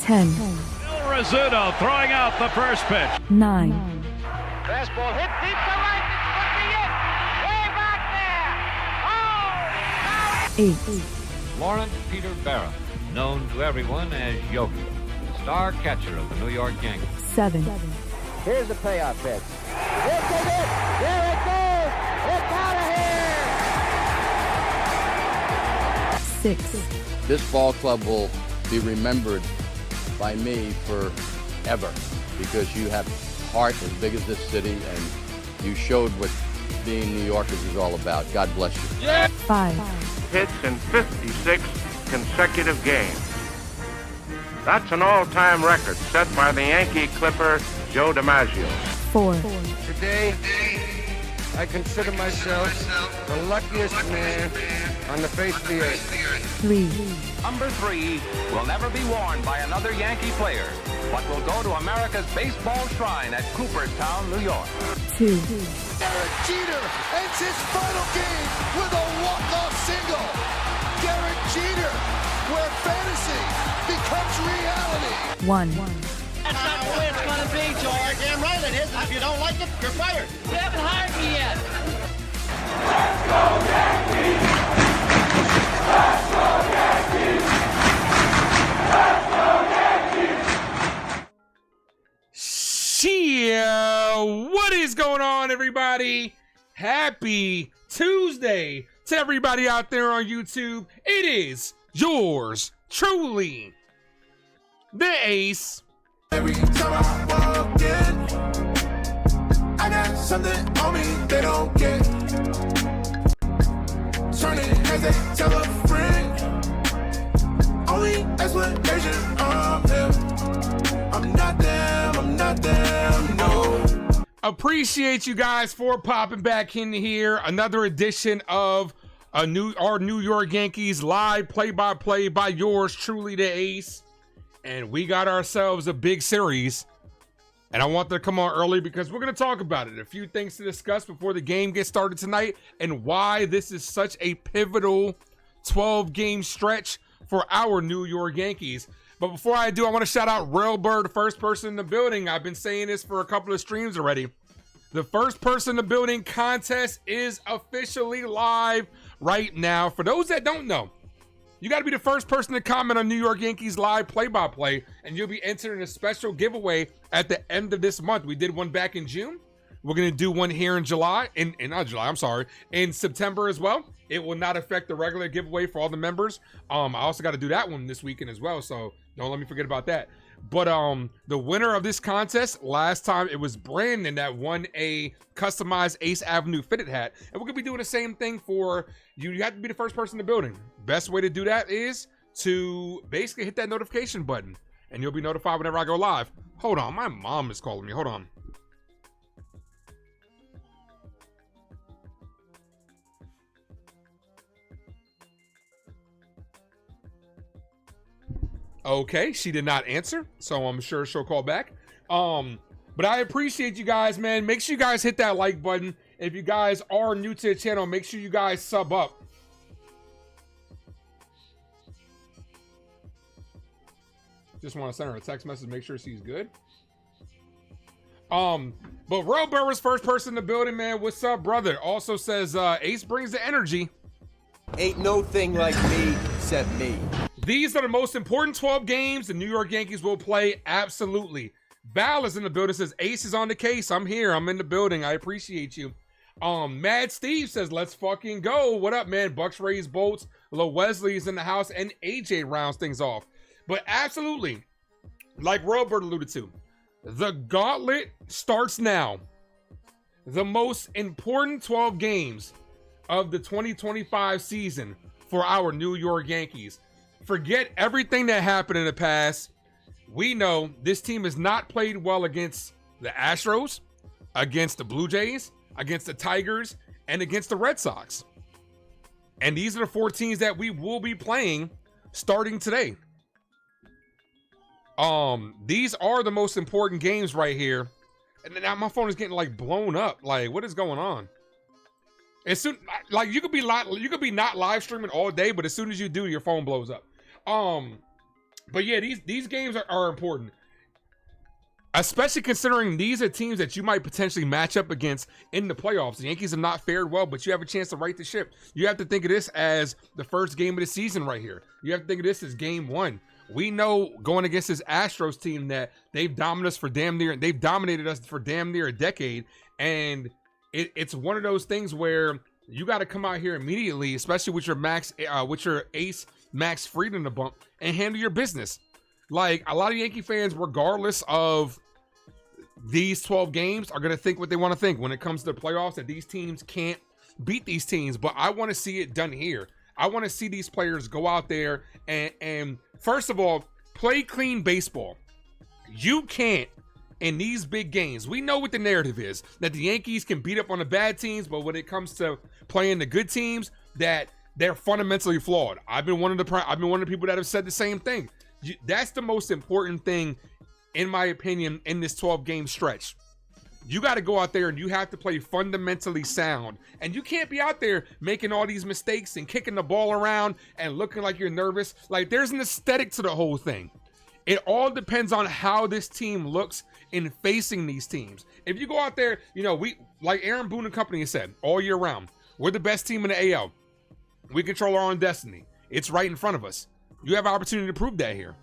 10. Rizzuto throwing out the first pitch. 9. Fastball hit deep to right. This could be it. Way back there. Oh! 8. Lawrence Peter Barra, known to everyone as Yogi, star catcher of the New York Yankees. 7. Here's the payoff pitch. This is it. There it goes. It's out of here. 6. This ball club will be remembered by me forever because you have heart as big as this city and you showed what being New Yorkers is all about. God bless you. Yeah. 5. Hits in 56 consecutive games. That's an all-time record set by the Yankee Clipper, Joe DiMaggio. 4. Today, I consider myself the luckiest man on the face of the earth. 3. Number 3 will never be worn by another Yankee player, but will go to America's baseball shrine at Cooperstown, New York. 2. Derek Jeter ends his final game with a walk-off single. Derek Jeter, where fantasy becomes reality. 1. That's not the way it's going to be, George. Damn right it is. If you don't like it, you're fired. You haven't hired me yet. Let's go Yankees! Let's go Yankees! Let's go Yankees! Chyeaaa! What is going on, everybody? Happy Tuesday to everybody out there on YouTube. It is yours truly, the Ace. Every time I walk in, I got something on me they don't get. Turning as they tell a friend, only explanation of him. I'm not them, no. Appreciate you guys for popping back in here. Another edition of our New York Yankees live play-by-play by yours truly, the Ace. And we got ourselves a big series. And I want to come on early because we're going to talk about it. A few things to discuss before the game gets started tonight and why this is such a pivotal 12-game stretch for our New York Yankees. But before I do, I want to shout out Railbird, first person in the building. I've been saying this for a couple of streams already. The first person in the building contest is officially live right now. For those that don't know, you got to be the first person to comment on New York Yankees live play-by-play, and you'll be entering a special giveaway at the end of this month. We did one back in June. We're going to do one here in in September as well. It will not affect the regular giveaway for all the members. I also got to do that one this weekend as well, so don't let me forget about that. But the winner of this contest, last time it was Brandon that won a customized Ace Avenue fitted hat. And we're going to be doing the same thing for you. You have to be the first person in the building. Best way to do that is to basically hit that notification button, and you'll be notified whenever I go live. Hold on, my mom is calling me. Hold on. Okay, she did not answer, so I'm sure she'll call back. But I appreciate you guys, man. Make sure you guys hit that like button. If you guys are new to the channel, make sure you guys sub up. Just want to send her a text message, make sure she's good. But Railbird was first person in the building, man. What's up, brother? Also says Ace brings the energy. Ain't no thing like me except me. These are the most important 12 games the New York Yankees will play. Absolutely. Val is in the building, says Ace is on the case. I'm here. I'm in the building. I appreciate you. Mad Steve says, let's fucking go. What up, man? Bucks raise bolts. Lil Wesley is in the house, and AJ rounds things off. But absolutely, like Robert alluded to, the gauntlet starts now. The most important 12 games of the 2025 season for our New York Yankees. Forget everything that happened in the past. We know this team has not played well against the Astros, against the Blue Jays, against the Tigers, and against the Red Sox. And these are the 4 teams that we will be playing starting today. These are the most important games right here. And now my phone is getting like blown up. Like, what is going on? As soon, like, you could be not live streaming all day, but as soon as you do, your phone blows up. But yeah, these games are important. Especially considering these are teams that you might potentially match up against in the playoffs. The Yankees have not fared well, but you have a chance to right the ship. You have to think of this as the first game of the season right here. You have to think of this as game one. We know going against this Astros team that they've dominated us for damn near a decade. And it's one of those things where you got to come out here immediately, especially with your ace Max Fried in the bump, and handle your business. Like, a lot of Yankee fans, regardless of these 12 games, are going to think what they want to think when it comes to the playoffs, that these teams can't beat these teams. But I want to see it done here. I want to see these players go out there and first of all, play clean baseball. You can't in these big games. We know what the narrative is, that the Yankees can beat up on the bad teams, but when it comes to playing the good teams, that they're fundamentally flawed. I've been one of the people that have said the same thing. That's the most important thing, in my opinion, in this 12-game stretch. You got to go out there and you have to play fundamentally sound. And you can't be out there making all these mistakes and kicking the ball around and looking like you're nervous. Like, there's an aesthetic to the whole thing. It all depends on how this team looks in facing these teams. If you go out there, we, like Aaron Boone and company has said all year round, we're the best team in the AL. We control our own destiny. It's right in front of us. You have an opportunity to prove that here.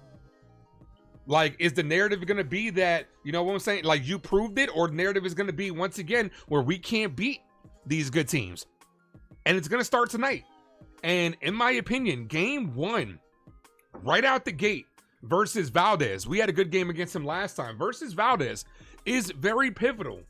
Like, is the narrative going to be that, you know what I'm saying? Like, you proved it, or the narrative is going to be, once again, where we can't beat these good teams. And it's going to start tonight. And in my opinion, game one, right out the gate, versus Valdez. We had a good game against him last time. Versus Valdez is very pivotal.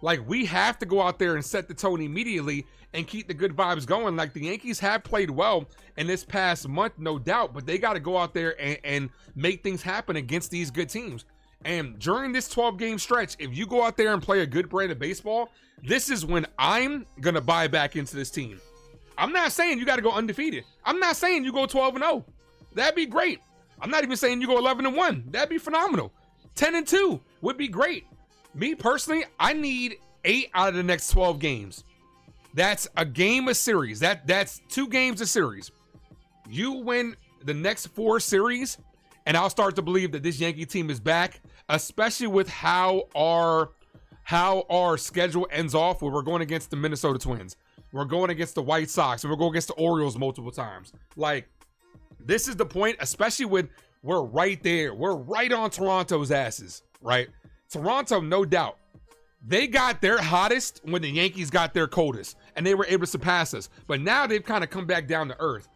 Like, we have to go out there and set the tone immediately and keep the good vibes going. Like, the Yankees have played well in this past month, no doubt, but they got to go out there and make things happen against these good teams. And during this 12-game stretch, if you go out there and play a good brand of baseball, this is when I'm going to buy back into this team. I'm not saying you got to go undefeated. I'm not saying you go 12-0. That'd be great. I'm not even saying you go 11-1. That'd be phenomenal. 10-2 would be great. Me personally, I need 8 out of the next 12 games. That's a game a series. That's 2 games a series. You win the next 4 series, and I'll start to believe that this Yankee team is back, especially with how our schedule ends off, where we're going against the Minnesota Twins. We're going against the White Sox, and we're going against the Orioles multiple times. Like, this is the point, especially when we're right there. We're right on Toronto's asses, right? Toronto, no doubt. They got their hottest when the Yankees got their coldest, and they were able to surpass us. But now they've kind of come back down to earth.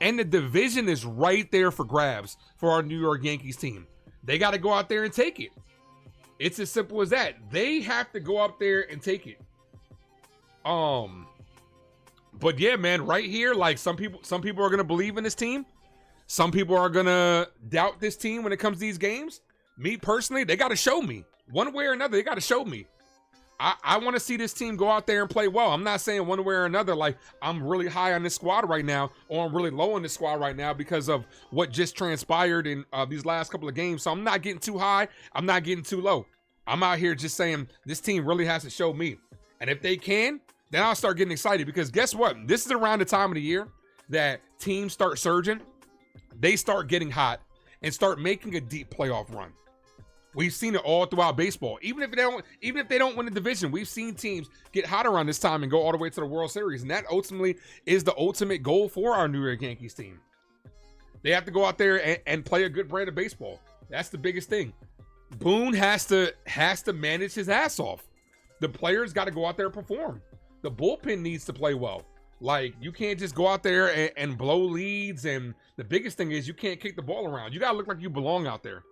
And the division is right there for grabs for our New York Yankees team. They got to go out there and take it. It's as simple as that. They have to go up there and take it. But yeah, man, right here, like, some people are going to believe in this team. Some people are going to doubt this team when it comes to these games. Me personally, they got to show me. One way or another, they got to show me. I want to see this team go out there and play well. I'm not saying one way or another, like, I'm really high on this squad right now, or I'm really low on this squad right now because of what just transpired in these last couple of games. So I'm not getting too high. I'm not getting too low. I'm out here just saying this team really has to show me. And if they can, then I'll start getting excited, because guess what? This is around the time of the year that teams start surging. They start getting hot and start making a deep playoff run. We've seen it all throughout baseball. Even if they don't win the division, we've seen teams get hot around this time and go all the way to the World Series. And that ultimately is the ultimate goal for our New York Yankees team. They have to go out there and play a good brand of baseball. That's the biggest thing. Boone has to manage his ass off. The players got to go out there and perform. The bullpen needs to play well. Like, you can't just go out there and blow leads. And the biggest thing is you can't kick the ball around. You got to look like you belong out there.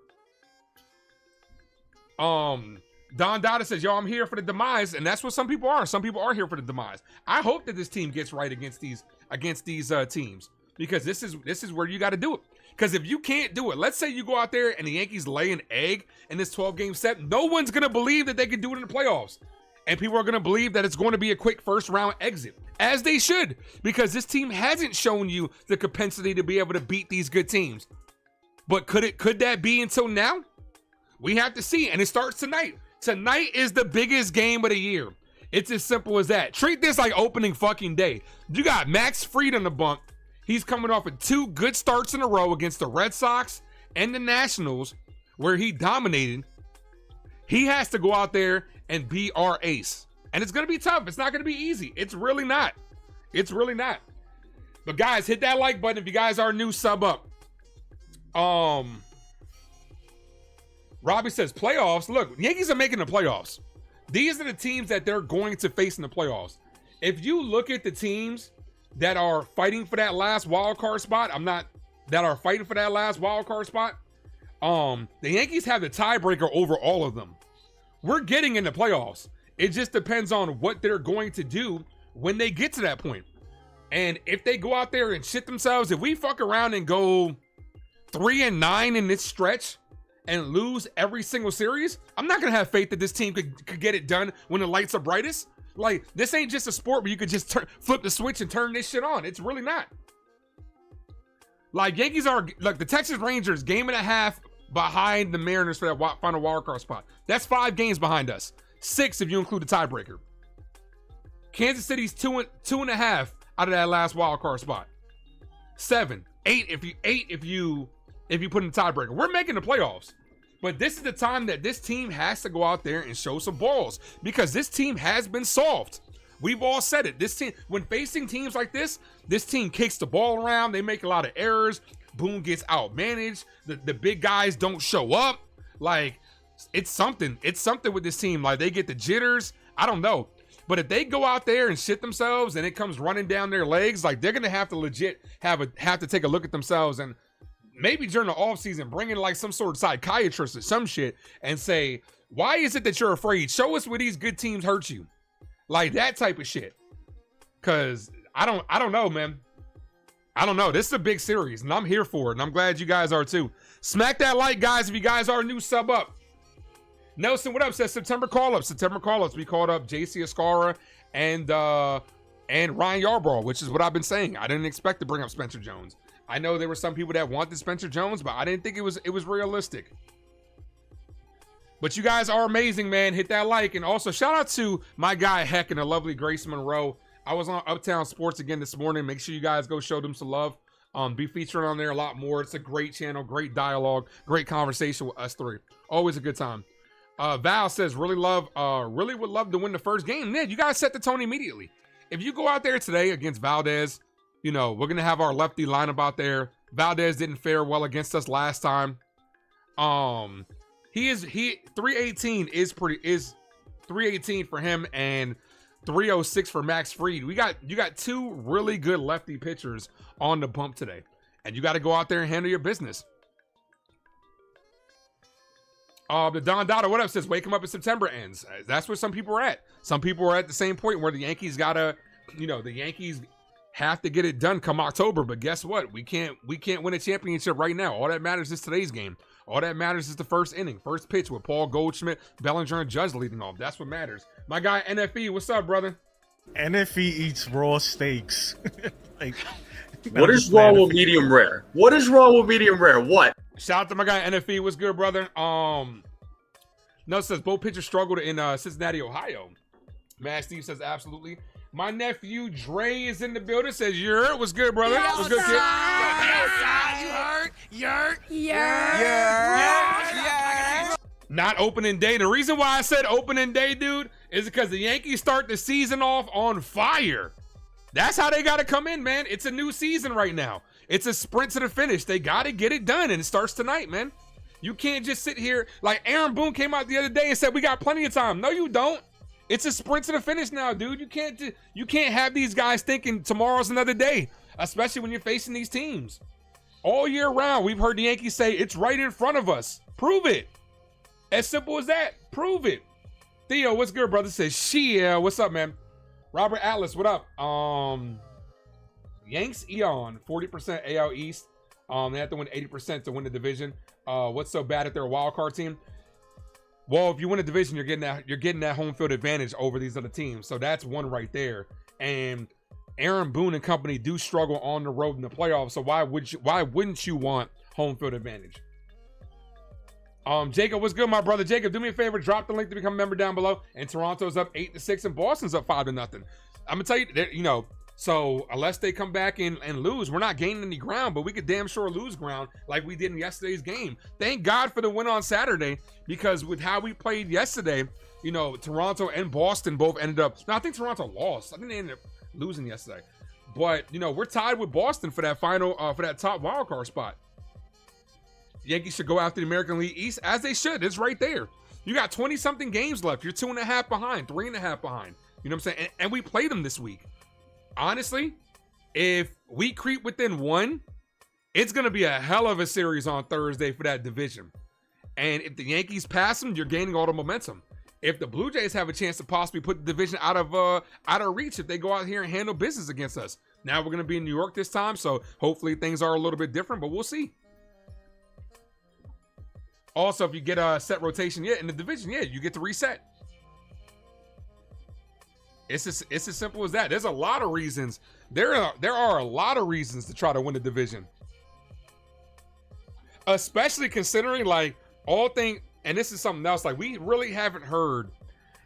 Don Dada says, yo, I'm here for the demise. And that's what some people are. Some people are here for the demise. I hope that this team gets right against these teams, because this is where you got to do it. Because if you can't do it, let's say you go out there and the Yankees lay an egg in this 12-game set, no one's going to believe that they can do it in the playoffs. And people are going to believe that it's going to be a quick first-round exit, as they should, because this team hasn't shown you the capacity to be able to beat these good teams. But could that be until now? We have to see, and it starts tonight. Tonight is the biggest game of the year. It's as simple as that. Treat this like opening fucking day. You got Max Fried on the bunk. He's coming off of 2 good starts in a row against the Red Sox and the Nationals, where he dominated. He has to go out there and be our ace. And it's going to be tough. It's not going to be easy. It's really not. It's really not. But guys, hit that like button if you guys are new, sub up. Robbie says playoffs. Look, Yankees are making the playoffs. These are the teams that they're going to face in the playoffs. If you look at the teams that are fighting for that last wild card spot, the Yankees have the tiebreaker over all of them. We're getting in the playoffs. It just depends on what they're going to do when they get to that point. And if they go out there and shit themselves, if we fuck around and go 3-9 in this stretch and lose every single series, I'm not going to have faith that this team could get it done when the lights are brightest. Like, this ain't just a sport where you could just flip the switch and turn this shit on. It's really not. Like, Yankees are, like, the Texas Rangers, 1.5 behind the Mariners for that final wildcard spot. That's 5 games behind us. 6 if you include the tiebreaker. Kansas City's 2.5 out of that last wildcard spot. 7, 8 if you put in the tiebreaker. We're making the playoffs. But this is the time that this team has to go out there and show some balls, because this team has been soft. We've all said it. This team, when facing teams like this team kicks the ball around. They make a lot of errors. Boone gets outmanaged. The big guys don't show up. Like, it's something. It's something with this team. Like, they get the jitters. I don't know. But if they go out there and shit themselves and it comes running down their legs, like, they're gonna have to legit have to take a look at themselves, and maybe during the offseason bring in like some sort of psychiatrist or some shit and say, why is it that you're afraid? Show us where these good teams hurt you. Like, that type of shit. Cause I don't know, man. I don't know. This is a big series and I'm here for it. And I'm glad you guys are too. Smack that like, guys. If you guys are new, sub up. Nelson, what up? Says September call-ups. We called up JC Escara and Ryan Yarbrough, which is what I've been saying. I didn't expect to bring up Spencer Jones. I know there were some people that wanted Spencer Jones, but I didn't think it was realistic. But you guys are amazing, man. Hit that like. And also, shout out to my guy, Heck, and the lovely Grace Monroe. I was on Uptown Sports again this morning. Make sure you guys go show them some love. Be featured on there a lot more. It's a great channel, great dialogue, great conversation with us three. Always a good time. Val says, really would love to win the first game. Yeah, you guys set the tone immediately. If you go out there today against Valdez, you know, we're going to have our lefty lineup out there. Valdez didn't fare well against us last time. 318 is 318 for him and 306 for Max Fried. You got 2 really good lefty pitchers on the bump today. And you got to go out there and handle your business. The Don Dada, what up, says wake him up in September ends. That's where some people are at. Some people are at the same point where the Yankees the Yankees have to get it done come October. But guess what? We can't win a championship right now. All that matters is today's game. All that matters is the first inning, first pitch with Paul Goldschmidt, Bellinger, and Judge leading off. That's what matters. My guy NFE, what's up, brother? NFE eats raw steaks. What is wrong with medium rare? What is wrong with medium rare? What? Shout out to my guy NFE. What's good, brother? No, says both pitchers struggled in Cincinnati, Ohio. Matt Steve says absolutely. My nephew Dre is in the building. Says what's good, brother? Yeah, what's good, kid? Not opening day. The reason why I said opening day, dude, is because the Yankees start the season off on fire. That's how they got to come in, man. It's a new season right now. It's a sprint to the finish. They got to get it done, and it starts tonight, man. You can't just sit here. Like Aaron Boone came out the other day and said, we got plenty of time. No, you don't. It's a sprint to the finish now, dude. You can't have these guys thinking tomorrow's another day, especially when you're facing these teams. All year round, we've heard the Yankees say, it's right in front of us. Prove it. As simple as that. Prove it. Theo, what's good, brother? Says, Chyeaaa, what's up, man? Robert Atlas, what up? Yanks Eon, 40% AL East. They have to win 80% to win the division. What's so bad if they're a wild card team? Well, if you win a division, you're getting that home field advantage over these other teams. So that's one right there. And Aaron Boone and company do struggle on the road in the playoffs. So why wouldn't you want home field advantage? Jacob, what's good, my brother? Jacob, do me a favor, drop the link to become a member down below. And Toronto's up 8-6 and Boston's up 5-0. I'm gonna tell you, So unless they come back and lose, we're not gaining any ground, but we could damn sure lose ground like we did in yesterday's game. Thank God for the win on Saturday, because with how we played yesterday, you know, Toronto and Boston both ended up, no, I think Toronto lost. I think they ended up losing yesterday. But, you know, we're tied with Boston for that final, for that top wildcard spot. The Yankees should go after the American League East, as they should. It's right there. You got 20-something games left. You're 2.5 behind, 3.5 behind. You know what I'm saying? And we played them this week. Honestly, if we creep within one, it's going to be a hell of a series on Thursday for that division. And if the Yankees pass them, you're gaining all the momentum. If the Blue Jays have a chance to possibly put the division out of reach, if they go out here and handle business against us. Now we're going to be in New York this time, so hopefully things are a little bit different, but we'll see. Also, if you get a set rotation, in the division, you get to reset. It's as simple as that. There's a lot of reasons. There are a lot of reasons to try to win the division. Especially considering, like, and this is something else, like, we really haven't heard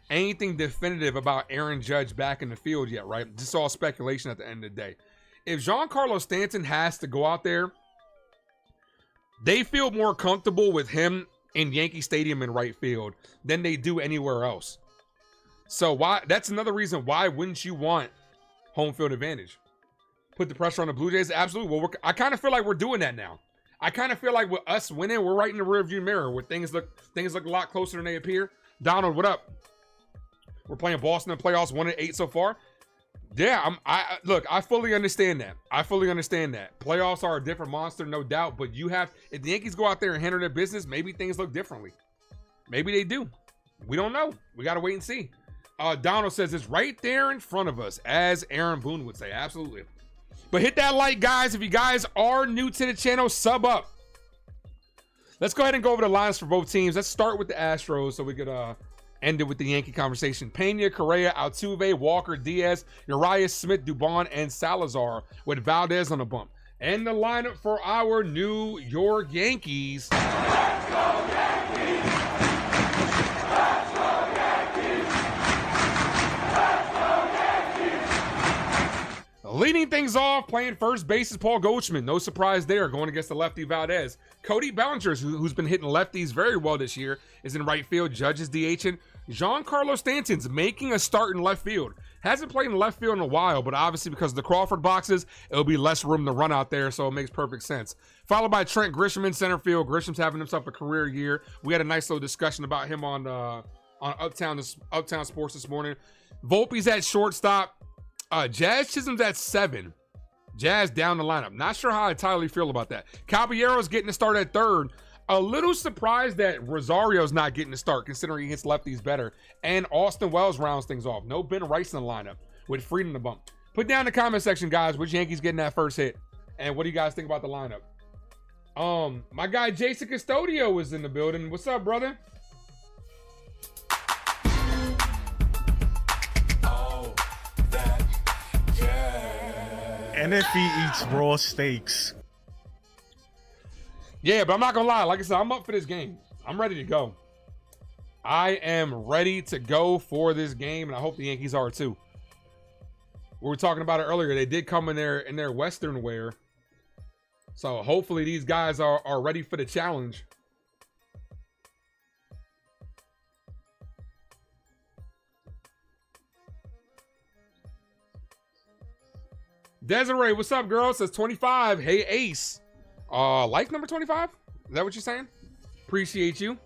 anything definitive about Aaron Judge back in the field yet, right? Just all speculation at the end of the day. If Giancarlo Stanton has to go out there, they feel more comfortable with him in Yankee Stadium in right field than they do anywhere else. So that's another reason why wouldn't you want home field advantage? Put the pressure on the Blue Jays? Absolutely. Well, I kind of feel like we're doing that now. I kind of feel like with us winning, we're right in the rearview mirror where things look a lot closer than they appear. Donald, what up? We're playing Boston in playoffs 1-8 so far. Yeah, I fully understand that. Playoffs are a different monster, no doubt. But if the Yankees go out there and handle their business, maybe things look differently. Maybe they do. We don't know. We got to wait and see. Donald says it's right there in front of us, as Aaron Boone would say. Absolutely. But hit that like, guys. If you guys are new to the channel, sub up. Let's go ahead and go over the lines for both teams. Let's start with the Astros so we could end it with the Yankee conversation. Pena, Correa, Altuve, Walker, Diaz, Urias, Smith, Dubon, and Salazar with Valdez on the bump. And the lineup for our New York Yankees. Let's go Yankees! Let's go Yankees! Let's go Yankees! Leading things off, playing first base is Paul Goldschmidt. No surprise there, going against the lefty Valdez. Cody Bellinger, who's been hitting lefties very well this year, is in right field. Judge is DHing. Giancarlo Stanton's making a start in left field. Hasn't played in left field in a while, but obviously because of the Crawford boxes, it'll be less room to run out there, so it makes perfect sense. Followed by Trent Grisham in center field. Grisham's having himself a career year. We had a nice little discussion about him on Uptown Sports this morning. Volpe's at shortstop. Jazz Chisholm's at 7. Jazz down the lineup. Not sure how I entirely feel about that. Caballero's getting to start at third. A little surprised that Rosario's not getting to start, considering he hits lefties better. And Austin Wells rounds things off. No Ben Rice in the lineup with Fried in the bump. Put down in the comment section, guys, which Yankees getting that first hit. And what do you guys think about the lineup? My guy Jason Custodio was in the building. What's up, brother? And if he eats raw steaks. Yeah, but I'm not gonna lie. Like I said, I'm up for this game. I'm ready to go. I am ready to go for this game, and I hope the Yankees are too. We were talking about it earlier. They did come in their Western wear, so hopefully these guys are ready for the challenge. Desiree, what's up, girl? Says 25. Hey, Ace. Like number 25? Is that what you're saying? Appreciate you.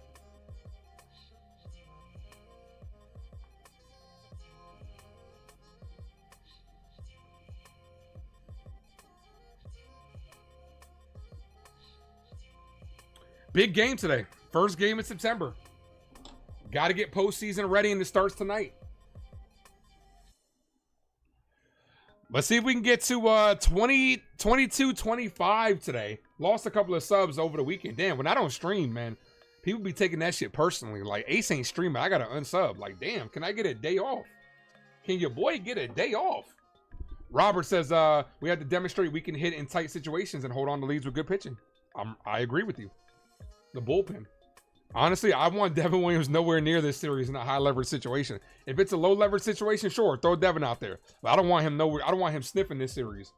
Big game today. First game in September. Got to get postseason ready, and it starts tonight. Let's see if we can get to 22-25 today. Lost a couple of subs over the weekend. Damn, when I don't stream, man, people be taking that shit personally. Like, Ace ain't streaming. I got to unsub. Like, damn, can I get a day off? Can your boy get a day off? Robert says we have to demonstrate we can hit in tight situations and hold on to leads with good pitching. I agree with you. The bullpen. Honestly, I want Devin Williams nowhere near this series in a high leverage situation. If it's a low leverage situation, sure, throw Devin out there. But I don't want him nowhere. I don't want him sniffing this series.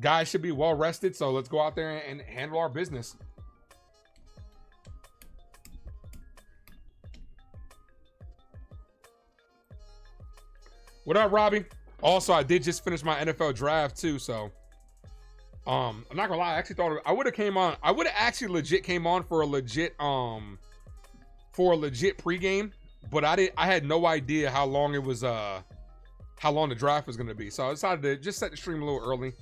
Guys should be well rested, so let's go out there and handle our business. What up, Robbie? Also, I did just finish my NFL draft too, so I'm not gonna lie. I actually thought I would have came on. I would have actually legit came on for a legit pregame, but I had no idea how long it was. How long the draft was gonna be. So I decided to just set the stream a little early.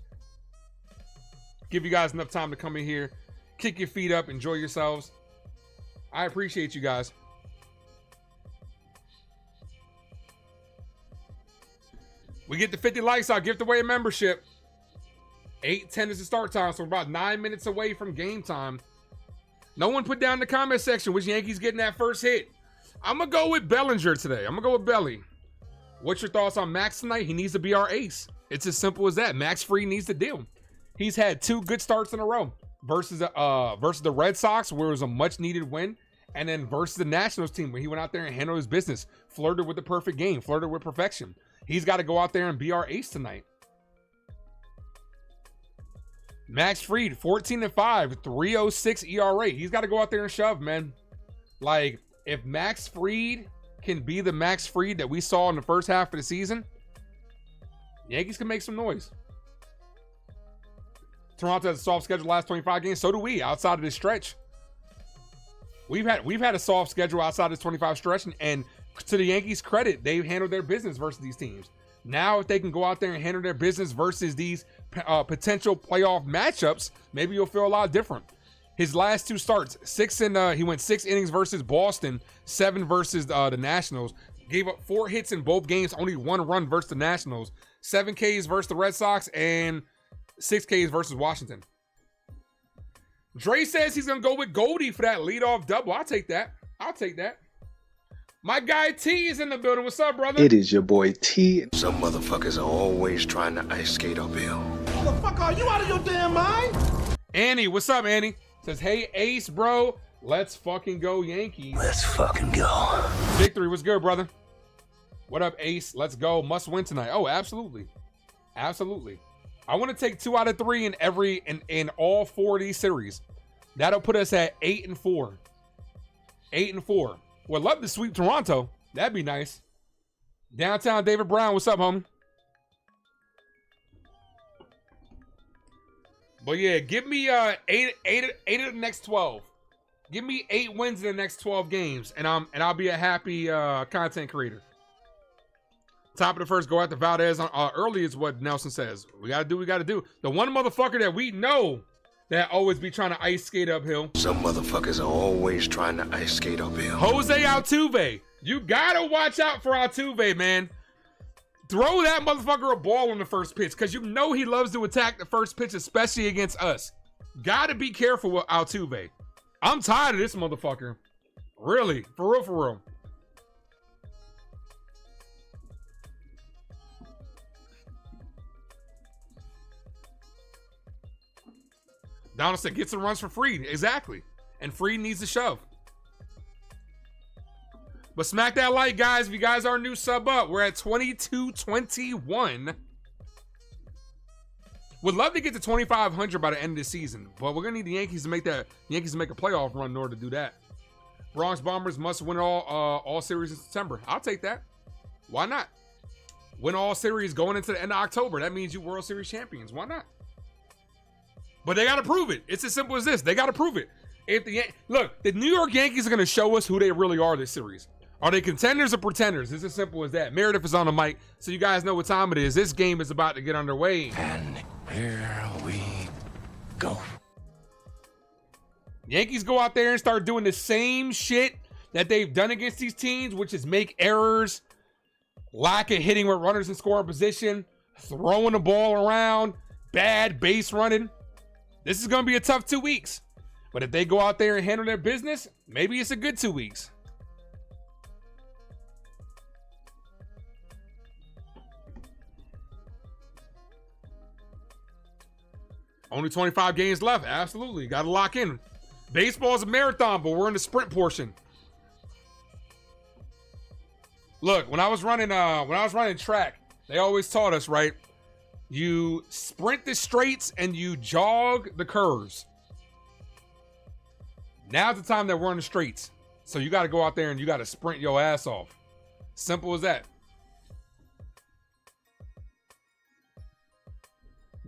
Give you guys enough time to come in here, kick your feet up, enjoy yourselves. I appreciate you guys. We get to 50 likes, I'll gift away a membership. 8:10 is the start time, so we're about 9 minutes away from game time. No one put down in the comment section which Yankees getting that first hit. I'm going to go with Bellinger today. I'm going to go with Belly. What's your thoughts on Max tonight? He needs to be our ace. It's as simple as that. Max Fried needs to deal. He's had 2 good starts in a row versus the Red Sox, where it was a much-needed win, and then versus the Nationals team, where he went out there and handled his business, flirted with the perfect game, flirted with perfection. He's got to go out there and be our ace tonight. Max Fried, 14-5, 3.06 ERA. He's got to go out there and shove, man. Like, if Max Fried can be the Max Fried that we saw in the first half of the season, Yankees can make some noise. Toronto has a soft schedule last 25 games. So do we, outside of this stretch. We've had a soft schedule outside this 25 stretch, and to the Yankees' credit, they've handled their business versus these teams. Now, if they can go out there and handle their business versus these potential playoff matchups, maybe you'll feel a lot different. His last 2 starts, he went 6 innings versus Boston, 7 versus the Nationals. Gave up 4 hits in both games, only 1 run versus the Nationals. 7 Ks versus the Red Sox, and 6 Ks versus Washington. Dre says he's going to go with Goldie for that leadoff double. I'll take that. I'll take that. My guy T is in the building. What's up, brother? It is your boy T. Some motherfuckers are always trying to ice skate uphill. Motherfucker, are you out of your damn mind? Annie, what's up, Annie? Says, hey, Ace, bro. Let's fucking go, Yankees. Let's fucking go. Victory, what's good, brother? What up, Ace? Let's go. Must win tonight. Oh, absolutely. Absolutely. I want to take 2 out of 3 in all 4 of these series. That'll put us at 8-4. 8-4. Would love to sweep Toronto. That'd be nice. Downtown David Brown, what's up, homie? But yeah, give me 8 of the next 12. Give me 8 wins in the next 12 games, and I'll be a happy content creator. Top of the first, go out to Valdez early is what Nelson says. We gotta do what we gotta do. The one motherfucker that we know that always be trying to ice skate uphill. Some motherfuckers are always trying to ice skate uphill. Jose Altuve. You gotta watch out for Altuve, man. Throw that motherfucker a ball on the first pitch, because you know he loves to attack the first pitch, especially against us. Gotta be careful with Altuve. I'm tired of this motherfucker. Really. For real, for real. Donaldson gets some runs for Fried. Exactly. And Fried needs to shove. But smack that like, guys. If you guys are new, sub up. We're at 22-21. Would love to get to 2,500 by the end of the season, but we're gonna need the Yankees to make a playoff run in order to do that. Bronx Bombers must win all series in September. I'll take that. Why not? Win all series going into the end of October. That means you World Series champions. Why not? But they got to prove it. It's as simple as this. They got to prove it. Look, the New York Yankees are going to show us who they really are this series. Are they contenders or pretenders? It's as simple as that. Meredith is on the mic, so you guys know what time it is. This game is about to get underway. And here we go. Yankees go out there and start doing the same shit that they've done against these teams, which is make errors, lack of hitting with runners in scoring position, throwing the ball around, bad base running. This is going to be a tough 2 weeks. But if they go out there and handle their business, maybe it's a good 2 weeks. Only 25 games left. Absolutely. Got to lock in. Baseball is a marathon, but we're in the sprint portion. Look, when I was running track, they always taught us, right? You sprint the straights and you jog the curves. Now's the time that we're on the straights. So you got to go out there and you got to sprint your ass off. Simple as that.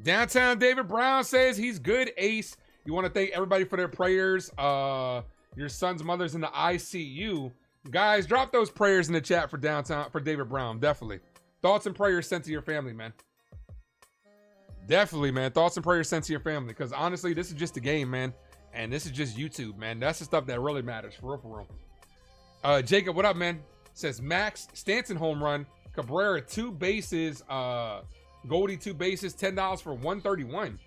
Downtown David Brown says he's good, Ace. You want to thank everybody for their prayers. Your son's mother's in the ICU. Guys, drop those prayers in the chat for David Brown. Definitely. Thoughts and prayers sent to your family, man. Definitely, man. Thoughts and prayers sent to your family. Because honestly, this is just a game, man. And this is just YouTube, man. That's the stuff that really matters. For real, for real. Jacob, what up, man? Says Max, Stanton home run. Cabrera, 2 bases. Goldie, 2 bases. $10 for 131.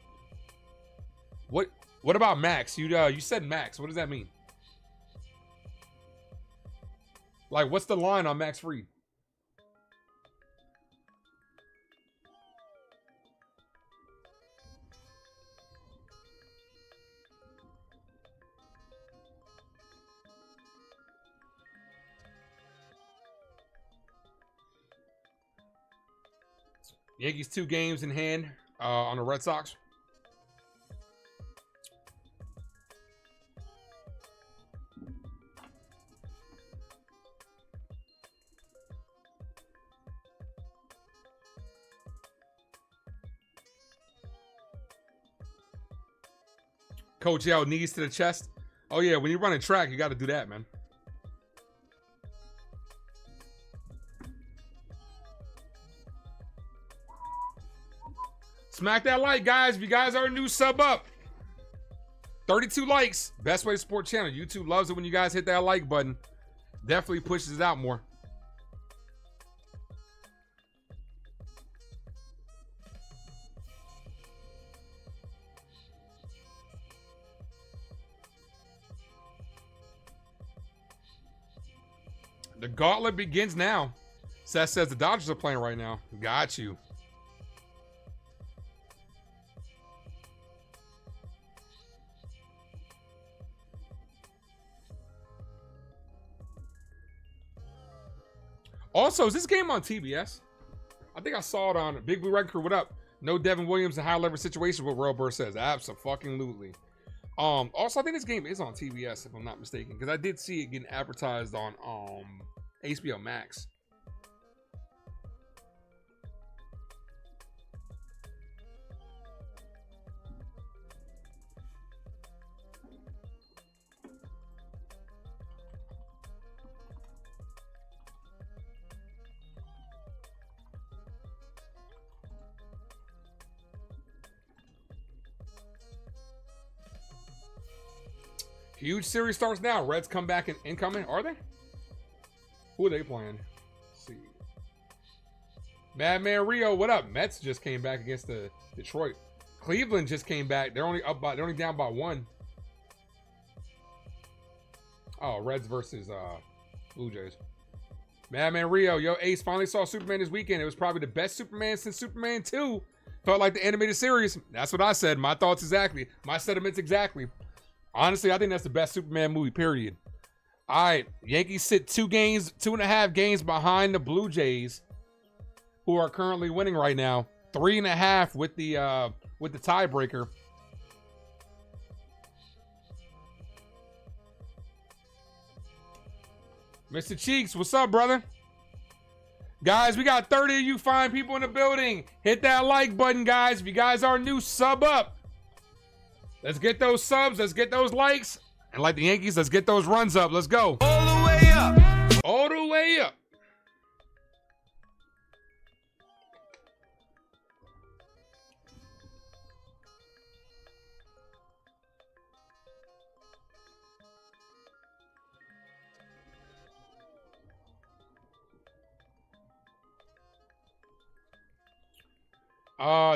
What about Max? You said Max. What does that mean? Like, what's the line on Max Fried? Yankees 2 games in hand on the Red Sox. Coach Yao, knees to the chest. Oh yeah, when you're running track, you got to do that, man. Smack that like, guys. If you guys are new, sub up. 32 likes. Best way to support channel. YouTube loves it when you guys hit that like button. Definitely pushes it out more. The gauntlet begins now. Seth says the Dodgers are playing right now. Got you. Also, is this game on TBS? I think I saw it on Big Blue Record Crew. What up? No Devin Williams in high leverage situation. What Royal Burr says. Abso-fucking-lutely. Also, I think this game is on TBS if I'm not mistaken, because I did see it getting advertised on HBO Max. Huge series starts now. Reds come back and incoming. Are they? Who are they playing? Let's see. Madman Rio, what up? Mets just came back against the Detroit. Cleveland just came back. They're only down by 1. Oh, Reds versus Blue Jays. Madman Rio, yo, Ace finally saw Superman this weekend. It was probably the best Superman since Superman 2. Felt like the animated series. That's what I said. My thoughts exactly. My sentiments exactly. Honestly, I think that's the best Superman movie, period. All right, Yankees sit 2.5 games behind the Blue Jays, who are currently winning right now. 3.5 with the tiebreaker. Mr. Cheeks, what's up, brother? Guys, we got 30 of you fine people in the building. Hit that like button, guys. If you guys are new, sub up. Let's get those subs. Let's get those likes. And like the Yankees, let's get those runs up. Let's go. All the way up. All the way up.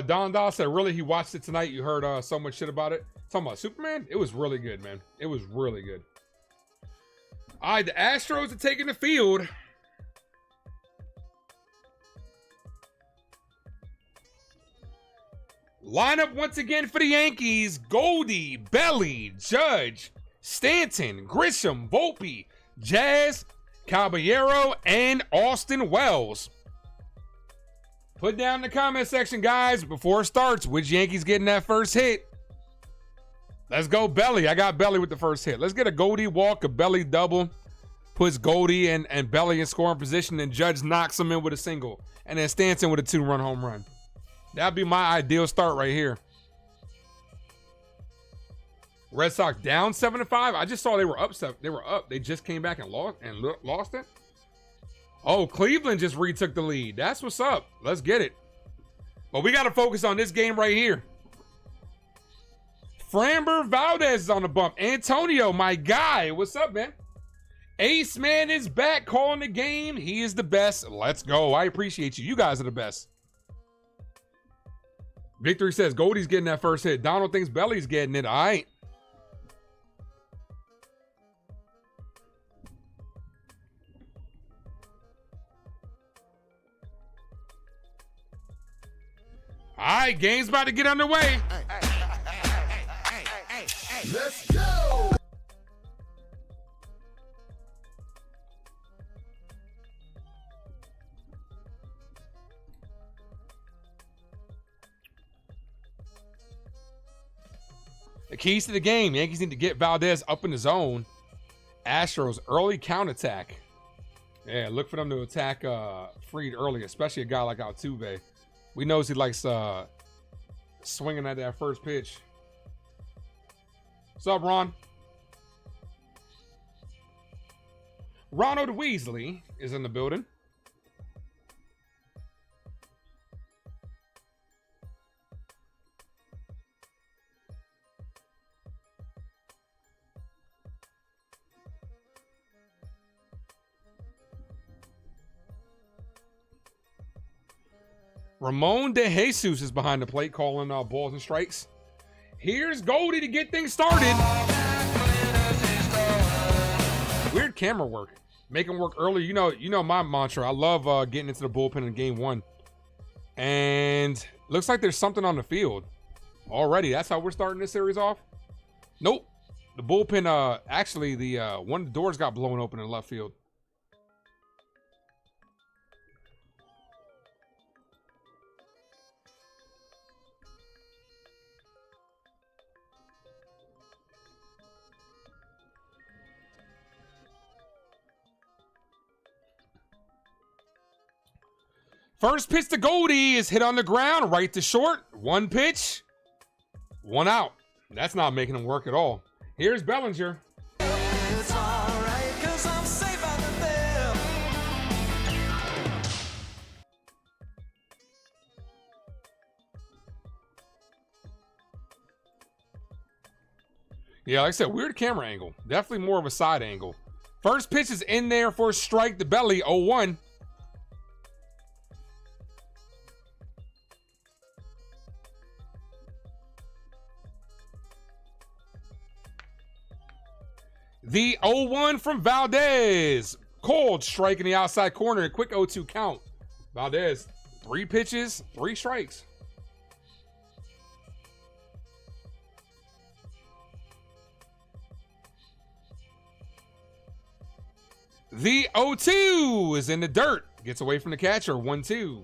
Don Dahl said, really, he watched it tonight. You heard so much shit about it. Talking about Superman? It was really good, man. It was really good. All right, the Astros are taking the field. Lineup once again for the Yankees. Goldie, Belly, Judge, Stanton, Grisham, Volpe, Jazz, Caballero, and Austin Wells. Put down in the comment section, guys, before it starts, which Yankees getting that first hit. Let's go Belly. I got Belly with the first hit. Let's get a Goldie walk, a Belly double. Puts Goldie and Belly in scoring position, and Judge knocks him in with a single. And then Stanton with a 2-run home run. That'd be my ideal start right here. Red Sox down 7-5. I just saw they were up 7. They were up. They just came back and lost it. Oh, Cleveland just retook the lead. That's what's up. Let's get it. But we got to focus on this game right here. Framber Valdez is on the bump. Antonio, my guy. What's up, man? Ace Man is back calling the game. He is the best. Let's go. I appreciate you. You guys are the best. Victory says Goldie's getting that first hit. Donald thinks Belly's getting it. All right. All right, game's about to get underway. Let's go! The keys to the game. Yankees need to get Valdez up in the zone. Astros early counterattack. Yeah, look for them to attack Fried early, especially a guy like Altuve. We knows he likes swinging at that first pitch. What's up, Ron? Ronald Weasley is in the building. Ramon De Jesus is behind the plate calling balls and strikes. Here's Goldie to get things started. Weird camera work. Make them work early. You know my mantra. I love getting into the bullpen in game 1. And looks like there's something on the field already. That's how we're starting this series off. Nope. The bullpen, actually, the one of the doors got blown open in left field. First pitch to Goldie is hit on the ground, right to short. 1 pitch, 1 out. That's not making him work at all. Here's Bellinger. It's all right, 'cause I'm safe out of there. Yeah, like I said, weird camera angle. Definitely more of a side angle. First pitch is in there for a strike to Belly, 0-1. The 0-1 from Valdez. Cold strike in the outside corner. A quick 0-2 count. Valdez, 3 pitches, 3 strikes. The 0-2 is in the dirt. Gets away from the catcher. 1-2.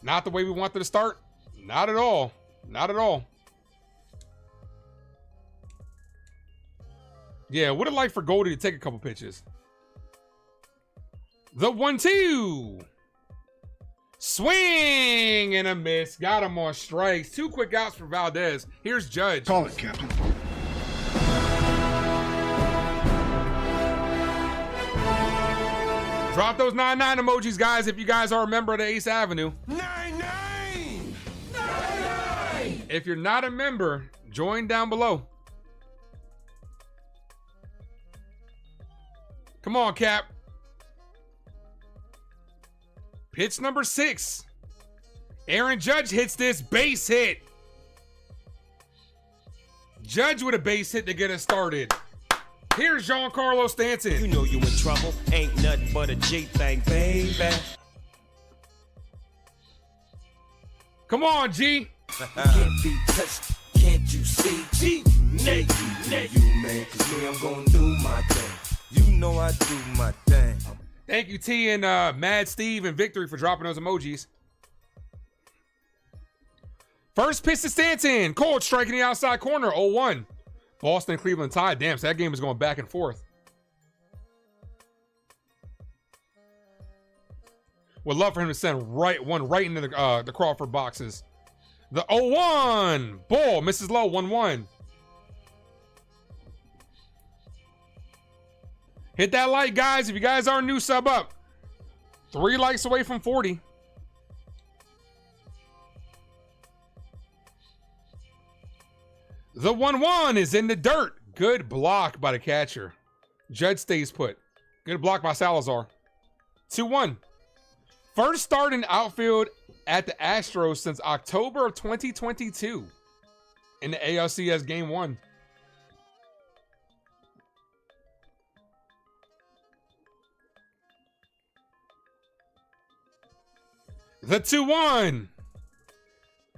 Not the way we wanted to start. Not at all. Not at all. Yeah, would have liked for Goldie to take a couple pitches. The 1-2. Swing and a miss. Got him on strikes. 2 quick outs for Valdez. Here's Judge. Call it, Captain. Drop those 9-9 emojis, guys, if you guys are a member of the Ace Avenue. 9-9! If you're not a member, join down below. Come on, Cap. Pitch number 6. Aaron Judge hits this base hit. Judge with a base hit to get us started. Here's Giancarlo Stanton. You know you in trouble. Ain't nothing but a G-thing, baby. Come on, G. Can't be touched, can't you see? G. Nate, you man, 'cause me, I'm gonna do my thing. You know I do my thing. Thank you, T and Mad Steve and Victory for dropping those emojis. First pitch to Stanton. Cold striking the outside corner. 0-1. Boston and Cleveland tied. Damn, so that game is going back and forth. Would love for him to send one right into the Crawford boxes. The 0-1. Ball misses low. 1-1. Hit that like, guys. If you guys are new, sub up. 3 likes away from 40. The 1-1 is in the dirt. Good block by the catcher. Judge stays put. Good block by Salazar. 2-1. First start in outfield at the Astros since October of 2022 in the ALCS Game 1. The 2-1.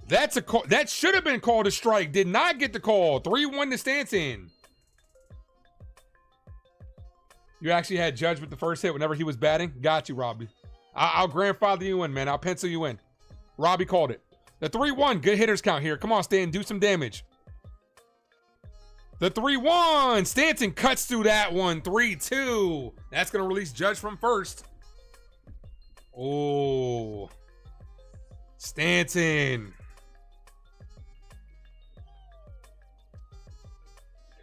That's a call. That should have been called a strike. Did not get the call. 3-1 to Stanton. You actually had Judge with the first hit whenever he was batting. Got you, Robbie. I'll grandfather you in, man. I'll pencil you in. Robbie called it. The 3-1. Good hitters count here. Come on, Stanton. Do some damage. The 3-1. Stanton cuts through that one. 3-2. That's going to release Judge from first. Oh. Stanton.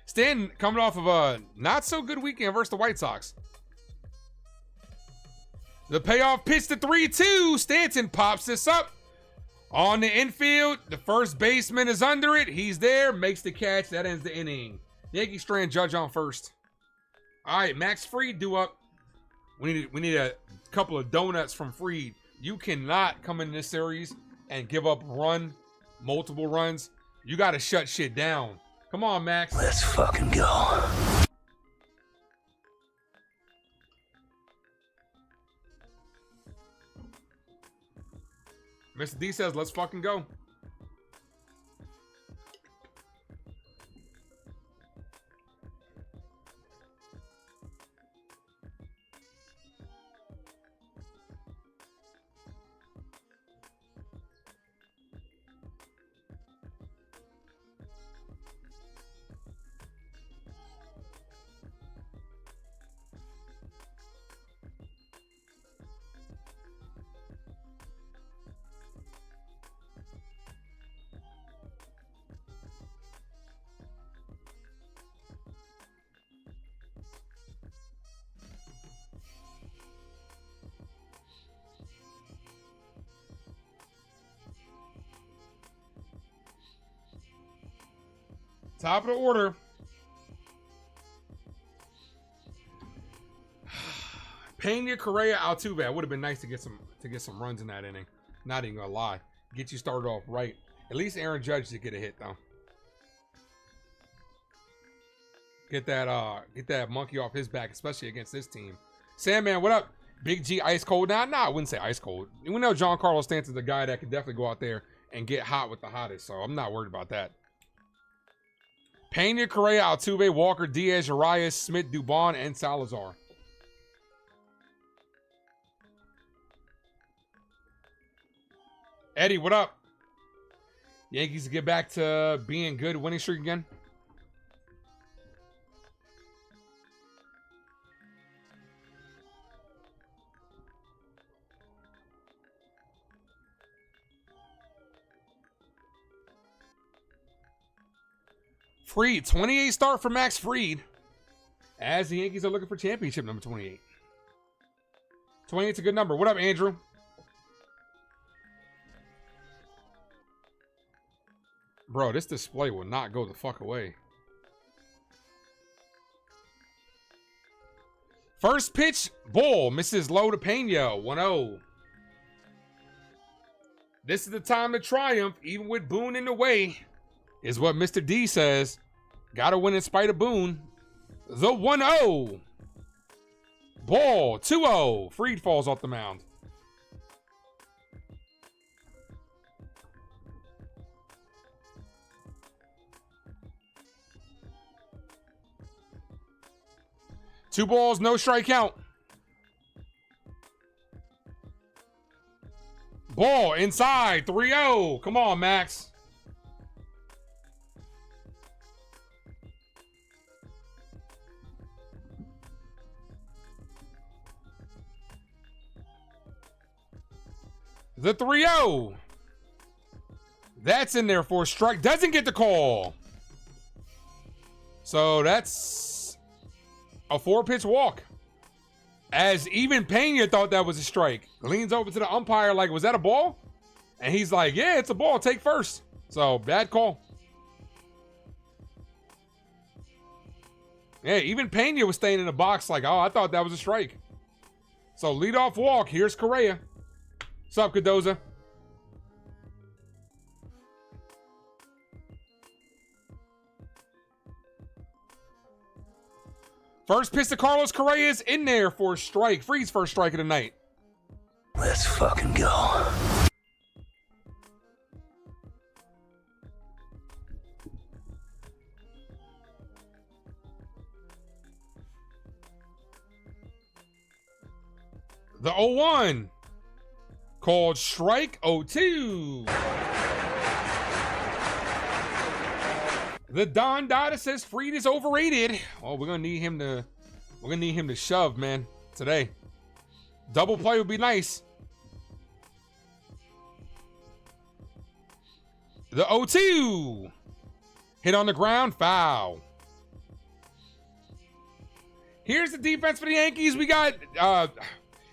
Stanton coming off of a not so good weekend versus the White Sox. The payoff pitch to 3-2. Stanton pops this up on the infield. The first baseman is under it. He's there, makes the catch. That ends the inning. Yankees strand Judge on first. All right, Max Fried due up. We need a couple of donuts from Fried. You cannot come in this series and give up multiple runs. You got to shut shit down. Come on, Max. Let's fucking go. Mr. D says, let's fucking go. Top of the order. Pena, Chyeaaa, Altuve. It would have been nice to get some runs in that inning. Not even gonna lie. Get you started off right. At least Aaron Judge did get a hit though. Get that monkey off his back, especially against this team. Sandman, what up? Big G ice cold now? Nah, I wouldn't say ice cold. We know Giancarlo Stanton's the guy that could definitely go out there and get hot with the hottest, so I'm not worried about that. Pena, Chyeaaa, Altuve, Walker, Diaz, Urias, Smith, Dubon, and Salazar. Eddie, what up? Yankees get back to being good, winning streak again. Fried, 28 start for Max Fried, as the Yankees are looking for championship number 28. 28's a good number. What up, Andrew? Bro, this display will not go the fuck away. First pitch, ball, misses low to Pena, 1-0. This is the time to triumph, even with Boone in the way, is what Mr. D says. Gotta win in spite of Boone. The 1-0. Ball, 2-0. Fried falls off the mound. 2 balls, no strike count. Ball inside, 3-0. Come on, Max. The 3-0. That's in there for a strike. Doesn't get the call. So that's a 4-pitch walk. As even Pena thought that was a strike. Leans over to the umpire like, was that a ball? And he's like, yeah, it's a ball. Take first. So bad call. Yeah, even Pena was staying in the box like, oh, I thought that was a strike. So leadoff walk. Here's Chyeaaa. What's up, Cadoza? First pitch to Carlos Correa is in there for a strike. Freeze first strike of the night. Let's fucking go. The 0-1. Called strike 0-2. The Don Dada says Fried is overrated. Oh, we're gonna need him to shove, man, today. Double play would be nice. The 0-2. Hit on the ground, foul. Here's the defense for the Yankees. We got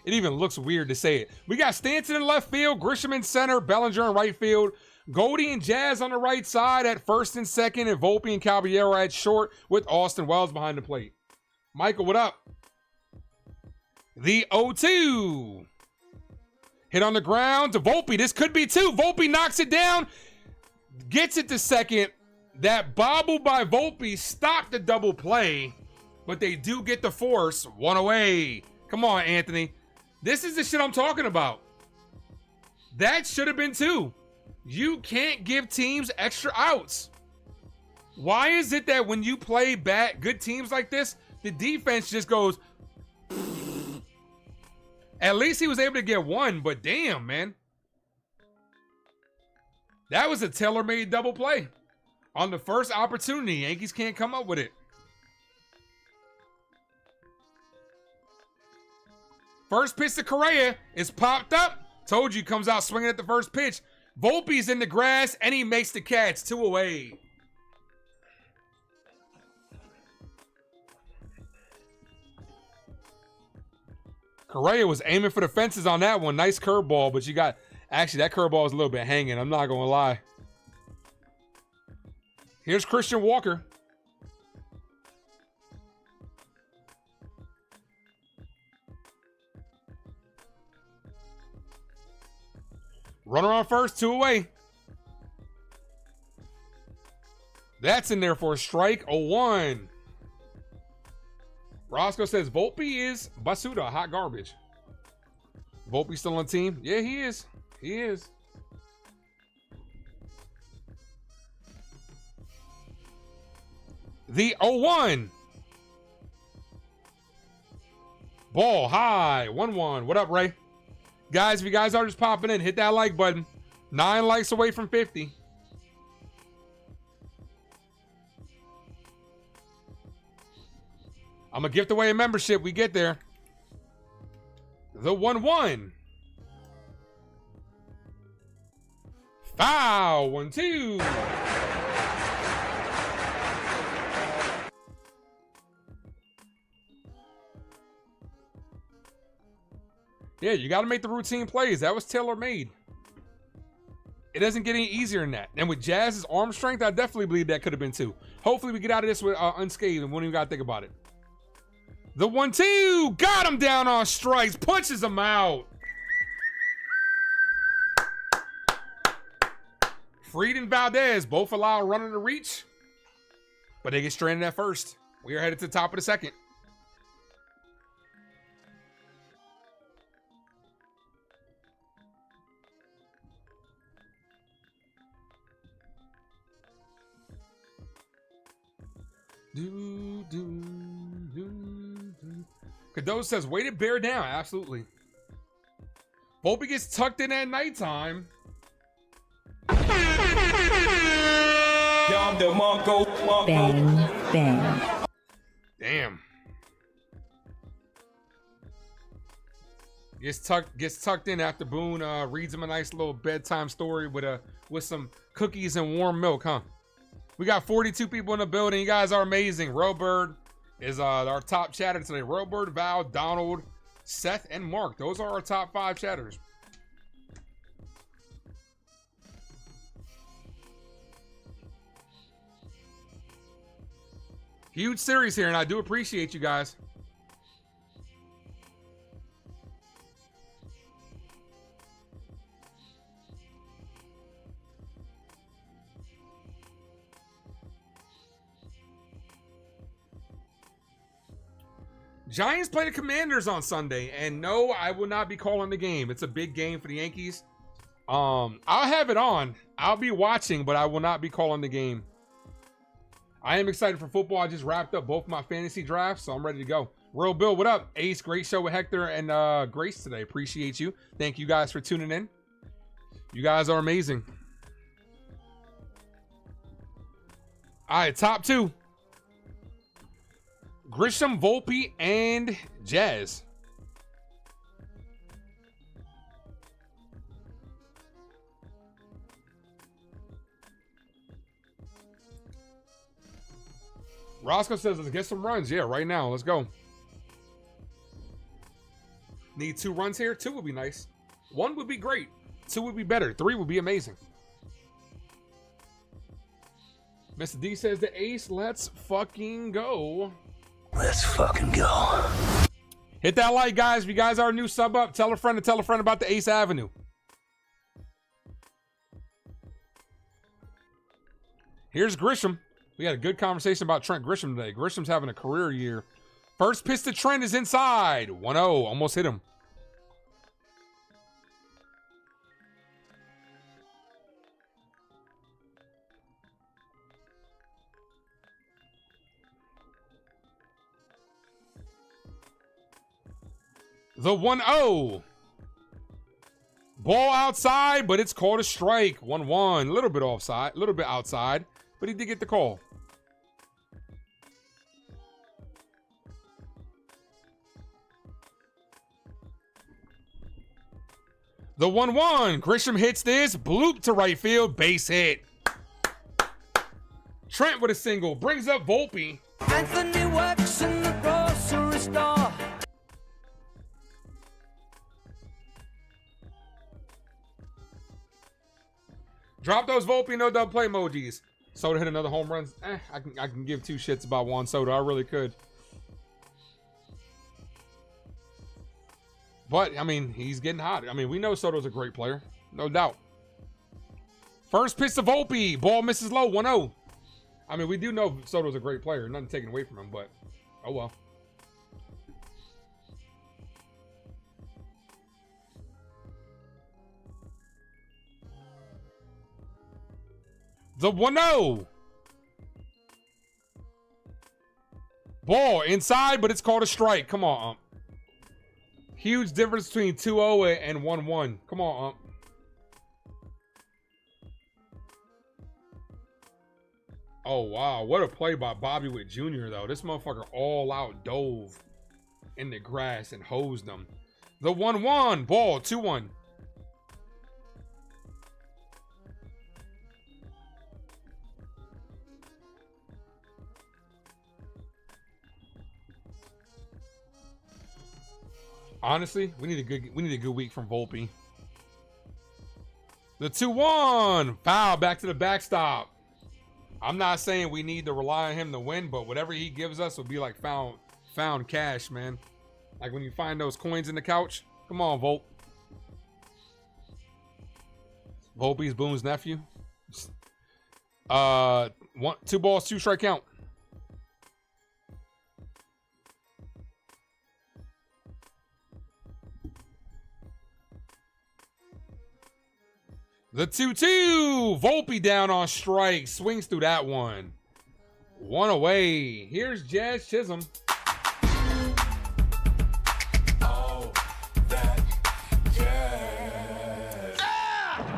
it even looks weird to say it. We got Stanton in left field, Grisham in center, Bellinger in right field, Goldie and Jazz on the right side at first and second, and Volpe and Caballero at short with Austin Wells behind the plate. Michael, what up? The 0-2. Hit on the ground to Volpe. This could be 2. Volpe knocks it down, gets it to second. That bobble by Volpe stopped the double play, but they do get the force. 1 away. Come on, Anthony. This is the shit I'm talking about. That should have been 2. You can't give teams extra outs. Why is it that when you play good teams like this, the defense just goes... At least he was able to get 1, but damn, man. That was a tailor-made double play. On the first opportunity, Yankees can't come up with it. First pitch to Correa is popped up. Told you, comes out swinging at the first pitch. Volpe's in the grass, and he makes the catch. 2 away. Correa was aiming for the fences on that one. Nice curveball, but you got... Actually, that curveball was a little bit hanging. I'm not going to lie. Here's Christian Walker. Runner on first, 2 away. That's in there for a strike. 0-1. Roscoe says Volpe is Basuda, hot garbage. Volpe still on the team? Yeah, he is. He is. The 0-1. Ball high. 1-1. What up, Ray? Guys, if you guys are just popping in, hit that like button. 9 likes away from 50. I'm going to gift away a membership. We get there. The 1-1. Foul. 1-2. Yeah, you got to make the routine plays. That was tailor-made. It doesn't get any easier than that. And with Jazz's arm strength, I definitely believe that could have been 2. Hopefully we get out of this with unscathed and won't even got to think about it. The 1-2. Got him down on strikes. Punches him out. Fried and Valdez both allow a runner to reach, but they get stranded at first. We are headed to the top of the second. Do, do, do, do. Cadeau says, way to bear down. Absolutely. Volpe gets tucked in at nighttime. Bang, bang. Damn. Gets tucked in after Boone reads him a nice little bedtime story with some cookies and warm milk, huh? We got 42 people in the building. You guys are amazing. Robird is our top chatter today. Robird, Val, Donald, Seth, and Mark. Those are our top 5 chatters. Huge series here, and I do appreciate you guys. Giants play the Commanders on Sunday, and no, I will not be calling the game. It's a big game for the Yankees. I'll have it on. I'll be watching, but I will not be calling the game. I am excited for football. I just wrapped up both my fantasy drafts, so I'm ready to go. Real Bill, what up? Ace, great show with Hector and Grace today. Appreciate you. Thank you guys for tuning in. You guys are amazing. All right, top 2. Grisham, Volpe, and Jazz. Roscoe says, let's get some runs. Yeah, right now. Let's go. Need 2 runs here? 2 would be nice. 1 would be great. 2 would be better. 3 would be amazing. Mr. D says the ace. Let's fucking go. Let's fucking go. Hit that like, guys. If you guys are a new sub up, tell a friend to tell a friend about the Ace Avenue. Here's Grisham. We had a good conversation about Trent Grisham today. Grisham's having a career year. First pitch to Trent is inside. 1-0. Almost hit him. The 1-0. Ball outside, but it's called a strike. 1-1. A little bit offside, a little bit outside, but he did get the call. The 1-1. Grisham hits this. Bloop to right field. Base hit. Trent with a single. Brings up Volpe. Anthony works in the grocery store. Drop those Volpe no double play emojis. Soda hit another home run. I can give 2 shits about Juan Soto. I really could. But, I mean, he's getting hot. I mean, we know Soto's a great player. No doubt. First pitch to Volpe. Ball misses low. 1-0. I mean, we do know Soto's a great player. Nothing taken away from him, but oh well. The 1-0. Ball inside, but it's called a strike. Come on, Huge difference between 2-0 and 1-1. Come on, Oh, wow. What a play by Bobby Witt Jr., though. This motherfucker all out dove in the grass and hosed them. The 1-1. Ball, 2-1. Honestly, we need a good week from Volpe. The 2-1. Foul back to the backstop. I'm not saying we need to rely on him to win, but whatever he gives us will be like found cash, man. Like when you find those coins in the couch. Come on, Volpe. Volpe's Boone's nephew. 2 balls, 2 strike count. The 2-2. Volpe down on strike. Swings through that one. 1 away. Here's Jazz Chisholm.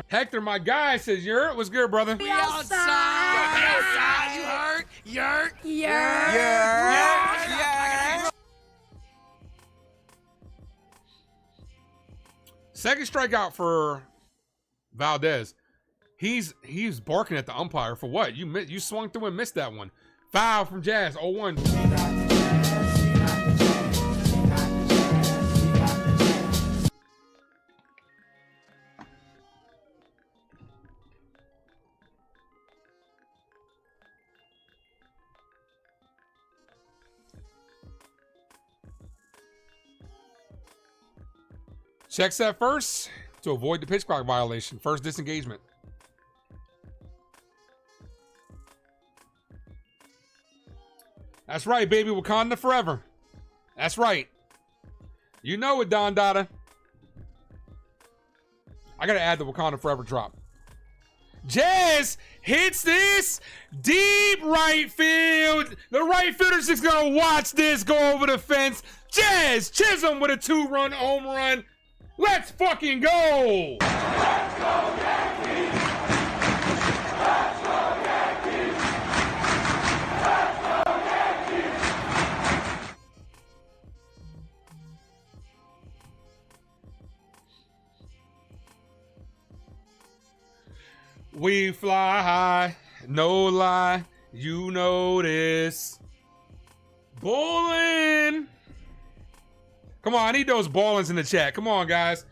Hector, my guy, says, "Yurt, what's good, brother?" We outside. You heard? Yurt. Second strikeout for Valdez. He's barking at the umpire for what? You swung through and missed that one. Foul from Jazz. 0-1. Checks that first to avoid the pitch clock violation. First disengagement. That's right, baby. Wakanda forever. That's right. You know it, Don Dada. I got to add the Wakanda forever drop. Jazz hits this deep right field. The right fielder's just going to watch this go over the fence. Jazz Chisholm with a 2-run home run. Let's fucking go! Let's go, Yankees! Let's go, Yankees! Let's go, Yankees! We fly high, no lie, you know this. Bowling! Come on, I need those ballings in the chat. Come on, guys.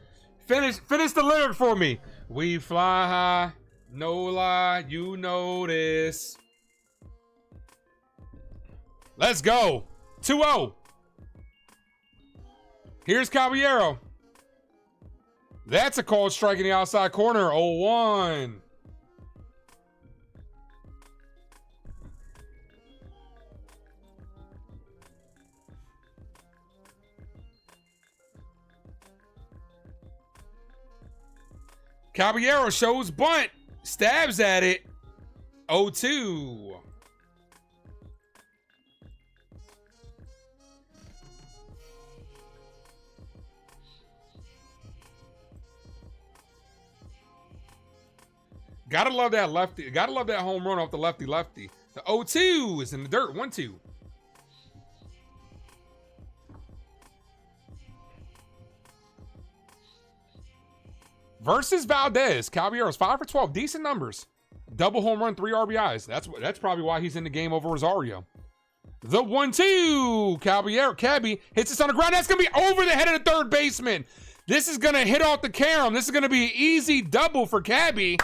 Finish the lyric for me. We fly high, no lie, you know this. Let's go. 2-0. Here's Caballero. That's a called strike in the outside corner. 0-1. Caballero shows bunt, stabs at it, 0-2. Gotta love that lefty. Gotta love that home run off the lefty-lefty. The 0-2 is in the dirt, 1-2. Versus Valdez, Caballero's 5 for 12, decent numbers. Double home run, 3 RBIs. That's probably why he's in the game over Rosario. The 1-2, Cabby hits this on the ground. That's gonna be over the head of the third baseman. This is gonna hit off the carom. This is gonna be an easy double for Cabby.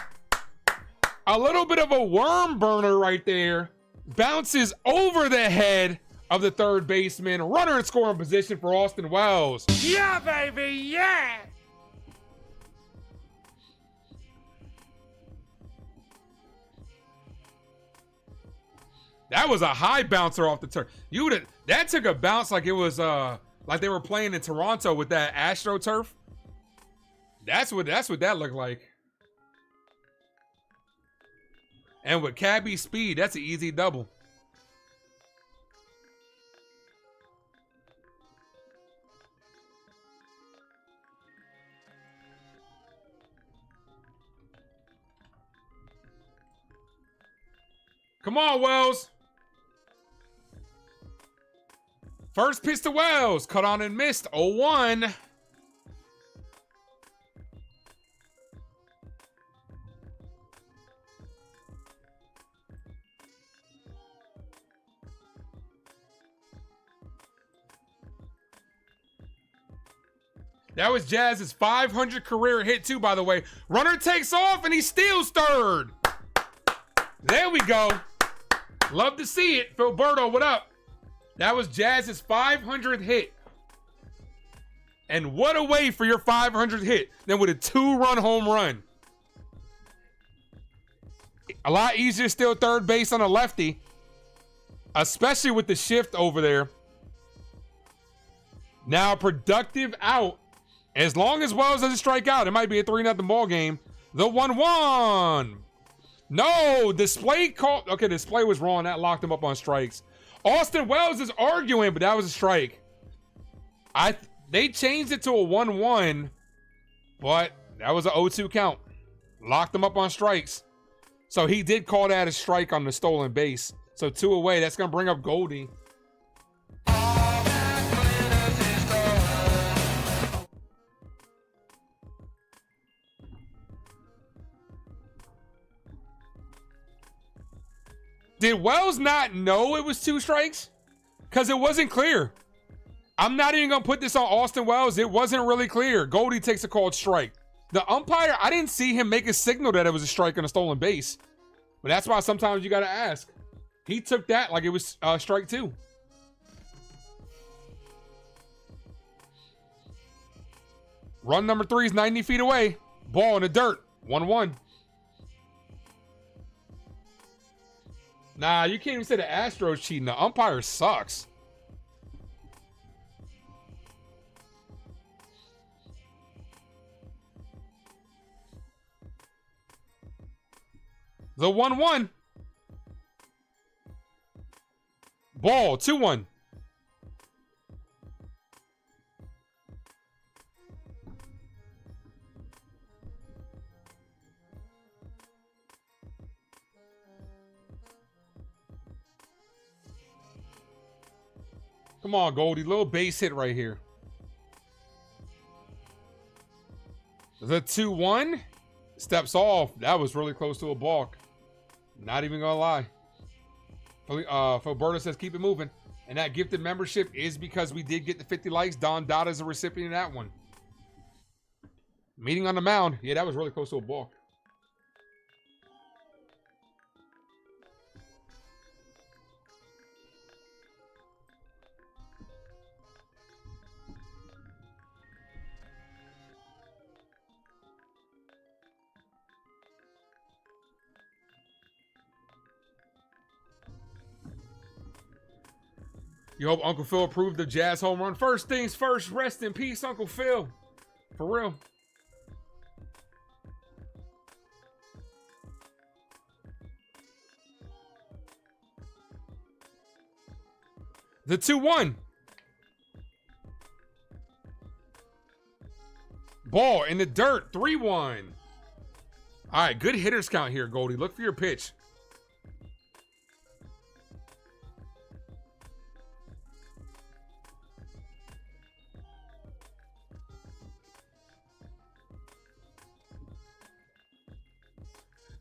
A little bit of a worm burner right there. Bounces over the head of the third baseman. Runner in scoring position for Austin Wells. Yeah, baby, yeah. That was a high bouncer off the turf. That took a bounce like it was like they were playing in Toronto with that Astro turf. That's what that looked like. And with Cabby's speed, that's an easy double. Come on, Wells. First pitch to Wells. Cut on and missed. 0-1. That was Jazz's 500 career hit too, by the way. Runner takes off and he steals third. There we go. Love to see it. Philberto, what up? That was Jazz's 500 hit. And what a way for your 500 hit than with a 2-run home run. A lot easier still third base on a lefty, especially with the shift over there. Now productive out. As long as Wells doesn't strike out, it might be a 3-0 ball game. The 1-1. No, display call. Okay, display was wrong. That locked him up on strikes. Austin Wells is arguing, but that was a strike. They changed it to a 1-1, but that was an 0-2 count. Locked him up on strikes. So he did call that a strike on the stolen base. So 2 away. That's going to bring up Goldie. Did Wells not know it was 2 strikes? Because it wasn't clear. I'm not even going to put this on Austin Wells. It wasn't really clear. Goldie takes a called strike. The umpire, I didn't see him make a signal that it was a strike on a stolen base. But that's why sometimes you got to ask. He took that like it was strike 2. Run number 3 is 90 feet away. Ball in the dirt. 1-1. Nah, you can't even say the Astros cheating. The umpire sucks. The 1-1. Ball, 2-1. Come on, Goldie. Little base hit right here. The 2-1 steps off. That was really close to a balk. Not even gonna lie. Filberto says keep it moving. And that gifted membership is because we did get the 50 likes. Don Dada is a recipient of that one. Meeting on the mound. Yeah, that was really close to a balk. You hope Uncle Phil approved the Jazz home run. First things first, rest in peace, Uncle Phil. For real. The 2-1. Ball in the dirt, 3-1. All right, good hitters count here, Goldie. Look for your pitch.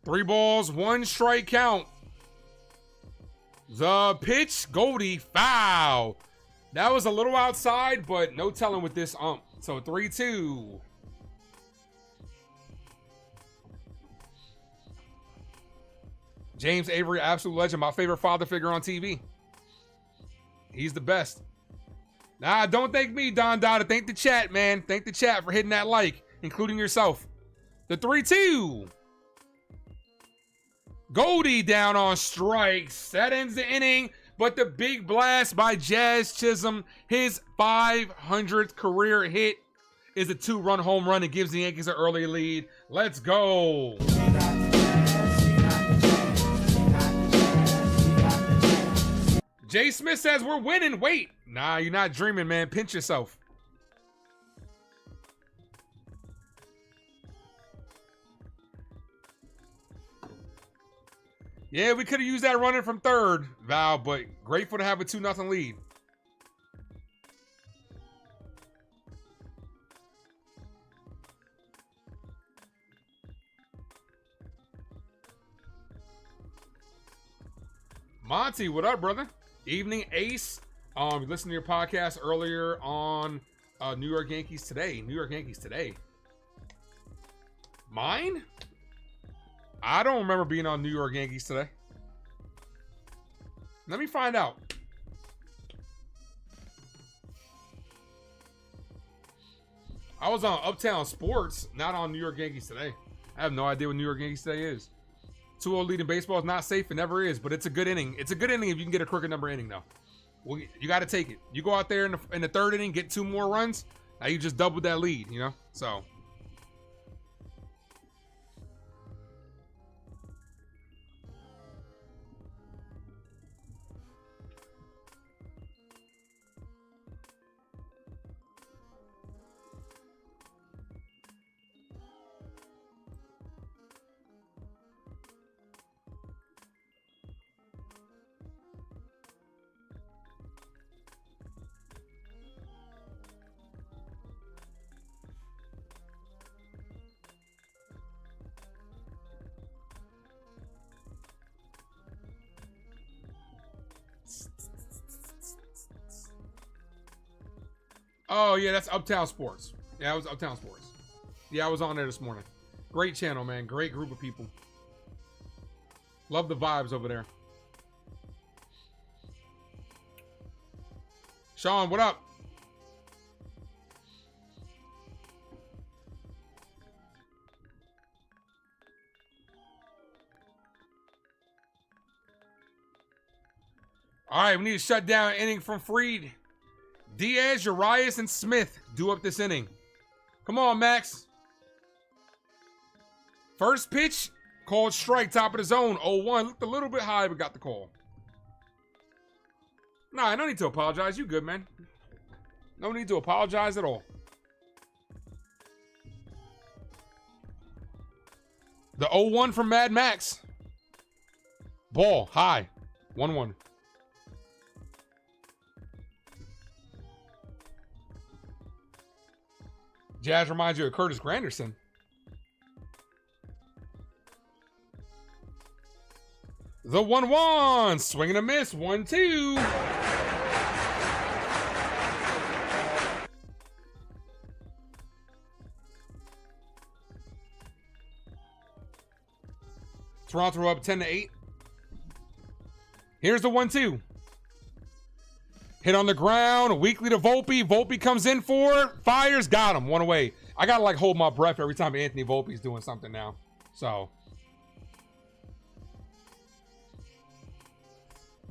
Three balls, 1 strike count. The pitch, Goldie, foul. That was a little outside, but no telling with this ump. So 3-2. James Avery, absolute legend. My favorite father figure on TV. He's the best. Nah, don't thank me, Don Dada. Thank the chat, man. Thank the chat for hitting that like, including yourself. The 3-2. Goldie down on strikes. That ends the inning. But the big blast by Jazz Chisholm, his 500th career hit, is a 2-run home run. It gives the Yankees an early lead. Let's go. Jay Smith says we're winning. Wait. Nah, you're not dreaming, man. Pinch yourself. Yeah, we could have used that running from third, Val, but grateful to have a 2-0 lead. Monty, what up, brother? Evening, Ace. Listened to your podcast earlier on New York Yankees Today. New York Yankees Today. Mine? I don't remember being on New York Yankees Today. Let me find out. I was on Uptown Sports, not on New York Yankees Today. I have no idea what New York Yankees Today is. 2-0 lead in baseball is not safe. It never is, but it's a good inning. It's a good inning if you can get a crooked number inning, though. Well, you got to take it. You go out there in the third inning, get 2 more runs. Now you just doubled that lead, you know? So... Oh, yeah, that's Uptown Sports. Yeah, it was Uptown Sports. Yeah, I was on there this morning. Great channel, man. Great group of people. Love the vibes over there. Sean, what up? All right, we need to shut down an inning from Freed. Diaz, Urias, and Smith do up this inning. Come on, Max. First pitch, called strike, top of the zone. 0-1, looked a little bit high, but got the call. Nah, I don't need to apologize. You good, man. No need to apologize at all. The 0-1 from Mad Max. Ball, high. 1-1. Jazz reminds you of Curtis Granderson. The 1-1. Swing and a miss. 1-2. Toronto up 10-8. Here's the 1-2. Hit on the ground, weakly to Volpe. Volpe comes in for, fires, got him, one away. I gotta like hold my breath every time Anthony Volpe's doing something now. So.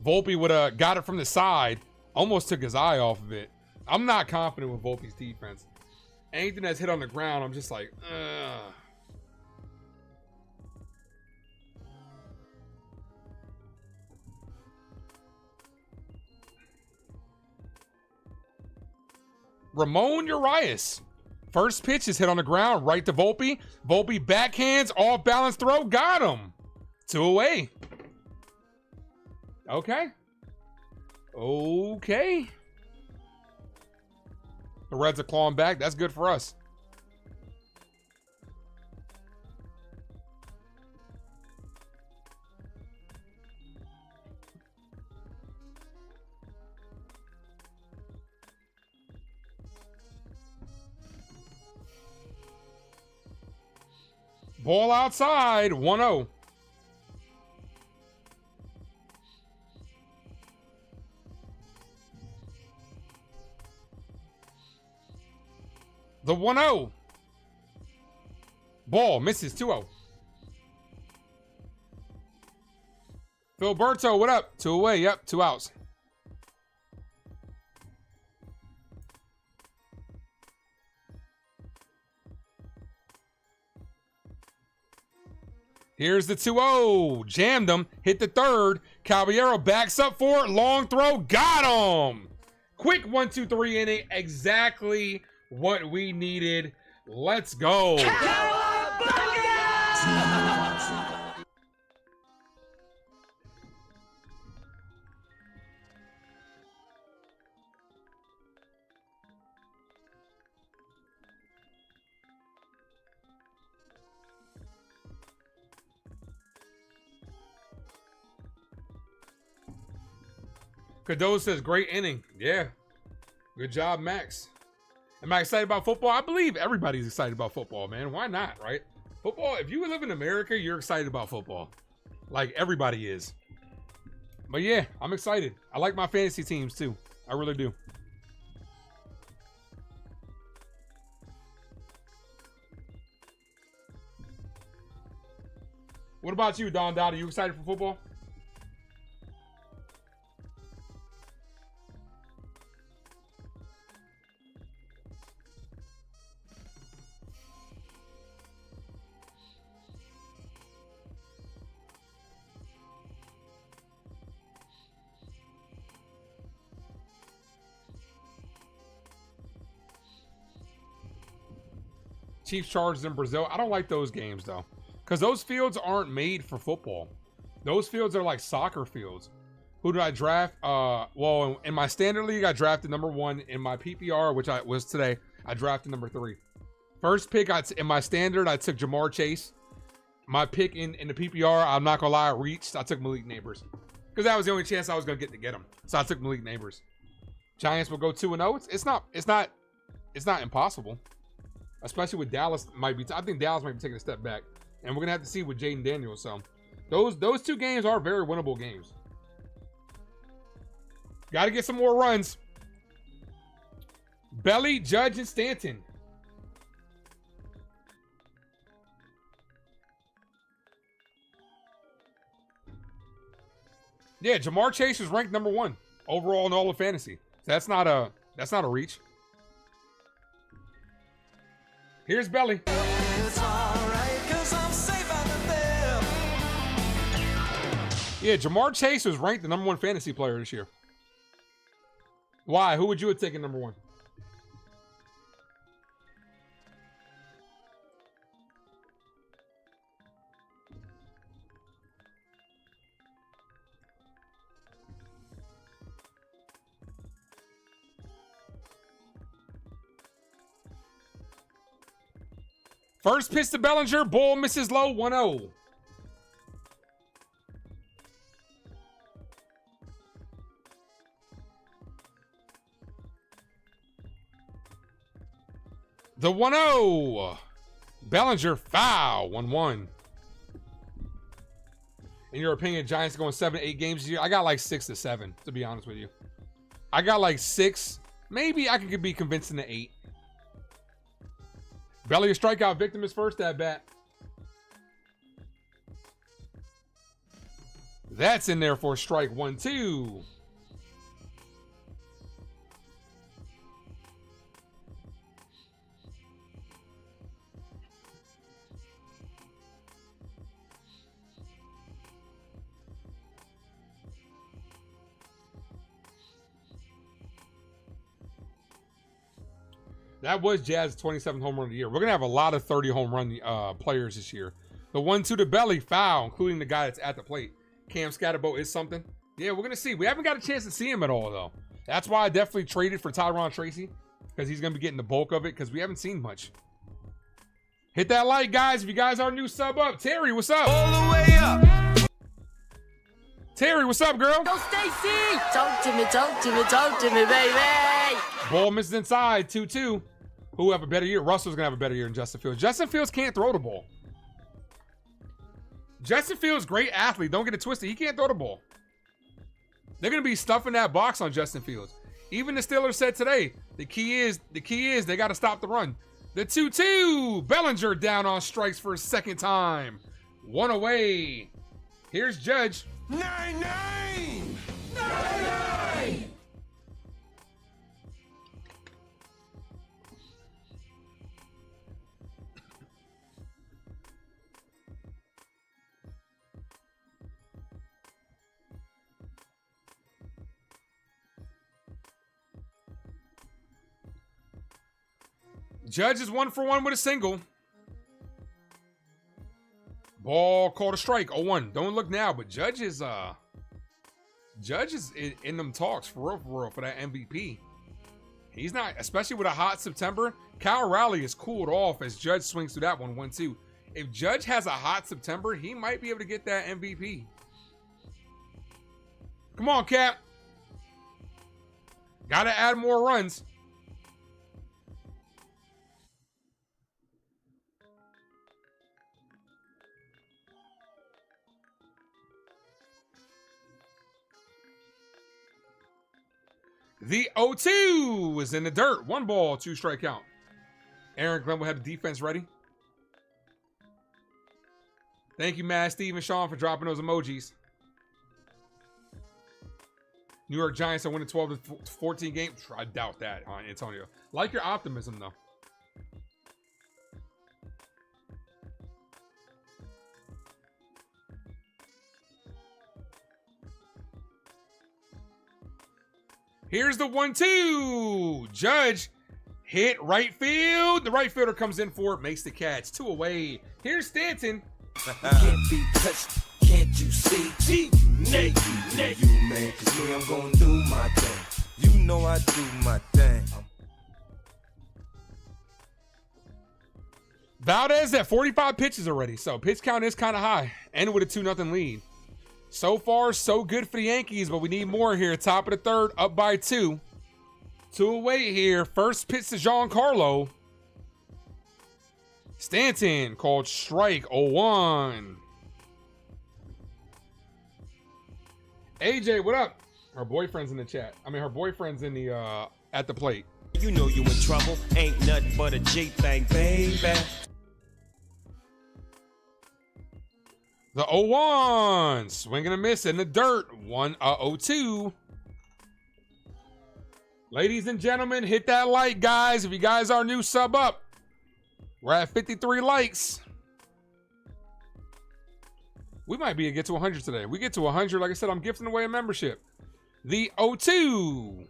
Volpe would have got it from the side, almost took his eye off of it. I'm not confident with Volpe's defense. Anything that's hit on the ground, I'm just like, ugh. Ramon Urias. First pitch is hit on the ground, right to Volpe. Volpe backhands, off balance throw, got him. 2 away. Okay. Okay. The Reds are clawing back. That's good for us. Ball outside, 1-0. The 1-0. Ball misses, 2-0. Philberto, what up? 2 away, yep, 2 outs. Here's the 2-0. Jammed him. Hit the third. Caballero backs up for it. Long throw. Got him. Quick 1-2-3 inning. Exactly what we needed. Let's go. Cadeau says, great inning. Yeah. Good job, Max. Am I excited about football? I believe everybody's excited about football, man. Why not, right? Football, if you live in America, you're excited about football. Like, everybody is. But yeah, I'm excited. I like my fantasy teams, too. I really do. What about you, Don Dot? Are you excited for football? Chiefs Chargers in Brazil. I don't like those games though, because those fields aren't made for football. Those fields are like soccer fields. Who did I draft? Well, in my standard league, I drafted number 1. In my PPR, which I was today, I drafted number 3. First pick, in my standard, I took Jamar Chase. My pick in the PPR, I'm not gonna lie, I reached. I took Malik Neighbors because that was the only chance I was gonna get him. So I took Malik Neighbors. Giants will go 2-0. It's not it's not impossible. Especially with Dallas I think Dallas might be taking a step back. And we're gonna have to see with Jaden Daniels. So those two games are very winnable games. Gotta get some more runs. Belly, Judge, and Stanton. Yeah, Jamar Chase is ranked number 1 overall in all of fantasy. So that's not a reach. Here's Belly. It's alright, 'cause I'm safe out of there. Yeah, Jamar Chase was ranked the number 1 fantasy player this year. Why? Who would you have taken number 1? First pitch to Bellinger. Ball misses low. 1-0. The 1-0. Bellinger foul. 1-1. In your opinion, Giants going 7-8 games this year? I got like 6 to 7, to be honest with you. I got like 6. Maybe I could be convincing to 8. Belly, a strikeout victim, is first at bat. That's in there for strike 1-2. That was Jazz's 27th home run of the year. We're going to have a lot of 30 home run players this year. The 1-2 to Belly, foul, including the guy that's at the plate. Cam Scatterbo is something. Yeah, we're going to see. We haven't got a chance to see him at all, though. That's why I definitely traded for Tyron Tracy, because he's going to be getting the bulk of it, because we haven't seen much. Hit that like, guys. If you guys are new, sub up. Terry, what's up? All the way up. Terry, what's up, girl? Yo, Stacy! Talk to me, baby! Ball misses inside, 2-2. Who have a better year? Russell's going to have a better year than Justin Fields. Justin Fields can't throw the ball. Justin Fields, great athlete. Don't get it twisted. He can't throw the ball. They're going to be stuffing that box on Justin Fields. Even the Steelers said today, the key is they got to stop the run. The 2-2. Bellinger down on strikes for a second time. 1 away. Here's Judge. 9-9! Judge is 1 for 1 with a single. Ball called a strike. 0-1. Don't look now, but Judge is in them talks for real for that MVP. He's not, especially with a hot September. Kyle Raleigh is cooled off as Judge swings through that one 1-2. If Judge has a hot September, he might be able to get that MVP. Come on, Cap. Gotta add more runs. The 0-2 is in the dirt. 1 ball, 2 strike count. Aaron Glenn will have the defense ready. Thank you, Matt, Steve, and Sean for dropping those emojis. New York Giants are winning 12-14 games. I doubt that, Antonio. Like your optimism, though. Here's the 1-2. Judge hit right field. The right fielder comes in for it, makes the catch. 2 away. Here's Stanton. You can't be touched, can't you see? You, man, 'cause me, I'm gonna do my thing. You know I do my thing. Valdez at 45 pitches already, so pitch count is kind of high. And with a 2-0 lead. So far, so good for the Yankees, but we need more here. Top of the third, up by 2. Two away here. First pitch to Giancarlo. Stanton called strike 0-1. AJ, what up? Her boyfriend's in the chat. I mean, her boyfriend's in the at the plate. You know you in trouble. Ain't nothing but a G thing, baby. The 0-1. Swing and a miss in the dirt. 0-2. Ladies and gentlemen, hit that like, guys. If you guys are new, sub up. We're at 53 likes. We might be able to get to 100 today. We get to 100, like I said, I'm gifting away a membership. The 0-2.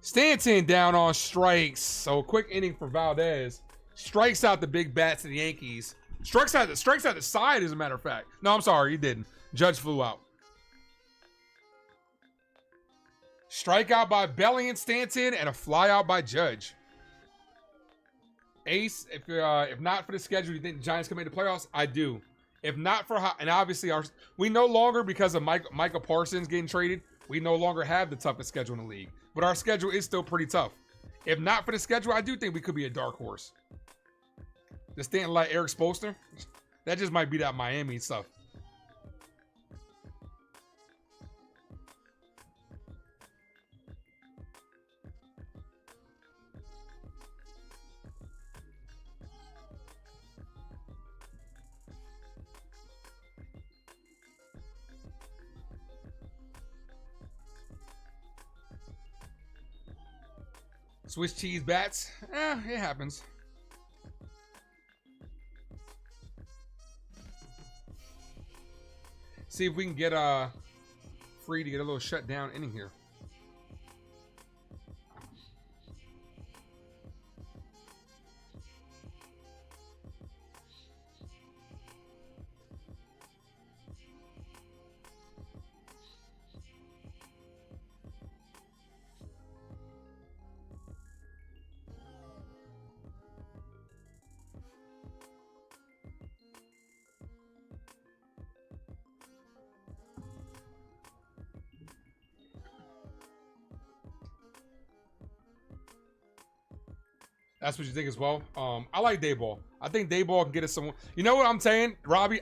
Stanton down on strikes. So a quick inning for Valdez. Strikes out the big bats of the Yankees. Strikes out the side, as a matter of fact. No, I'm sorry, he didn't. Judge flew out. Strikeout by Belly and Stanton, and a flyout by Judge. Ace, if not for the schedule, you think the Giants can make the playoffs? I do. If not for and obviously we no longer, because of Micah Parsons getting traded, we no longer have the toughest schedule in the league. But our schedule is still pretty tough. If not for the schedule, I do think we could be a dark horse. The Stanton like Eric Spoelstra, that just might be that Miami stuff. Swiss cheese bats. It happens. See if we can get free to get a little shutdown inning here. That's what you think as well. I like Dayball. I think Dayball can get us some. You know what I'm saying, Robbie?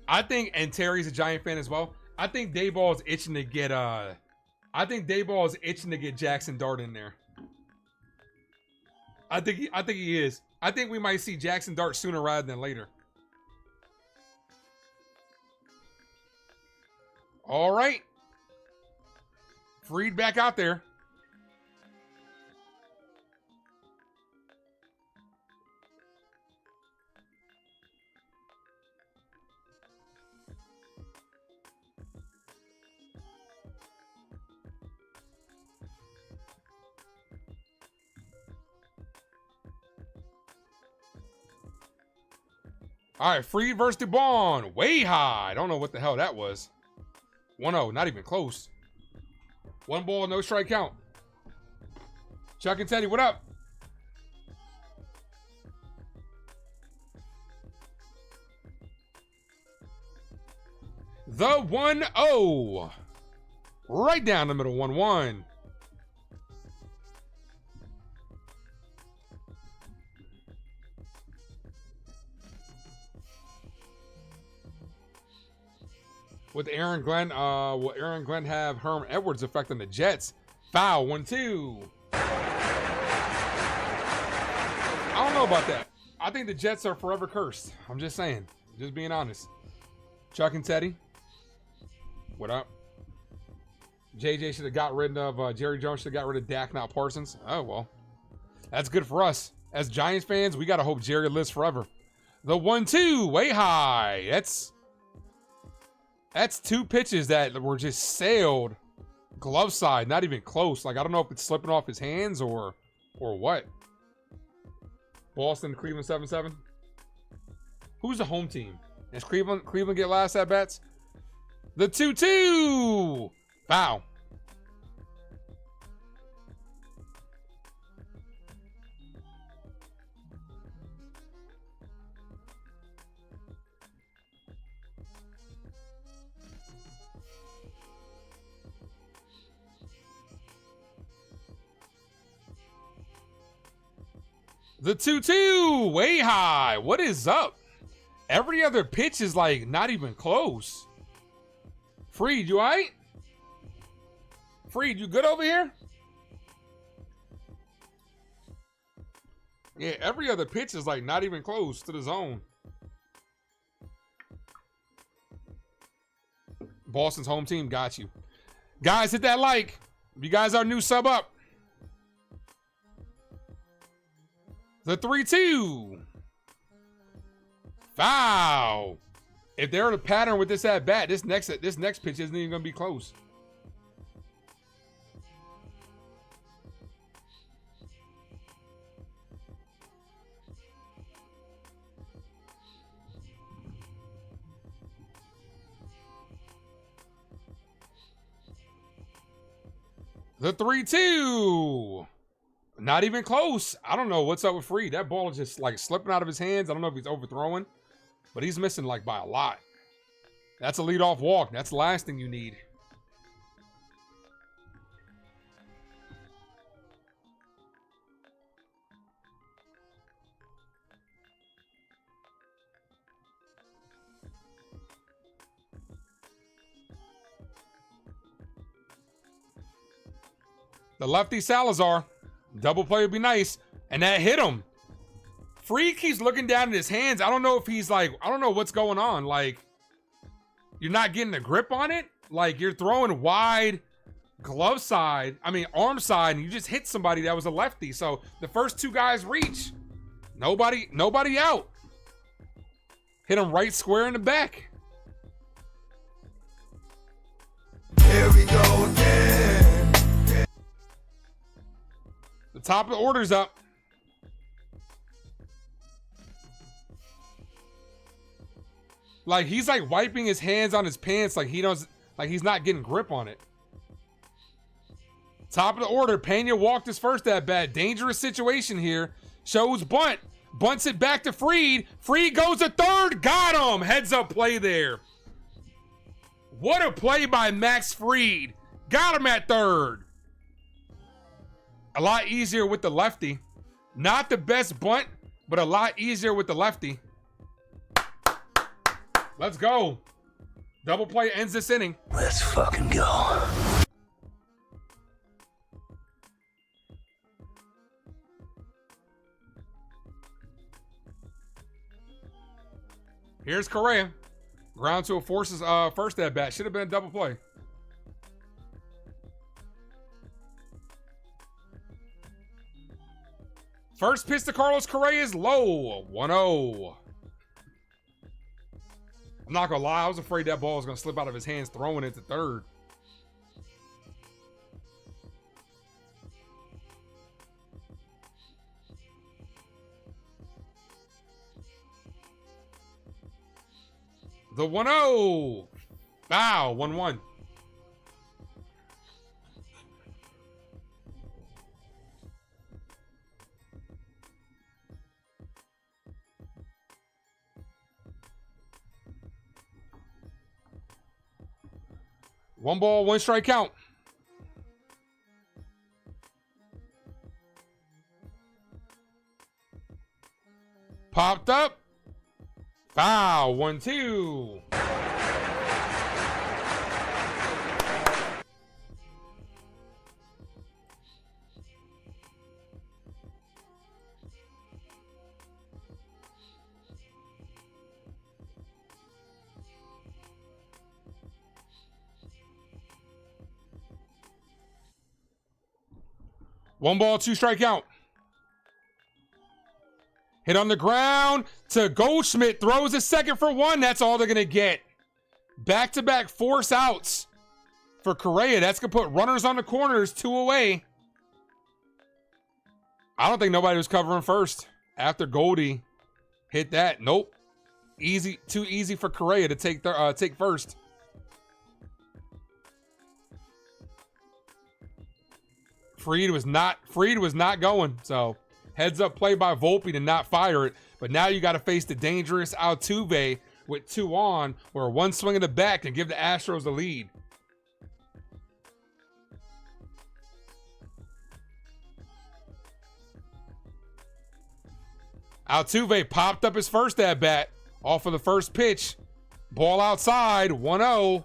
I think, and Terry's a Giant fan as well. I think Dayball is itching to get. I think Dayball is itching to get Jackson Dart in there. I think he is. I think we might see Jackson Dart sooner rather than later. All right. Freed back out there. All right, Freed versus DeBon. Way high. I don't know what the hell that was. 1-0, not even close. 1 ball, no strike count. Chuck and Teddy, what up? The 1-0. Right down the middle, 1-1. With Aaron Glenn, will Aaron Glenn have Herm Edwards affecting the Jets? Foul, 1-2. I don't know about that. I think the Jets are forever cursed. I'm just saying. Just being honest. Chuck and Teddy. What up? JJ should have got rid of, Jerry Jones should have got rid of Dak, not Parsons. Oh, well. That's good for us. As Giants fans, we got to hope Jerry lives forever. The 1-2, way high. That's 2 pitches that were just sailed glove side, not even close. Like, I don't know if it's slipping off his hands or what. Boston, Cleveland 7-7. Who's the home team? Does Cleveland get last at bats? The 2-2. Foul. The 2-2, way high. What is up? Every other pitch is like not even close. Freed, you all right? Freed, you good over here? Yeah, every other pitch is like not even close to the zone. Boston's home team got you. Guys, hit that like. If you guys are new, sub up. The 3-2. Foul. If they're in a pattern with this at bat, this next pitch isn't even gonna be close. The 3-2. Not even close. I don't know what's up with Freed. That ball is just like slipping out of his hands. I don't know if he's overthrowing, but he's missing like by a lot. That's a leadoff walk. That's the last thing you need. The lefty Salazar. Double play would be nice. And that hit him. Freed keeps looking down at his hands. I don't know if he's like, I don't know what's going on. Like, you're not getting a grip on it. Like, you're throwing wide glove side, arm side, and you just hit somebody that was a lefty. So the first two guys reach. Nobody out. Hit him right square in the back. Here we go again. The top of the order's up. Like, he's like wiping his hands on his pants like he knows, like he's not getting grip on it. Top of the order, Pena walked his first at bat. Dangerous situation here. Shows bunt. Bunts it back to Freed. Freed goes to third. Got him. Heads up play there. What a play by Max Fried. Got him at third. A lot easier with the lefty. Not the best bunt, but a lot easier with the lefty. Let's go. Double play ends this inning. Let's fucking go. Here's Chyeaaa. Ground to a forces first at bat. Should have been a double play. First pitch to Carlos Correa is low. 1-0. I'm not going to lie. I was afraid that ball was going to slip out of his hands throwing it to third. The 1-0. Foul. 1-1. One ball, one strike count. Popped up. Foul. 1-2. One ball, two strike count. Hit on the ground to Goldschmidt. Throws a second for one. That's all they're going to get. Back-to-back force outs for Correa. That's going to put runners on the corners, 2 away. I don't think nobody was covering first after Goldie hit that. Nope. Easy, too easy for Correa to take first. Freed was not going. So heads up play by Volpe to not fire it. But now you got to face the dangerous Altuve with 2 on, where one swing in the back can give the Astros the lead. Altuve popped up his first at-bat off of the first pitch. Ball outside, 1-0.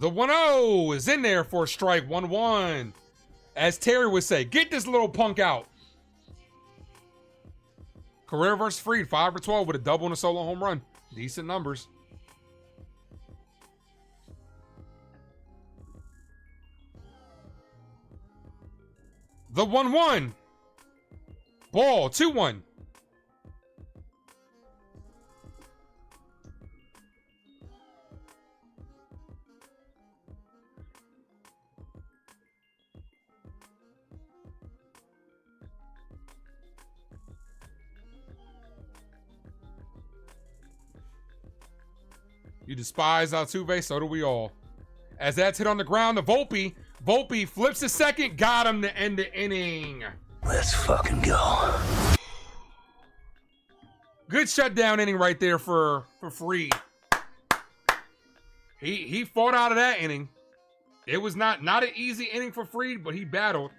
The 1-0 is in there for a strike, 1-1. As Terry would say, get this little punk out. Career versus Fried, 5 for 12 with a double and a solo home run. Decent numbers. The 1-1. Ball, 2-1. You despise Altuve, so do we all. As that's hit on the ground, the Volpe flips a second, got him to end the inning. Let's fucking go. Good shutdown inning right there for Fried. He fought out of that inning. It was not an easy inning for Fried, but he battled.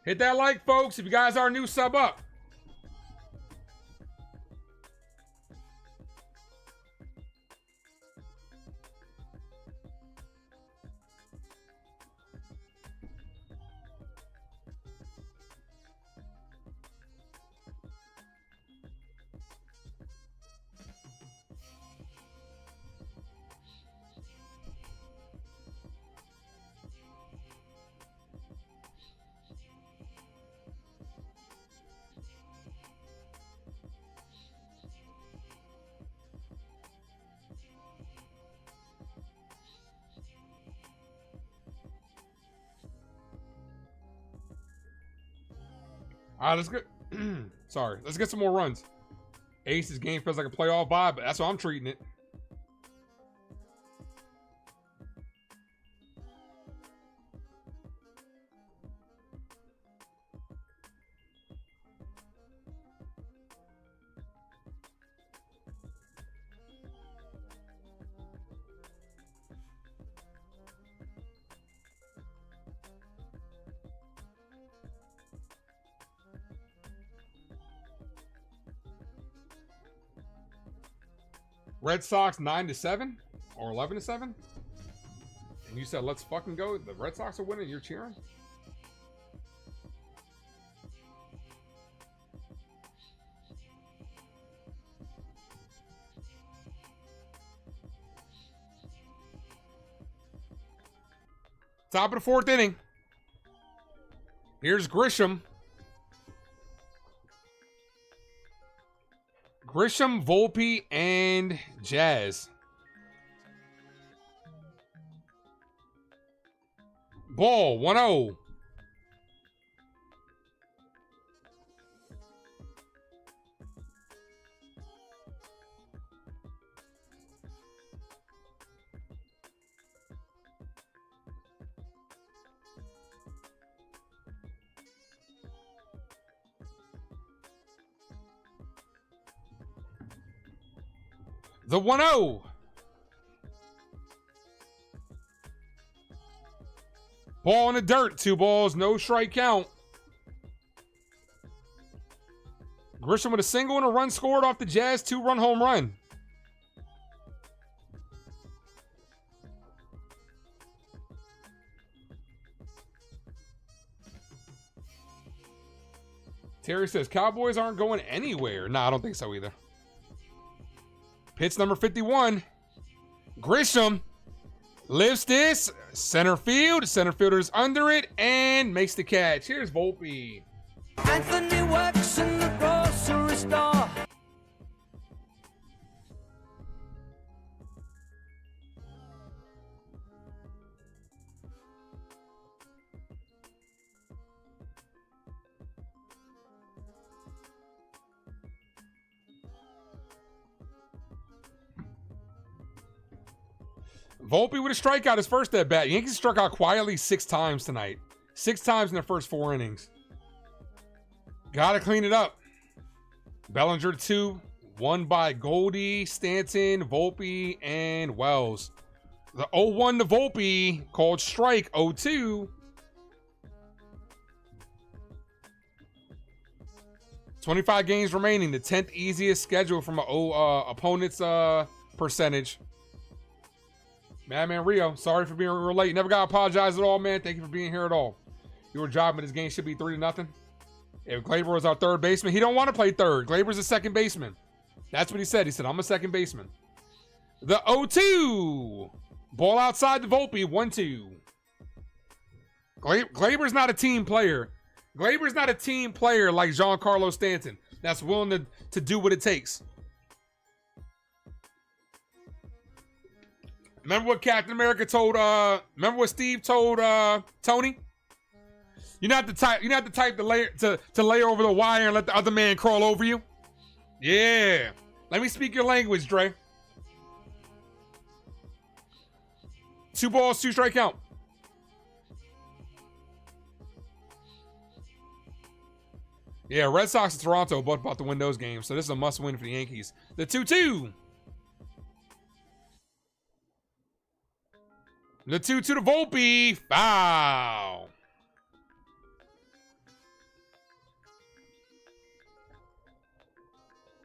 Hit that like, folks, if you guys are new, sub up. All right, let's get. Sorry, let's get some more runs. Ace's game feels like a playoff vibe, but that's how I'm treating it. Red Sox 9-7 or 11-7, and you said let's fucking go. The Red Sox are winning. You're cheering. Top of the fourth inning. Here's Grisham. Grisham, Volpe, and Jazz. Ball, 1-0. The 1-0. Ball in the dirt. 2 balls, no strike count. Grisham with a single and a run scored off the Jazz 2-run home run. Terry says Cowboys aren't going anywhere. Nah, I don't think so either. Pitch number 51. Grisham lifts this. Center field. Center fielder's under it and makes the catch. Here's Volpe. Anthony works in the grocery store. Volpe with a strikeout, his first at bat. Yankees struck out quietly 6 times tonight. 6 times in the first 4 innings. Gotta clean it up. Bellinger 2, 1 by Goldie, Stanton, Volpe, and Wells. The 0-1 to Volpe, called strike. 0-2. 25 games remaining, the 10th easiest schedule from an opponent's percentage. Madman Rio, sorry for being real late. Never got to apologize at all, man. Thank you for being here at all. Your job in this game should be 3-0. If Gleyber was our third baseman, he don't want to play third. Gleyber's a second baseman. That's what he said. He said, I'm a second baseman. The 0-2. Ball outside the Volpe, 1-2. Gleyber's not a team player. Gleyber's not a team player like Giancarlo Stanton that's willing to do what it takes. Remember what Captain America told, remember what Steve told Tony? You're not the type to lay over the wire and let the other man crawl over you. Yeah. Let me speak your language, Dre. 2 balls, 2 strike count. Yeah, Red Sox and Toronto both about to win those games, so this is a must-win for the Yankees. The 2-2. The 2-2 to Volpe. Foul.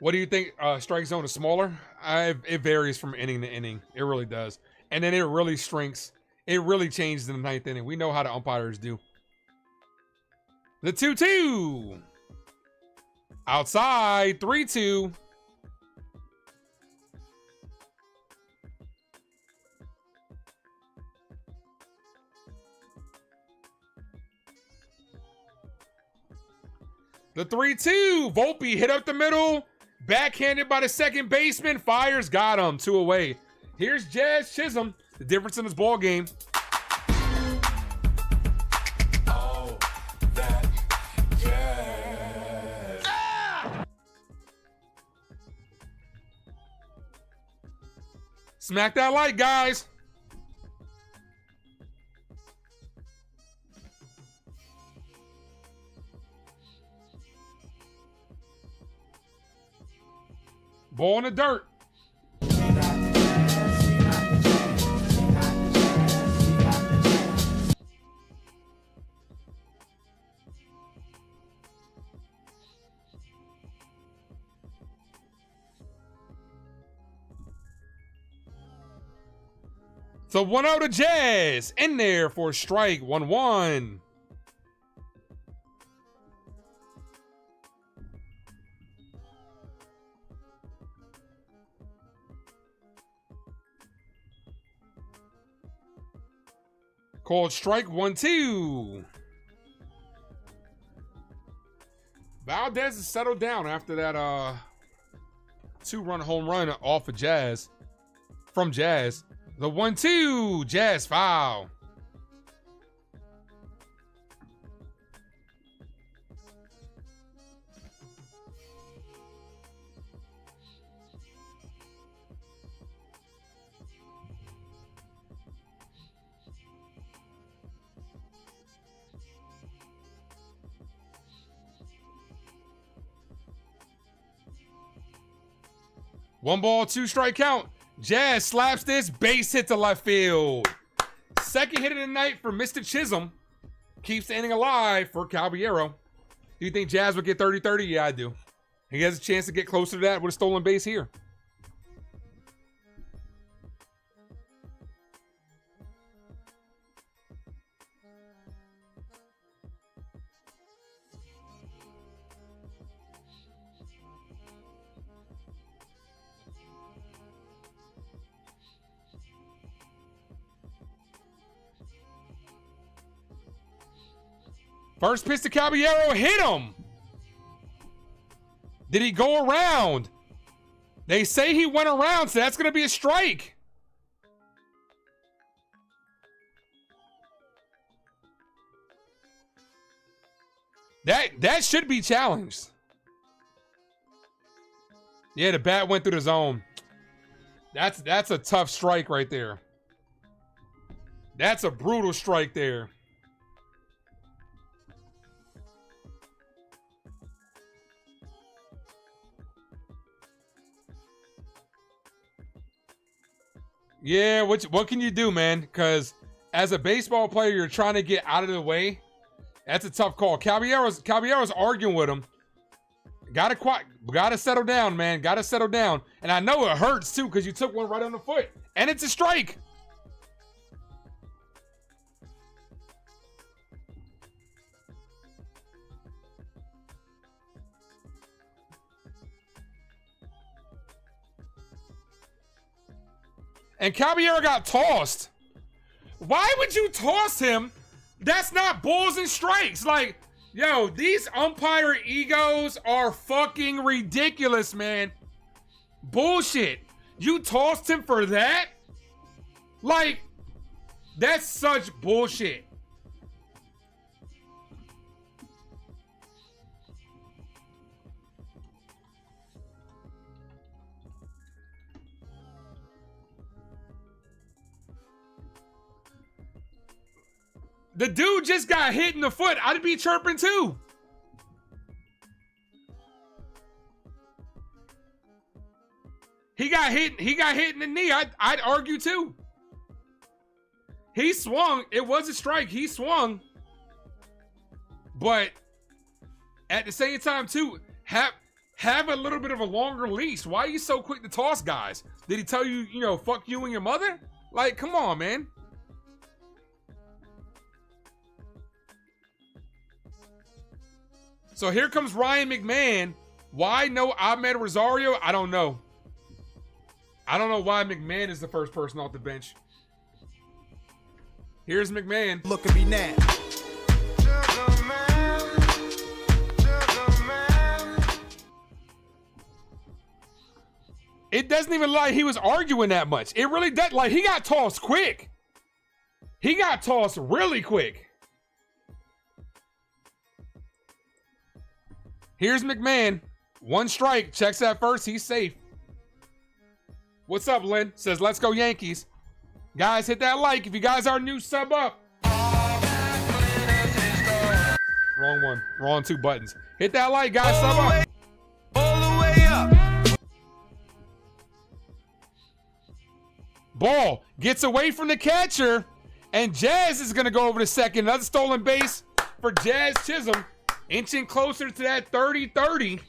What do you think? Strike zone is smaller? It varies from inning to inning. It really does. And then it really shrinks. It really changes in the 9th inning. We know how the umpires do. The 2-2. Outside. 3-2. The 3-2. Volpe hit up the middle. Backhanded by the second baseman. Fires, got him. 2 away. Here's Jazz Chisholm. The difference in this ball game. Oh, that jazz. Ah! Smack that like, guys. Ball in the dirt. So 1-0 to Jazz. In there for a strike. 1-1. Called strike. 1-2. Valdez has settled down after that 2-run home run off of Jazz. From Jazz. The 1-2. Jazz foul. One ball, 2 strike count. Jazz slaps this, base hit to left field. Second hit of the night for Mr. Chisholm. Keeps the inning alive for Caballero. Do you think Jazz would get 30-30? Yeah, I do. He has a chance to get closer to that with a stolen base here. First pitch to Caballero, hit him. Did he go around? They say he went around, so that's going to be a strike. That should be challenged. Yeah, the bat went through the zone. That's a tough strike right there. That's a brutal strike there. Yeah, what can you do, man? Because as a baseball player, you're trying to get out of the way. That's a tough call. Caballero's arguing with him. Gotta settle down, man. Gotta settle down. And I know it hurts too, because you took one right on the foot. And it's a strike. And Caballero got tossed. Why would you toss him? That's not balls and strikes. Like, yo, these umpire egos are fucking ridiculous, man. Bullshit. You tossed him for that? Like, that's such bullshit. The dude just got hit in the foot. I'd be chirping too. He got hit in the knee. I'd argue too. He swung. It was a strike. He swung. But at the same time too, have a little bit of a longer leash. Why are you so quick to toss guys? Did he tell you, fuck you and your mother? Like, come on, man. So here comes Ryan McMahon. Why no Ahmed Rosario? I don't know. I don't know why McMahon is the first person off the bench. Here's McMahon. Look at me now. It doesn't even look like he was arguing that much. It really does. Like, he got tossed quick. He got tossed really quick. Here's McMahon. One strike. Checks that first. He's safe. What's up, Lynn? Says, let's go Yankees. Guys, hit that like. If you guys are new, sub up. Wrong one. Wrong two buttons. Hit that like, guys. Sub up. All the way up. Ball gets away from the catcher. And Jazz is going to go over to second. Another stolen base for Jazz Chisholm. Inching closer to that 30-30.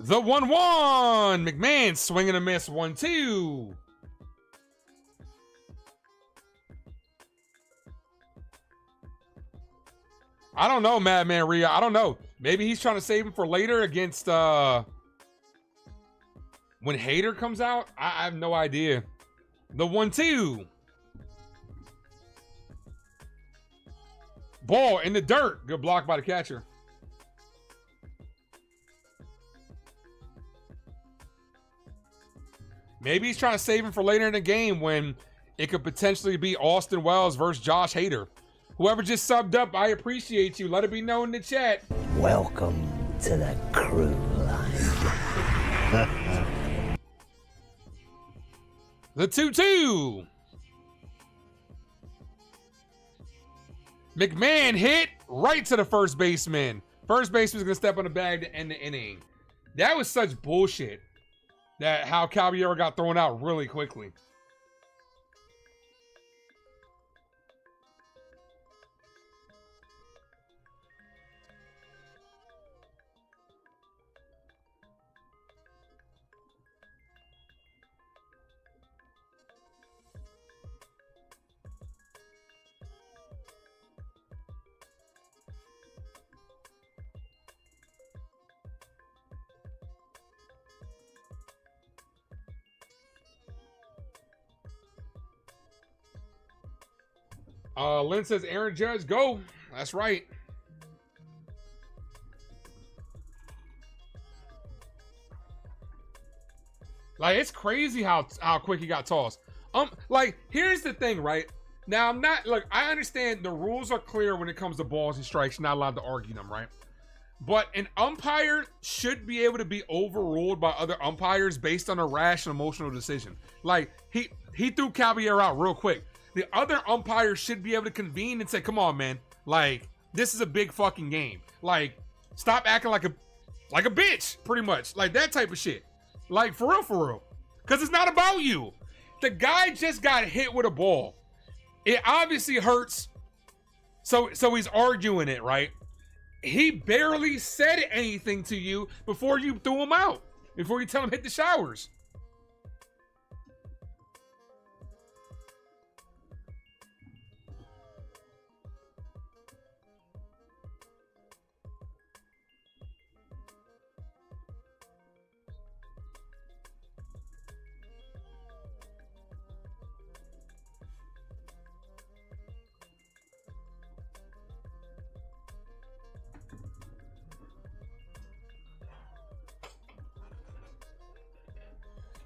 The 1-1. McMahon swinging a miss. 1-2. I don't know, Madman Rhea. I don't know. Maybe he's trying to save him for later against when Hader comes out. I have no idea. The 1-2. Ball in the dirt. Good block by the catcher. Maybe he's trying to save him for later in the game when it could potentially be Austin Wells versus Josh Hader. Whoever just subbed up, I appreciate you. Let it be known in the chat. Welcome to the crew line. The 2-2. McMahon hit right to the first baseman. First baseman's going to step on the bag to end the inning. That was such bullshit. That how Caballero got thrown out really quickly. Lynn says, Aaron Judge, go. That's right. Like, it's crazy how quick he got tossed. Like, here's the thing, right? Now, I understand the rules are clear when it comes to balls and strikes. You're not allowed to argue them, right? But an umpire should be able to be overruled by other umpires based on a rash and emotional decision. Like, he threw Chyeaaa out real quick. The other umpire should be able to convene and say, come on, man. Like, this is a big fucking game. Like, stop acting like a bitch, pretty much. Like, that type of shit. Like, for real. Because it's not about you. The guy just got hit with a ball. It obviously hurts. So he's arguing it, right? He barely said anything to you before you threw him out. Before you tell him hit the showers.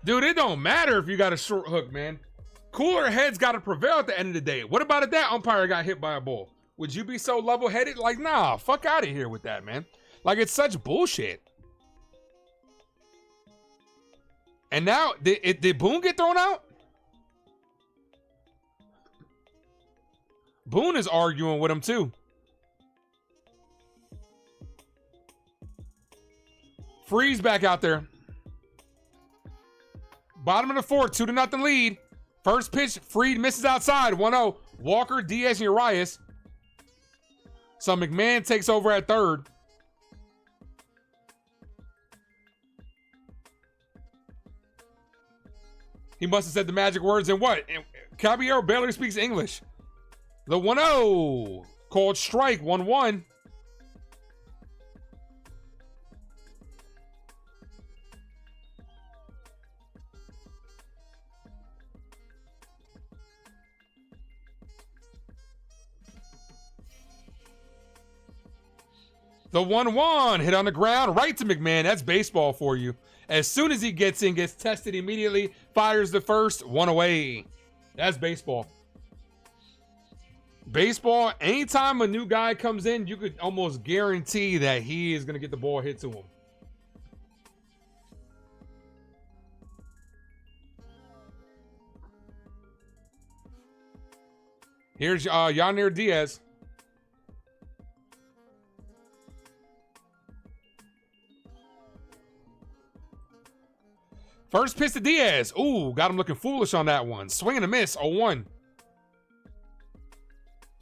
Dude, it don't matter if you got a short hook, man. Cooler heads got to prevail at the end of the day. What about if that umpire got hit by a ball? Would you be so level-headed? Like, nah, fuck out of here with that, man. Like, it's such bullshit. And now, did Boone get thrown out? Boone is arguing with him, too. Freeze back out there. Bottom of the fourth, 2-0 lead. First pitch, Freed misses outside, 1-0. Walker, Diaz, and Urias. So McMahon takes over at third. He must have said the magic words in what? Caballero barely speaks English. The 1-0. Called strike, 1-1. The 1-1 hit on the ground, right to McMahon. That's baseball for you. As soon as he gets in, gets tested immediately, fires the first, one away. That's baseball. Baseball, anytime a new guy comes in, you could almost guarantee that he is going to get the ball hit to him. Here's Yanir Diaz. First pitch to Diaz. Ooh, got him looking foolish on that one. Swing and a miss, 0-1.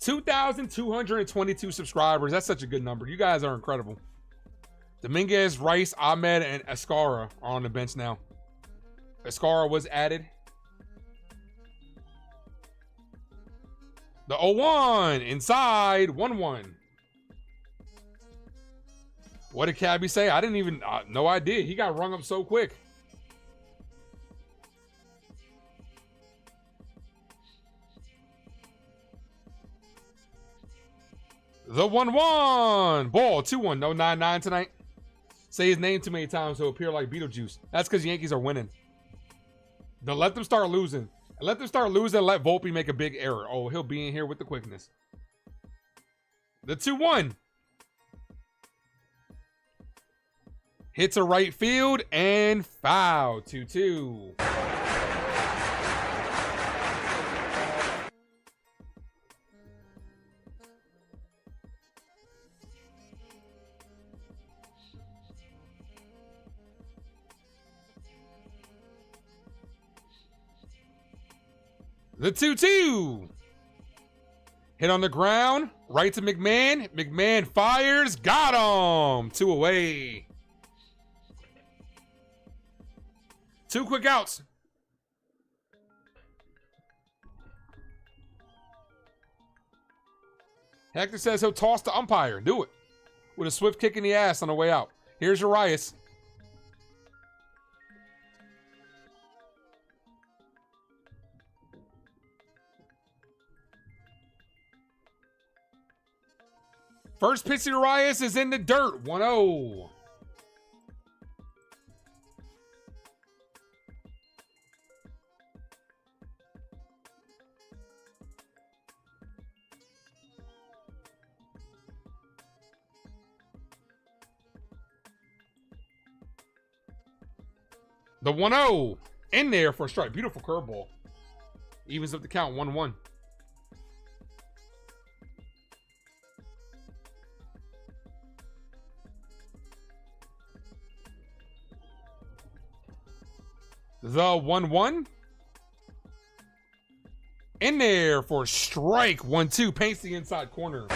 2,222 subscribers. That's such a good number. You guys are incredible. Dominguez, Rice, Ahmed, and Escara are on the bench now. Escara was added. The 0-1 inside, 1-1. What did Cabby say? I didn't even, no idea. He got rung up so quick. The 1-1. Ball, 2-1. No 9-9 tonight. Say his name too many times, he'll appear like Beetlejuice. That's because Yankees are winning. Don't let them start losing. Let them start losing and let Volpe make a big error. Oh, he'll be in here with the quickness. The 2-1. Hits a right field and foul. 2-2. The 2-2. Hit on the ground. Right to McMahon. McMahon fires. Got him. 2 away. 2 quick outs. Hector says he'll toss the umpire. Do it. With a swift kick in the ass on the way out. Here's Urias. First pitch to Urias is in the dirt. 1-0. The 1-0 in there for a strike. Beautiful curveball. Evens up the count, 1-1. The 1-1 in there for a strike. 1-2. Paints the inside corner.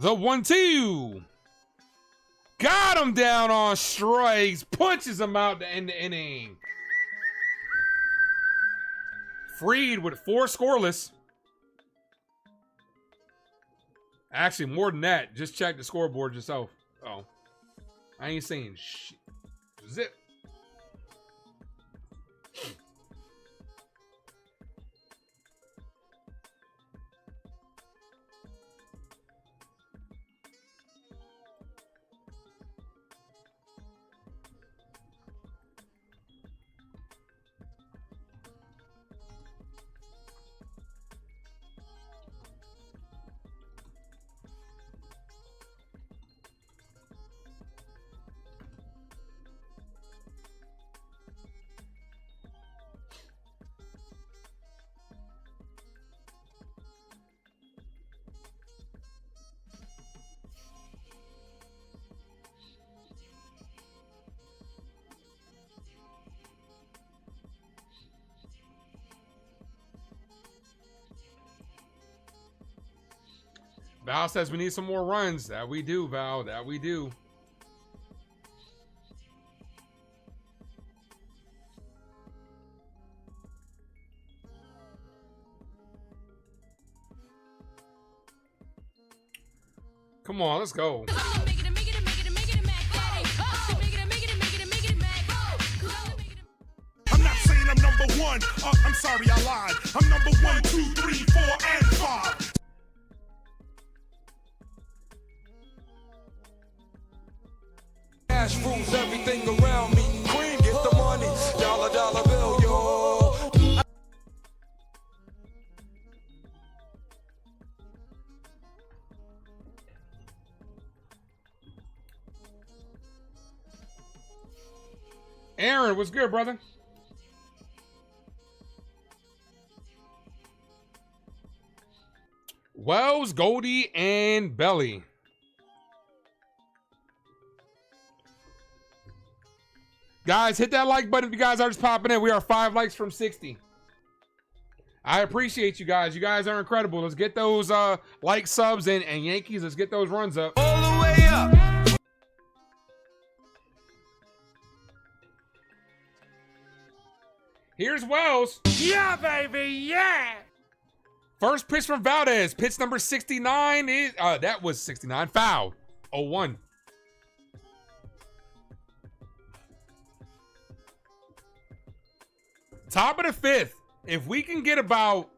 The 1-2. Got him down on strikes. Punches him out to end the inning. Freed with 4 scoreless. Actually, more than that. Just check the scoreboard yourself. Oh. I ain't saying shit. Zip. Val says we need some more runs. That we do, Val. That we do. Come on, let's go. I'm not saying I'm number one. I'm sorry, I lied. I'm number 1, 2, 3, 4, and 5. Cash rules everything around me. Queen, get the money. Dollar, dollar bill, yo. Aaron, what's good, brother? Wells, Goldie, and Belly. Guys, hit that like button if you guys are just popping in. We are 5 likes from 60. I appreciate you guys. You guys are incredible. Let's get those like, subs, and Yankees. Let's get those runs up. All the way up. Here's Wells. Yeah, baby, yeah. First pitch from Valdez. Pitch number 69 is that was 69. Foul. 0-1. Top of the 5th. If we can get about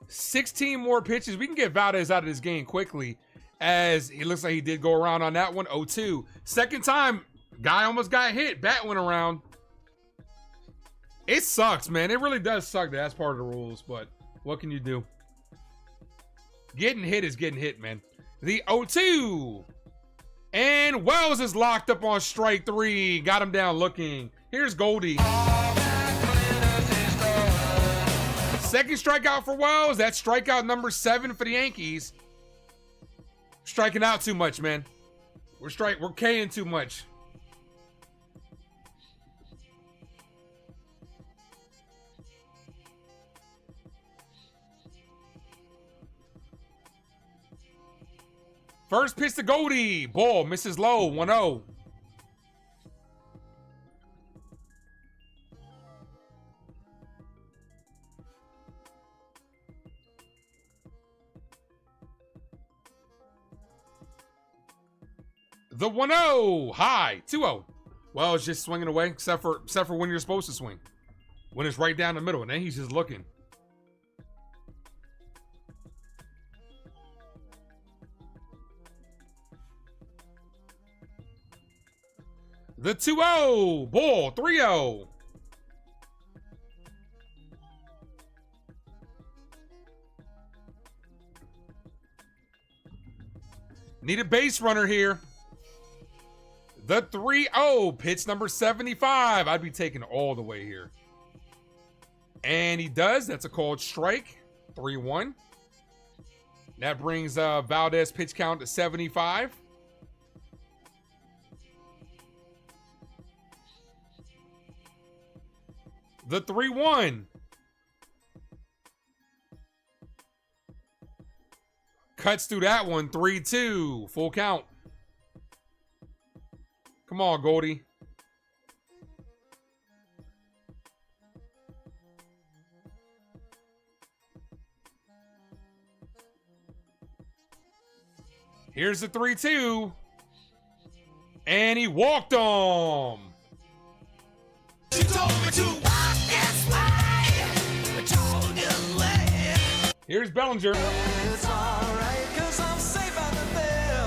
16 more pitches, we can get Valdez out of this game quickly, as it looks like he did go around on that one. 0-2. Second time, guy almost got hit. Bat went around. It sucks, man. It really does suck that that's part of the rules, but what can you do? Getting hit is getting hit, man. The 0-2. And Wells is locked up on strike 3. Got him down looking. Here's Goldie. Second strikeout for Wells. That's strikeout number 7 for the Yankees. Striking out too much, man. We're K-ing too much. First pitch to Goldie. Ball misses low. 1-0. The 1-0. High. 2-0. Well, it's just swinging away, except for when you're supposed to swing. When it's right down the middle, and then he's just looking. The 2-0. Ball. 3-0. Need a base runner here. The 3-0, pitch number 75. I'd be taking all the way here. And he does. That's a called strike. 3-1. That brings Valdez pitch count to 75. The 3-1. Cuts through that one. 3-2. Full count. Come on, Goldie. Here's the 3-2. And he walked on. She told me to walk this way. I told you late. Here's Bellinger. It's alright, 'cause I'm safe out of there.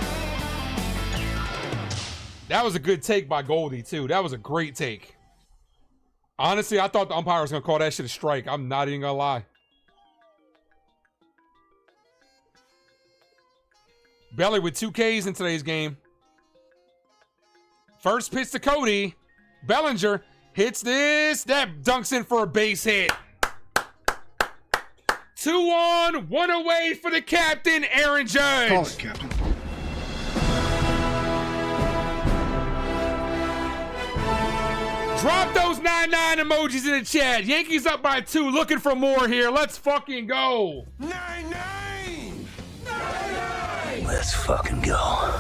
That was a good take by Goldie, too. That was a great take. Honestly, I thought the umpire was going to call that shit a strike. I'm not even going to lie. Belly with 2 Ks in today's game. First pitch to Cody. Bellinger hits this. That dunks in for a base hit. 2 on, 1 away for the captain, Aaron Judge. Call it, Captain. Drop those 9-9 emojis in the chat. Yankees up by 2, looking for more here. Let's fucking go. 9-9. Let's fucking go.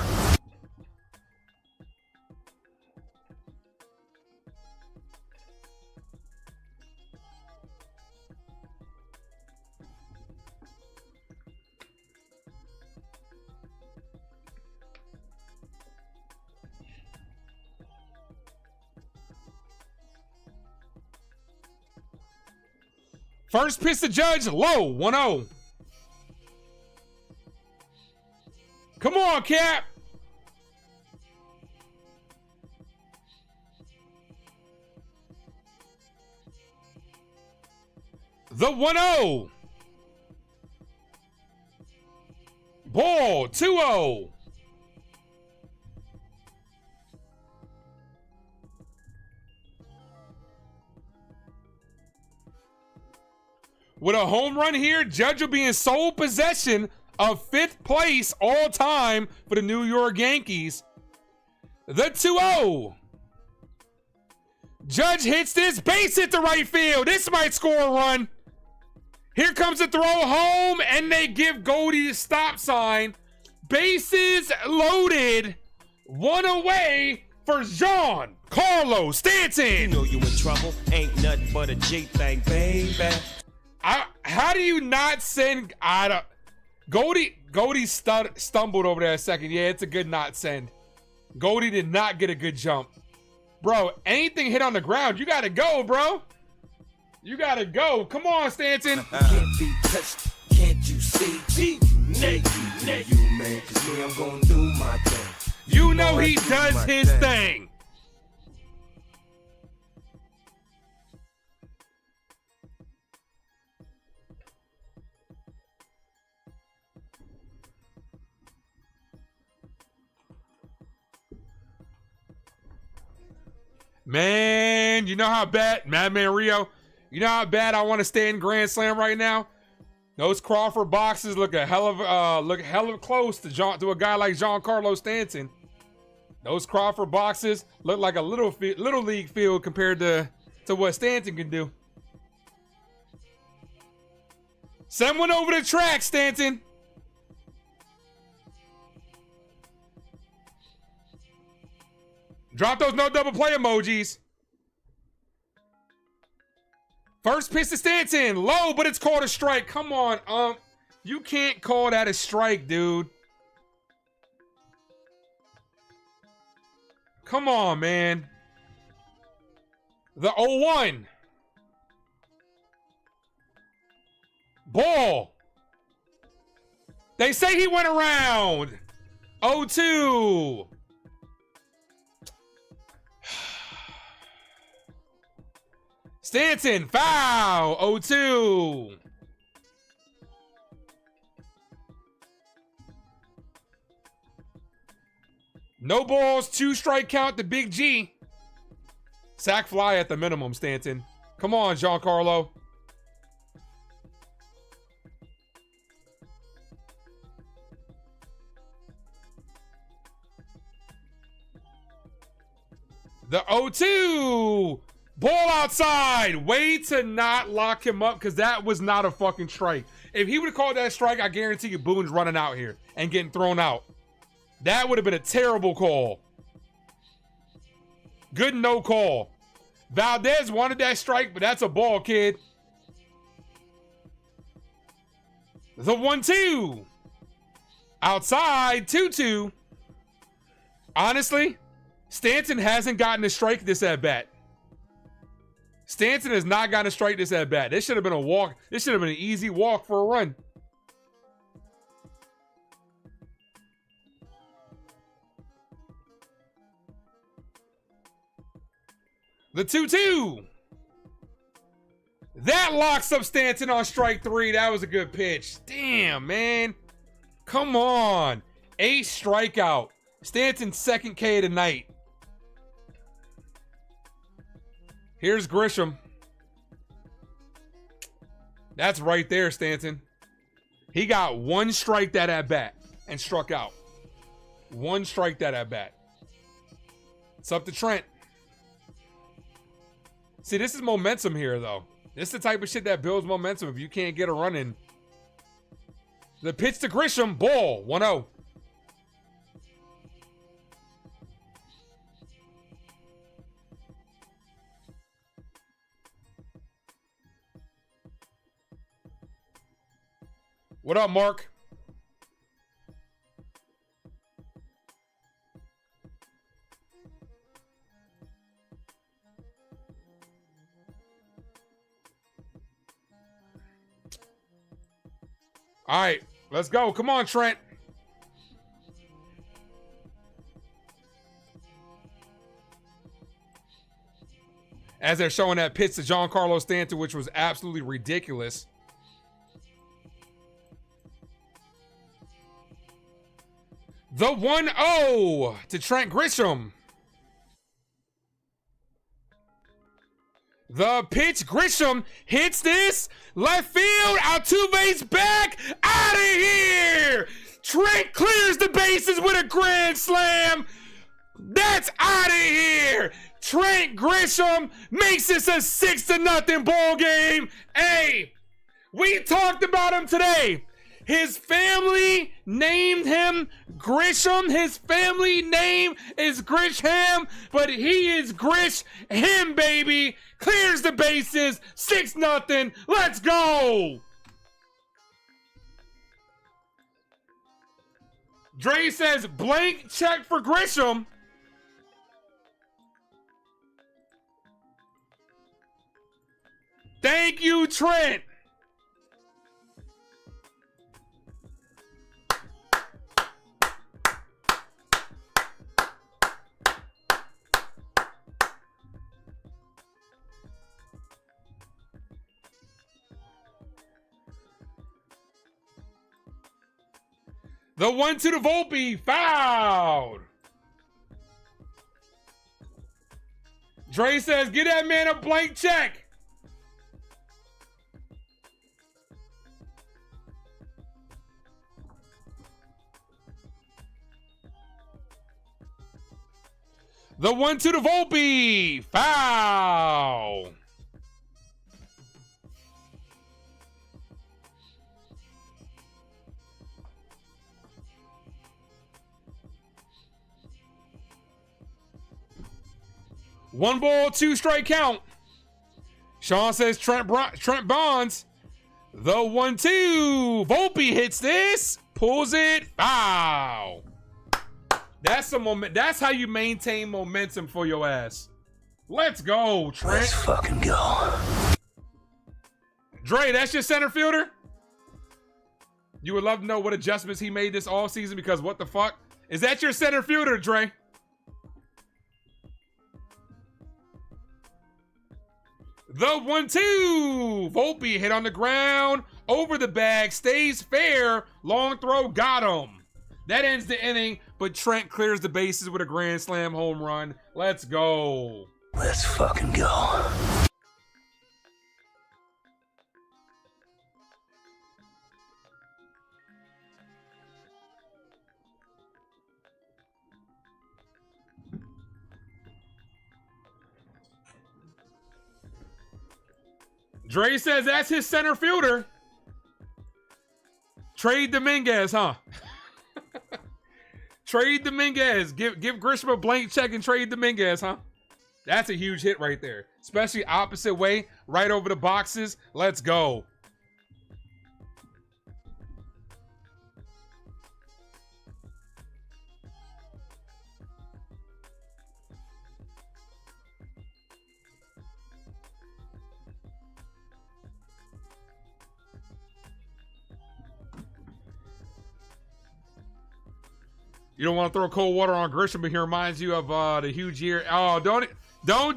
First pitch to Judge, low, 1-0. Come on, Cap. The 1-0. Ball, 2-0. With a home run here, Judge will be in sole possession of 5th place all time for the New York Yankees. The 2-0. Judge hits this base hit to right field. This might score a run. Here comes the throw home, and they give Goldie the stop sign. Bases loaded. 1 away for Giancarlo Stanton. You know you in trouble. Ain't nothing but a J thing, baby. How do you not send? Goldie stumbled over there a second. Yeah, it's a good not send. Goldie did not get a good jump. Bro, anything hit on the ground, you gotta go, bro. You gotta go. Come on, Stanton. Can't be touched, can't you see? You man, 'cause me, I'm gonna do my thing. You know he does his thing. Man, you know how bad, Madman Rio, you know how bad I want to stay in Grand Slam right now? Those Crawford boxes look hella close to a guy like Giancarlo Stanton. Those Crawford boxes look like a little league field compared to what Stanton can do. Send one over the track, Stanton. Drop those no double play emojis. First pitch to Stanton. Low, but it's called a strike. Come on, you can't call that a strike, dude. Come on, man. The 0-1. Ball. They say he went around. 0-2. Stanton, foul, 0-2. No balls, 2 strike count to Big G. Sack fly at the minimum, Stanton. Come on, Giancarlo. The 0-2. Ball outside. Way to not lock him up because that was not a fucking strike. If he would have called that strike, I guarantee you Boone's running out here and getting thrown out. That would have been a terrible call. Good no call. Valdez wanted that strike, but that's a ball, kid. The 1-2. Outside, 2-2. Honestly, Stanton hasn't gotten a strike this at bat. Stanton has not gotten a strike this at bat. This should have been a walk. This should have been an easy walk for a run. The 2-2. That locks up Stanton on strike 3. That was a good pitch. Damn, man. Come on. 8 strikeout. Stanton's 2nd K tonight. Here's Grisham. That's right there, Stanton. He got 1 strike that at bat and struck out. 1 strike that at bat. It's up to Trent. See, this is momentum here, though. This is the type of shit that builds momentum if you can't get a run in. The pitch to Grisham, ball, 1-0. What up, Mark? All right, let's go. Come on, Trent. As they're showing that pitch to Giancarlo Stanton, which was absolutely ridiculous. The 1-0 to Trent Grisham. The pitch, Grisham hits this. Left field, Altuve's back. Out of here. Trent clears the bases with a grand slam. That's out of here. Trent Grisham makes this a 6-0 ball game. Hey, we talked about him today. His family named him Grisham. His family name is Grisham, but he is Grish him, baby. Clears the bases, 6-0. Let's go. Dre says blank check for Grisham. Thank you, Trent. The 1-2 to Volpe, fouled. Dre says, get that man a blank check. The 1-2 to Volpe, foul. One ball, 2 strike count. Sean says Trent Bonds. The 1-2. Volpe hits this. Pulls it. Foul. That's some moment. That's how you maintain momentum for your ass. Let's go, Trent. Let's fucking go. Dre, that's your center fielder? You would love to know what adjustments he made this offseason because what the fuck? Is that your center fielder, Dre? The 1-2. Volpe hit on the ground. Over the bag. Stays fair. Long throw. Got him. That ends the inning, but Trent clears the bases with a grand slam home run. Let's go. Let's fucking go. Dre says that's his center fielder. Trade Dominguez, huh? Trade Dominguez. Give Grisham a blank check and trade Dominguez, huh? That's a huge hit right there. Especially opposite way, right over the boxes. Let's go. You don't want to throw cold water on Grisham, but he reminds you of the huge year. Oh, don't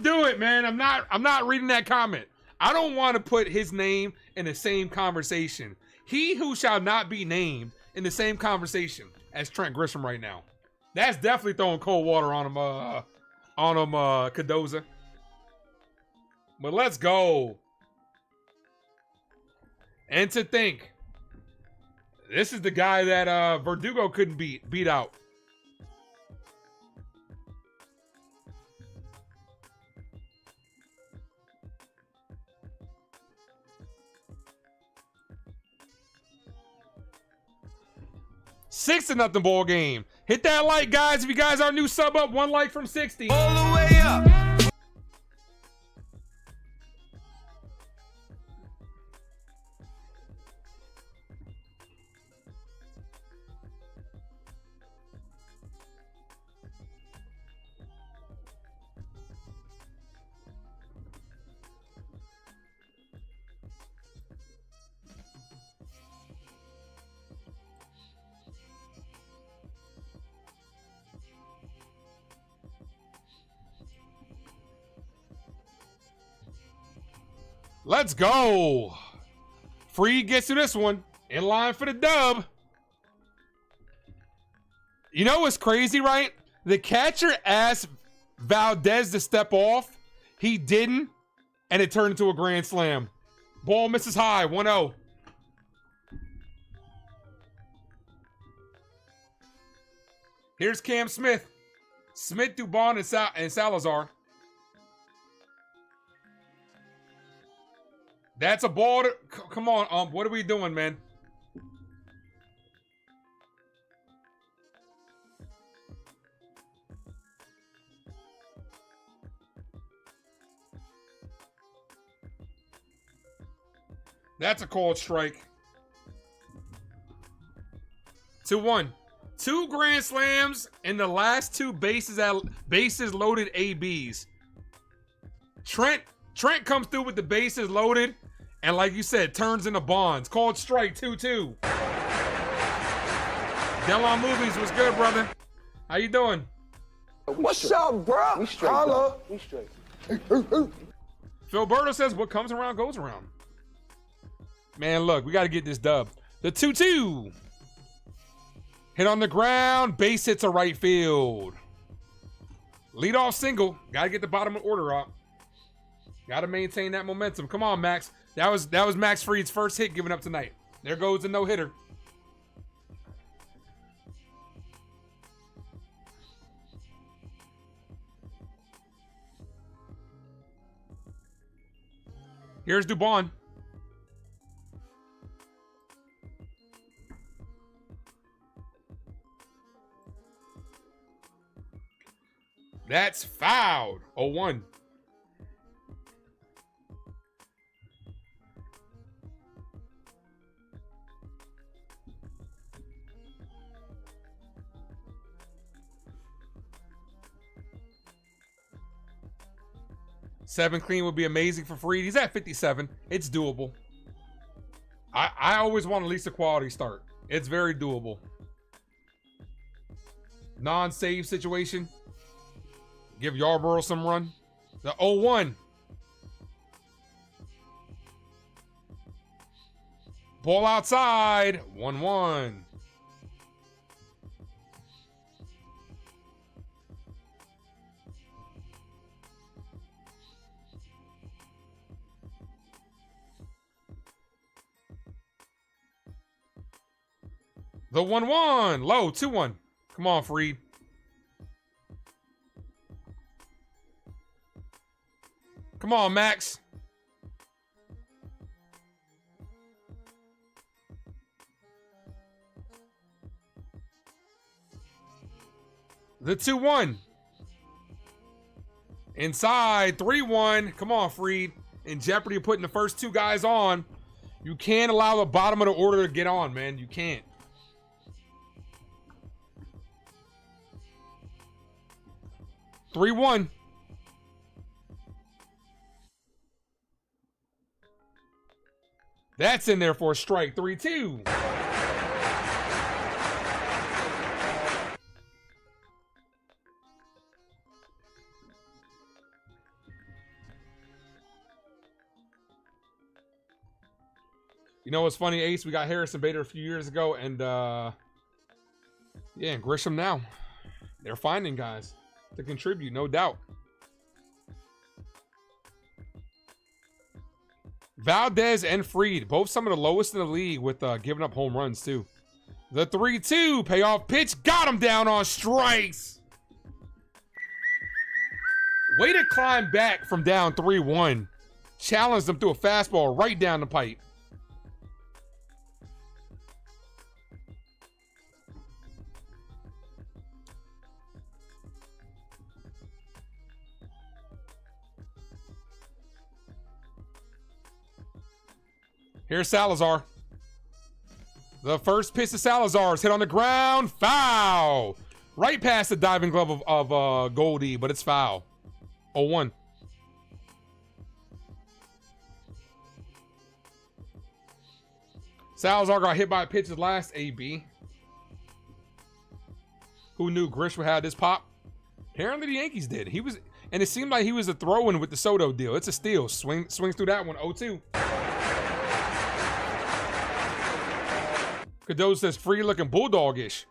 do it, man. I'm not reading that comment. I don't want to put his name in the same conversation. He who shall not be named in the same conversation as Trent Grisham right now. That's definitely throwing cold water on him, Cadoza. But let's go. And to think, this is the guy that Verdugo couldn't beat out. Six to nothing ball game. Hit that like, guys. If you guys are new, sub up. 1 like from 60. All the way up. Let's go. Free gets to this one. In line for the dub. You know what's crazy, right? The catcher asked Valdez to step off. He didn't, and it turned into a grand slam. Ball misses high, 1-0. Here's Cam Smith. Smith, Dubon, and Salazar. That's a ball. Come on, what are we doing, man? That's a called strike. 2-1. 2 grand slams in the last 2 bases loaded ABs. Trent comes through with the bases loaded, and like you said, turns into bonds. Called strike, 2-2. Delon Movies, what's good, brother? How you doing? What's up, bro? We straight. Holla. We straight. Philberto says, what comes around goes around. Man, look, we got to get this dub. The 2-2. Hit on the ground. Base hits a right field. Leadoff single. Got to get the bottom of the order up. Got to maintain that momentum. Come on, Max. That was Max Fried's first hit given up tonight. There goes the no-hitter. Here's Dubon. That's fouled. 0-1. Seven clean would be amazing for Fried. He's at 57. It's doable. I always want at least a quality start. It's very doable. Non-save situation. Give Yarborough some run. The 0-1. Ball outside. 1-1. The 1-1. Low, 2-1. Come on, Freed. Come on, Max. The 2-1. Inside, 3-1. Come on, Freed. In jeopardy of putting the first two guys on. You can't allow the bottom of the order to get on, man. You can't. Three-one. That's in there for a strike. 3-2. You know what's funny, Ace? We got Harrison Bader a few years ago, and yeah, and Grisham now. They're finding guys to contribute, no doubt. Valdez and Freed, both some of the lowest in the league with giving up home runs, too. The 3-2 payoff pitch got him down on strikes. Way to climb back from down 3-1. Challenged them through a fastball right down the pipe. Here's Salazar. The first pitch to Salazar is hit on the ground. Foul. Right past the diving glove of Goldie, but it's foul. 0-1. Salazar got hit by a pitch his last AB. Who knew Grisham had this pop? Apparently the Yankees did. He was, and it seemed like he was a throw-in with the Soto deal. It's a steal. Swings through that one. 0-2. Cadeau says free looking bulldogish.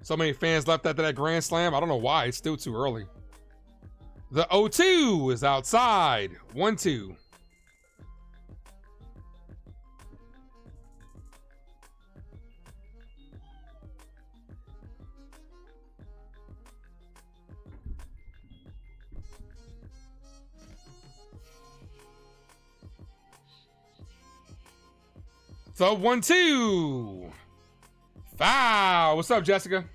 So many fans left after that grand slam. I don't know why. It's still too early. The 0-2 is outside. 1-2. So 1-2. Foul. What's up, Jessica?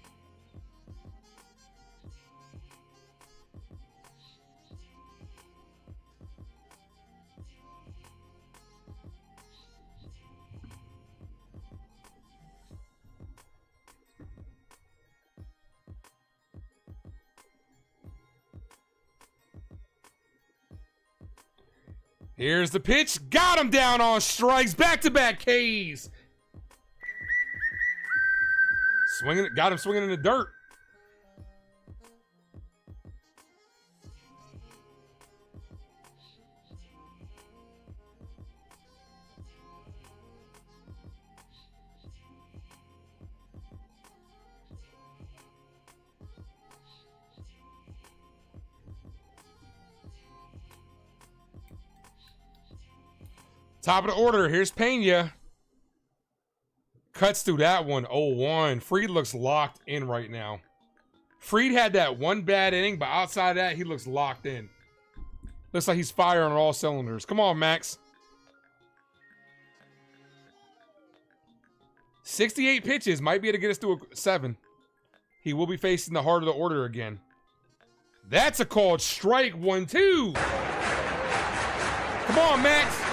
Here's the pitch. Got him down on strikes. Back-to-back Ks. Swinging, got him swinging in the dirt. Top of the order. Here's Pena. Cuts through that one. 0-1. Freed looks locked in right now. Freed had that one bad inning, but outside of that, he looks locked in. Looks like he's firing on all cylinders. Come on, Max. 68 pitches. Might be able to get us to a 7. He will be facing the heart of the order again. That's a called strike. 1-2. Come on, Max.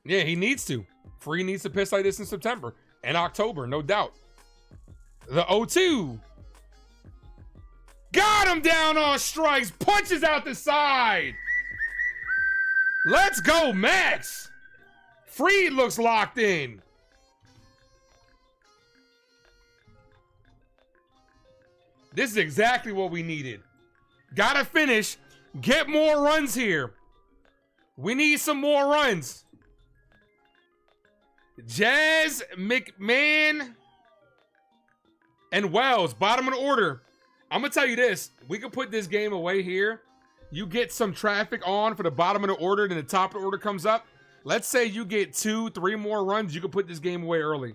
Yeah, he needs to. Free needs to piss like this in September and October, no doubt. The 0-2. Got him down on strikes. Punches out the side. Let's go, Max. Freed looks locked in. This is exactly what we needed. Gotta finish. Get more runs here. We need some more runs. Jazz, McMahon, and Wells, bottom of the order. I'm going to tell you this. We can put this game away here. You get some traffic on for the bottom of the order, then the top of the order comes up. Let's say you get 2-3 more runs. You can put this game away early.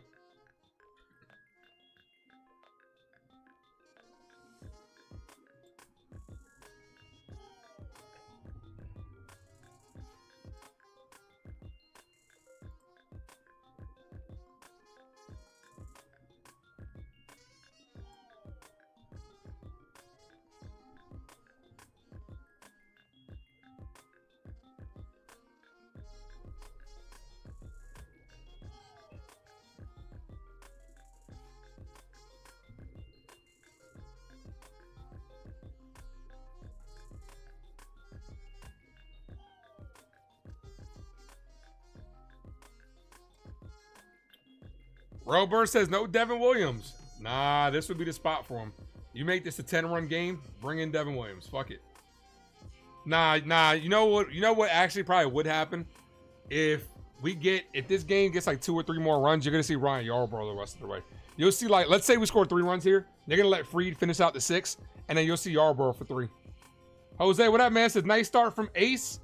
Robert says no Devin Williams. Nah, this would be the spot for him. You make this a 10-run game, bring in Devin Williams. Fuck it. Nah. You know what? You know what actually probably would happen if this game gets like 2 or 3 more runs. You're gonna see Ryan Yarbrough the rest of the way. You'll see, like, let's say we score 3 runs here. They're gonna let Freed finish out the 6, and then you'll see Yarbrough for 3. Jose, what up, man? Says nice start from Ace.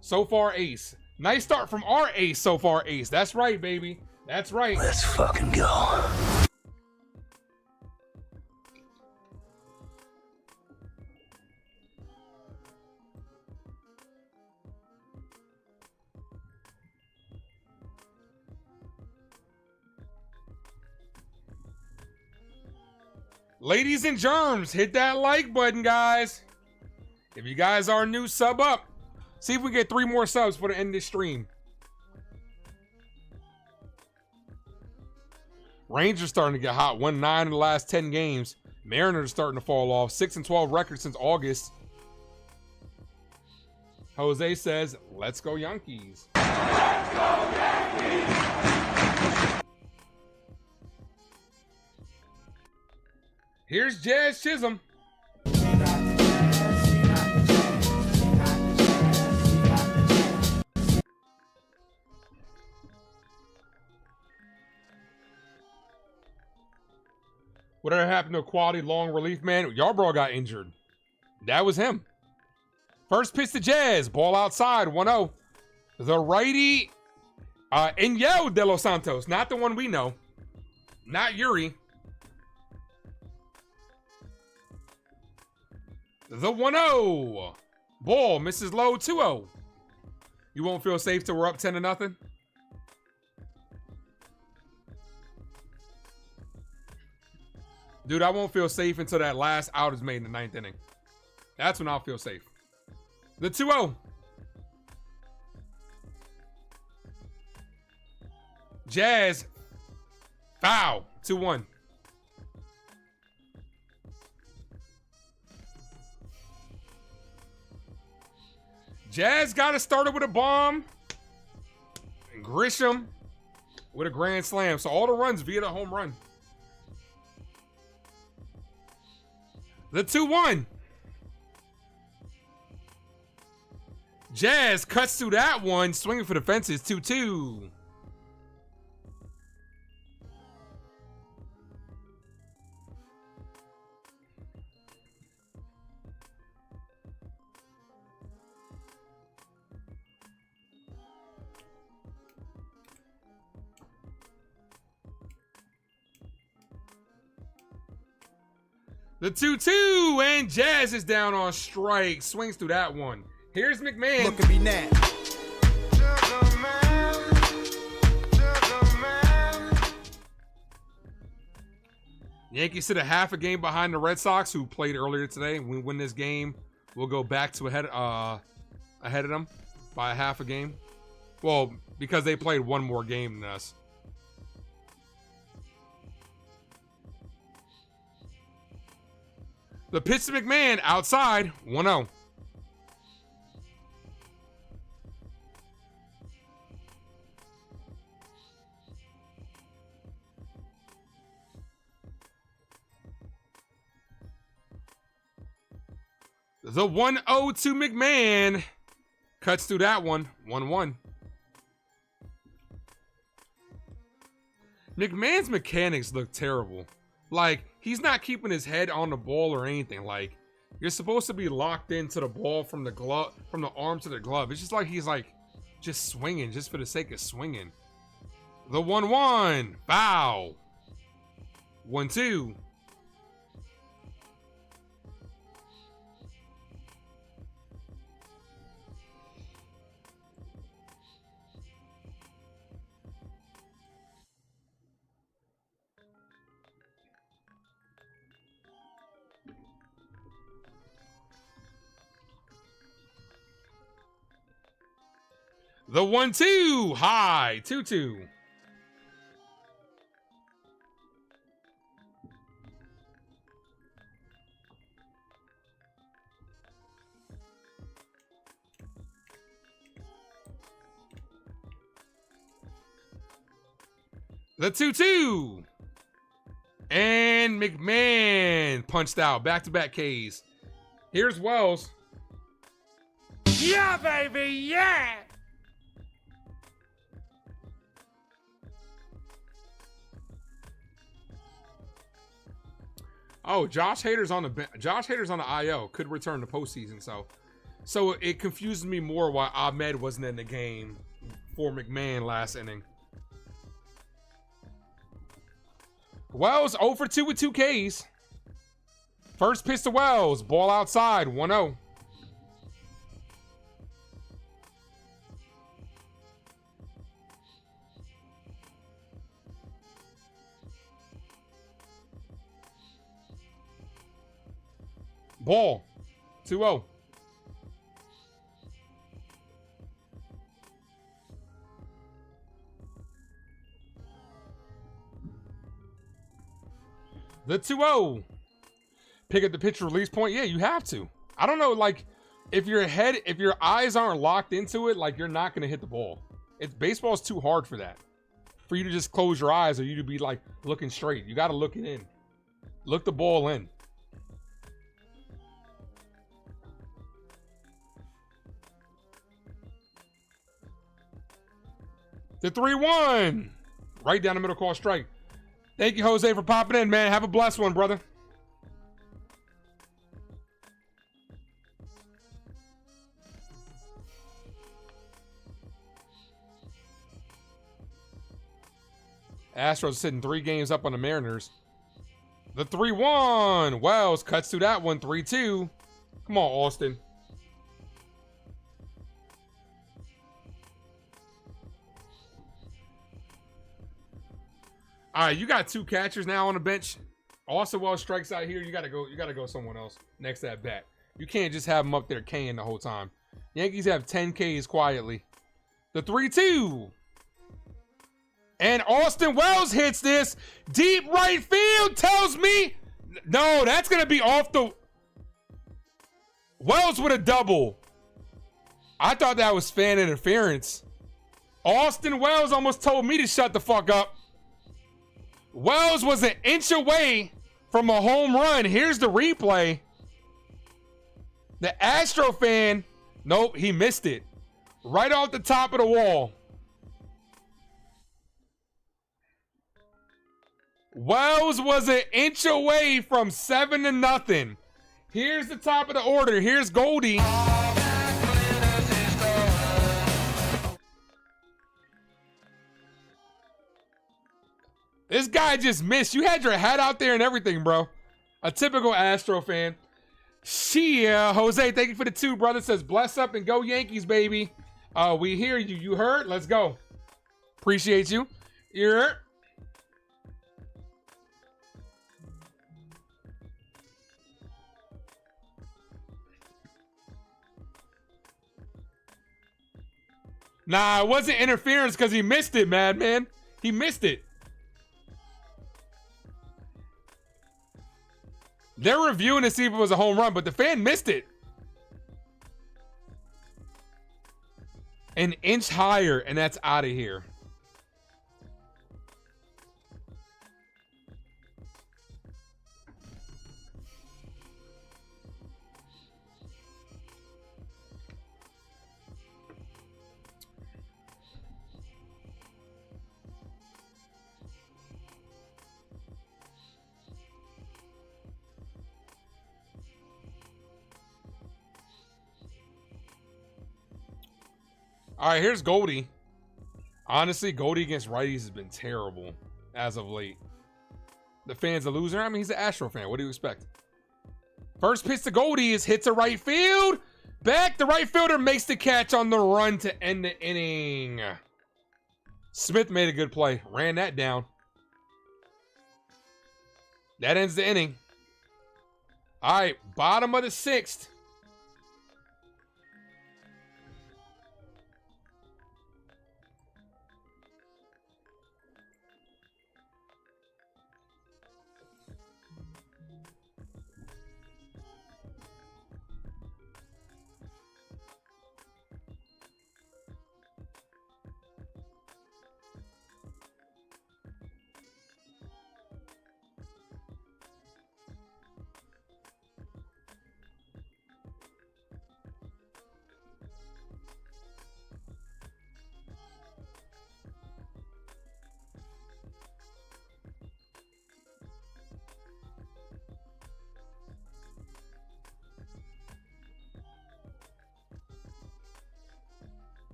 So far, Ace. Nice start from our Ace. So far, Ace. That's right, baby. That's right. Let's fucking go. Ladies and germs, hit that like button, guys. If you guys are new, sub up. See if we get 3 more subs for the end of this stream. Rangers starting to get hot. 1-9 in the last 10 games. Mariners starting to fall off. 6-12 record since August. Jose says, let's go Yankees. Let's go Yankees! Here's Jazz Chisholm. Whatever happened to a quality long relief man? Yarbrough got injured. That was him. First pitch to Jazz. Ball outside. 1-0. The righty, Enyel De Los Santos. Not the one we know. Not Yuri. The 1-0. Ball misses low. 2-0. You won't feel safe till we're up 10-0. Dude, I won't feel safe until that last out is made in the 9th inning. That's when I'll feel safe. The 2-0. Jazz. Foul. 2-1. Jazz got it started with a bomb. And Grisham with a grand slam. So all the runs via the home run. The 2-1. Jazz cuts through that one, swinging for the fences. 2-2. The 2-2, and Jazz is down on strike. Swings through that one. Here's McMahon. Look at me now. Yankees sit a half a game behind the Red Sox, who played earlier today. When we win this game, we'll go back to ahead of them by a half a game. Well, because they played one more game than us. The pitch to McMahon outside, 1-0. The 1-0 to McMahon. Cuts through that one. 1-1. McMahon's mechanics look terrible. Like, he's not keeping his head on the ball or anything. Like, you're supposed to be locked into the ball from the glove, from the arm to the glove. It's just like he's like just swinging just for the sake of swinging. The 1-1. Foul. 1-2. The 1-2. High. 2-2. The 2-2. And McMahon punched out. Back-to-back Ks. Here's Wells. Yeah, baby, yeah! Oh, Josh Hader's on the IL. Could return to postseason. So it confuses me more why Ahmed wasn't in the game for McMahon last inning. Wells 0 for 2 with 2 Ks. First pitch to Wells. Ball outside. 1-0. Ball. 2-0. The 2-0. Pick up the pitch release point. Yeah, you have to. I don't know, like, if your eyes aren't locked into it, like, you're not going to hit the ball. Baseball's too hard for that. For you to just close your eyes or you to be, like, looking straight. You got to look it in. Look the ball in. The 3-1. Right down the middle, call strike. Thank you, Jose, for popping in, man. Have a blessed one, brother. Astros sitting 3 games up on the Mariners. The 3-1. Wells cuts through that one. 3-2. Come on, Austin. All right, you got 2 catchers now on the bench. Austin Wells strikes out here. You gotta go someone else next to that bat. You can't just have him up there K'ing the whole time. Yankees have 10 Ks quietly. The 3-2. And Austin Wells hits this. Deep right field tells me. No, that's gonna be off the. Wells with a double. I thought that was fan interference. Austin Wells almost told me to shut the fuck up. Wells was an inch away from a home run. Here's the replay. The Astro fan, nope, he missed it. Right off the top of the wall. Wells was an inch away from 7-0. Here's the top of the order. Here's Goldie. This guy just missed. You had your hat out there and everything, bro. A typical Astro fan. Chyeaaa, Jose, thank you for the 2, brother. Says, bless up and go Yankees, baby. We hear you. You heard? Let's go. Appreciate you. You heard? Nah, it wasn't interference because he missed it, madman. He missed it. They're reviewing to see if it was a home run, but the fan missed it. An inch higher, and that's out of here. All right, here's Goldie. Honestly, Goldie against righties has been terrible as of late. The fan's a loser. I mean, he's an Astro fan. What do you expect? First pitch to Goldie is hit to right field. Back, the right fielder makes the catch on the run to end the inning. Smith made a good play. Ran that down. That ends the inning. All right, bottom of the 6th.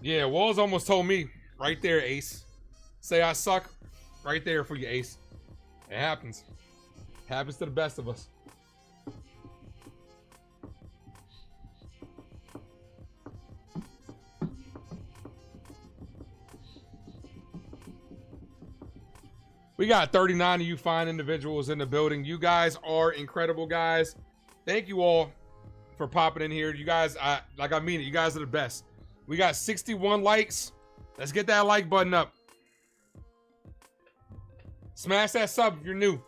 Yeah, Walls almost told me right there, Ace. Say I suck right there for you, Ace. It happens. Happens to the best of us. We got 39 of you fine individuals in the building. You guys are incredible, guys. Thank you all for popping in here. You guys, I mean it. You guys are the best. We got 61 likes. Let's get that like button up. Smash that sub if you're new.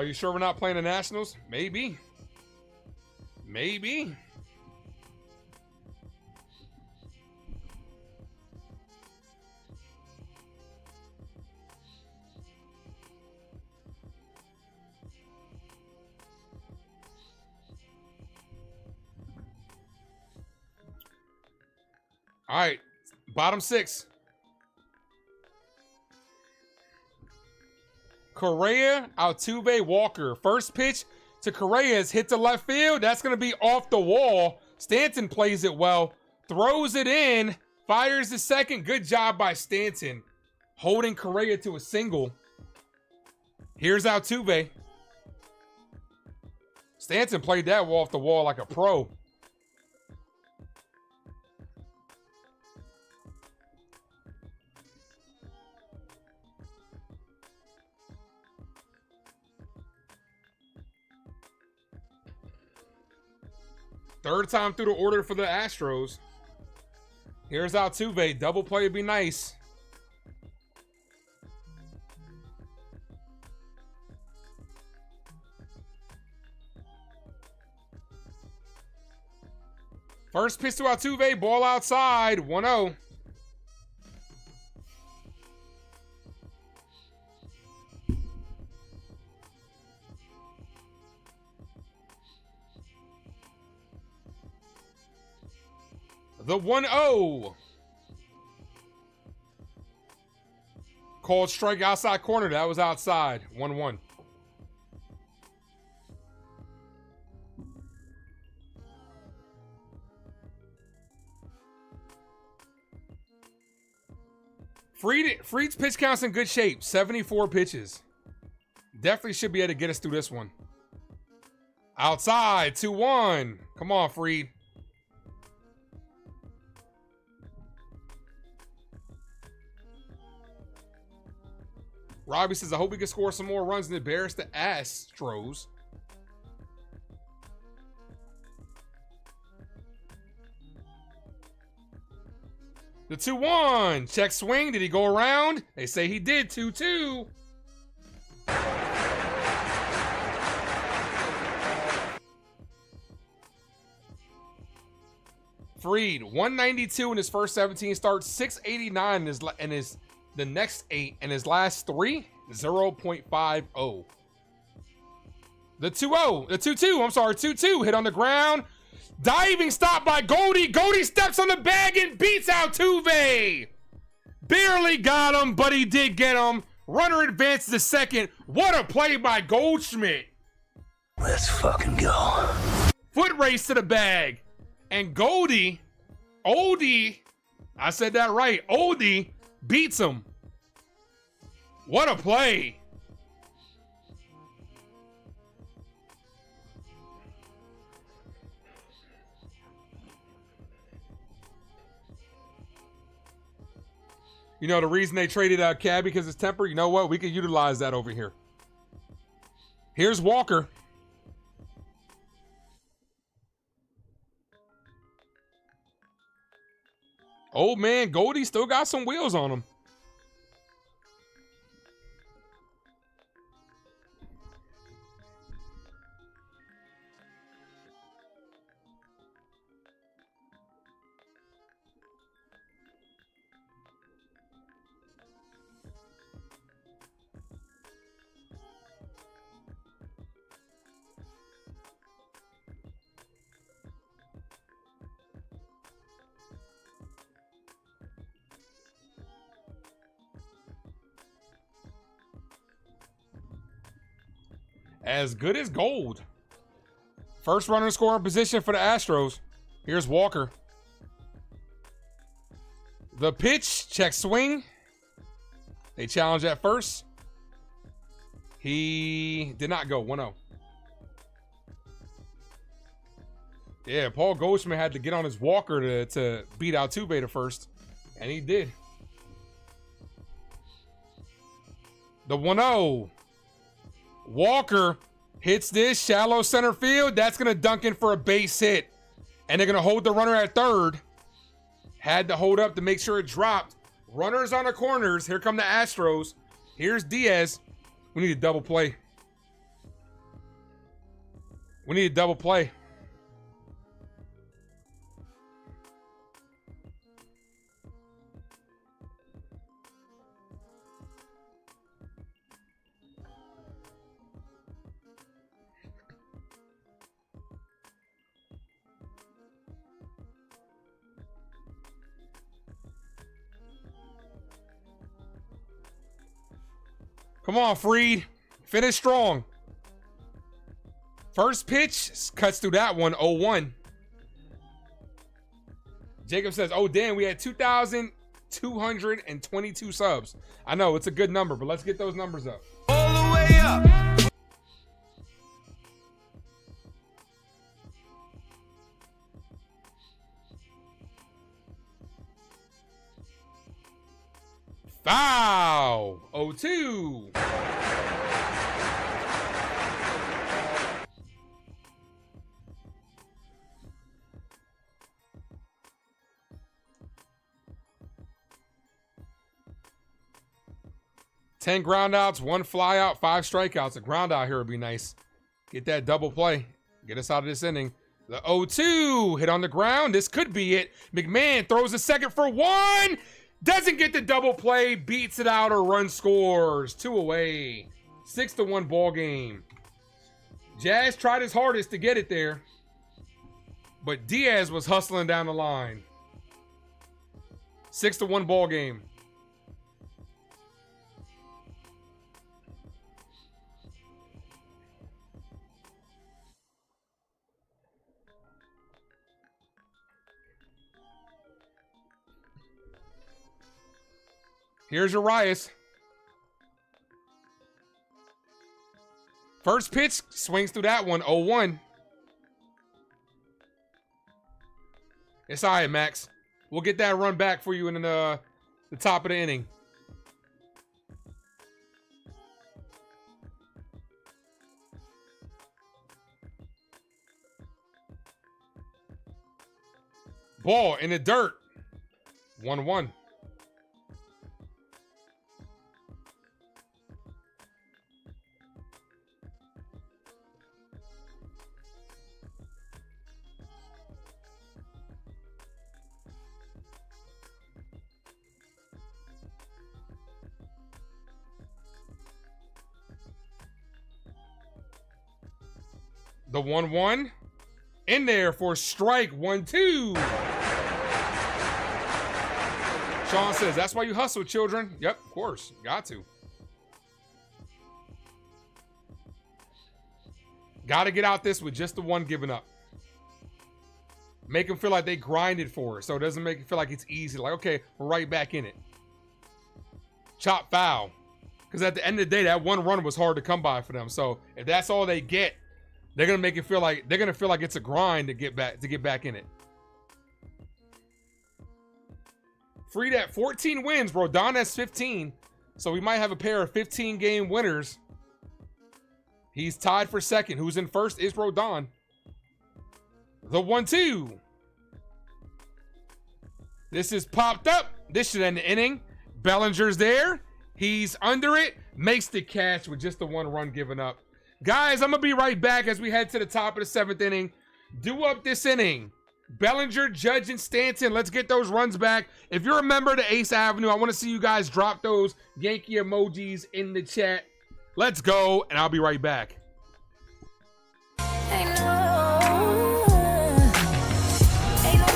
You sure we're not playing the Nationals? Maybe. Maybe. All right, bottom 6. Correa, Altuve, Walker. First pitch to Correa is hit to left field. That's going to be off the wall. Stanton plays it well. Throws it in. Fires the second. Good job by Stanton. Holding Correa to a single. Here's Altuve. Stanton played that off the wall like a pro. Third time through the order for the Astros. Here's Altuve. Double play would be nice. First pitch to Altuve. Ball outside. 1-0. The 1-0. Called strike outside corner. That was outside. 1-1. Fried's pitch count's in good shape. 74 pitches. Definitely should be able to get us through this one. Outside. 2-1. Come on, Fried. Robbie says, I hope we can score some more runs and embarrass the Astros. The 2-1. Check swing. Did he go around? They say he did. 2-2. Freed, 192 in his first 17 starts, 689 in his the next 8, and his last 3, 0.50. The 2-0, the 2-2, I'm sorry, 2-2, hit on the ground. Diving stop by Goldie. Goldie steps on the bag and beats Altuve. Barely got him, but he did get him. Runner advances to second. What a play by Goldschmidt. Let's fucking go. Foot race to the bag. And Oldie, I said that right, Oldie beats him. What a play. You know, the reason they traded out Cab because his temper, you know what? We could utilize that over here. Here's Walker. Old man Goldie still got some wheels on him. As good as gold. First runner in scoring position for the Astros. Here's Walker. The pitch, check swing. They challenge at first. He did not go, 1-0. Yeah, Paul Goldschmidt had to get on his walker to beat Altuve to first, and he did. The 1-0. Walker hits this shallow center field. That's going to dunk in for a base hit. And they're going to hold the runner at third. Had to hold up to make sure it dropped. Runners on the corners. Here come the Astros. Here's Diaz. We need a double play. We need a double play. Come on, Freed. Finish strong. First pitch cuts through that one, 0-1. Jacob says, oh, damn, we had 2,222 subs. I know, it's a good number, but let's get those numbers up. All the way up. Foul. 0-2. Ten groundouts, 1 flyout, 5 strikeouts. A ground out here would be nice. Get that double play. Get us out of this inning. The 0-2 hit on the ground. This could be it. McMahon throws a second for 1. Doesn't get the double play. Beats it out. A run scores. 2 away. 6-1 ball game. Jazz tried his hardest to get it there, but Diaz was hustling down the line. 6-1 ball game. Here's Urias. First pitch, swings through that one, 0-1. It's all right, Max. We'll get that run back for you in the top of the inning. Ball in the dirt, 1-1. The 1-1 in there for strike 1-2. Sean says, that's why you hustle, children. Yep, of course. Got to. Got to get out this with just the one giving up. Make them feel like they grinded for it, so it doesn't make it feel like it's easy. Like, okay, we're right back in it. Chop foul. Because at the end of the day, that one run was hard to come by for them. So if that's all they get, they're gonna make it feel like it's a grind to get back in it. Freed at 14 wins, bro. Don has 15. So we might have a pair of 15-game winners. He's tied for second. Who's in first is Rodon. The 1-2. This is popped up. This should end the inning. Bellinger's there. He's under it. Makes the catch with just the one run given up. Guys, I'm going to be right back as we head to the top of the 7th inning. Do up this inning. Bellinger, Judge, and Stanton. Let's get those runs back. If you're a member of the Ace Avenue, I want to see you guys drop those Yankee emojis in the chat. Let's go, and I'll be right back. Ain't no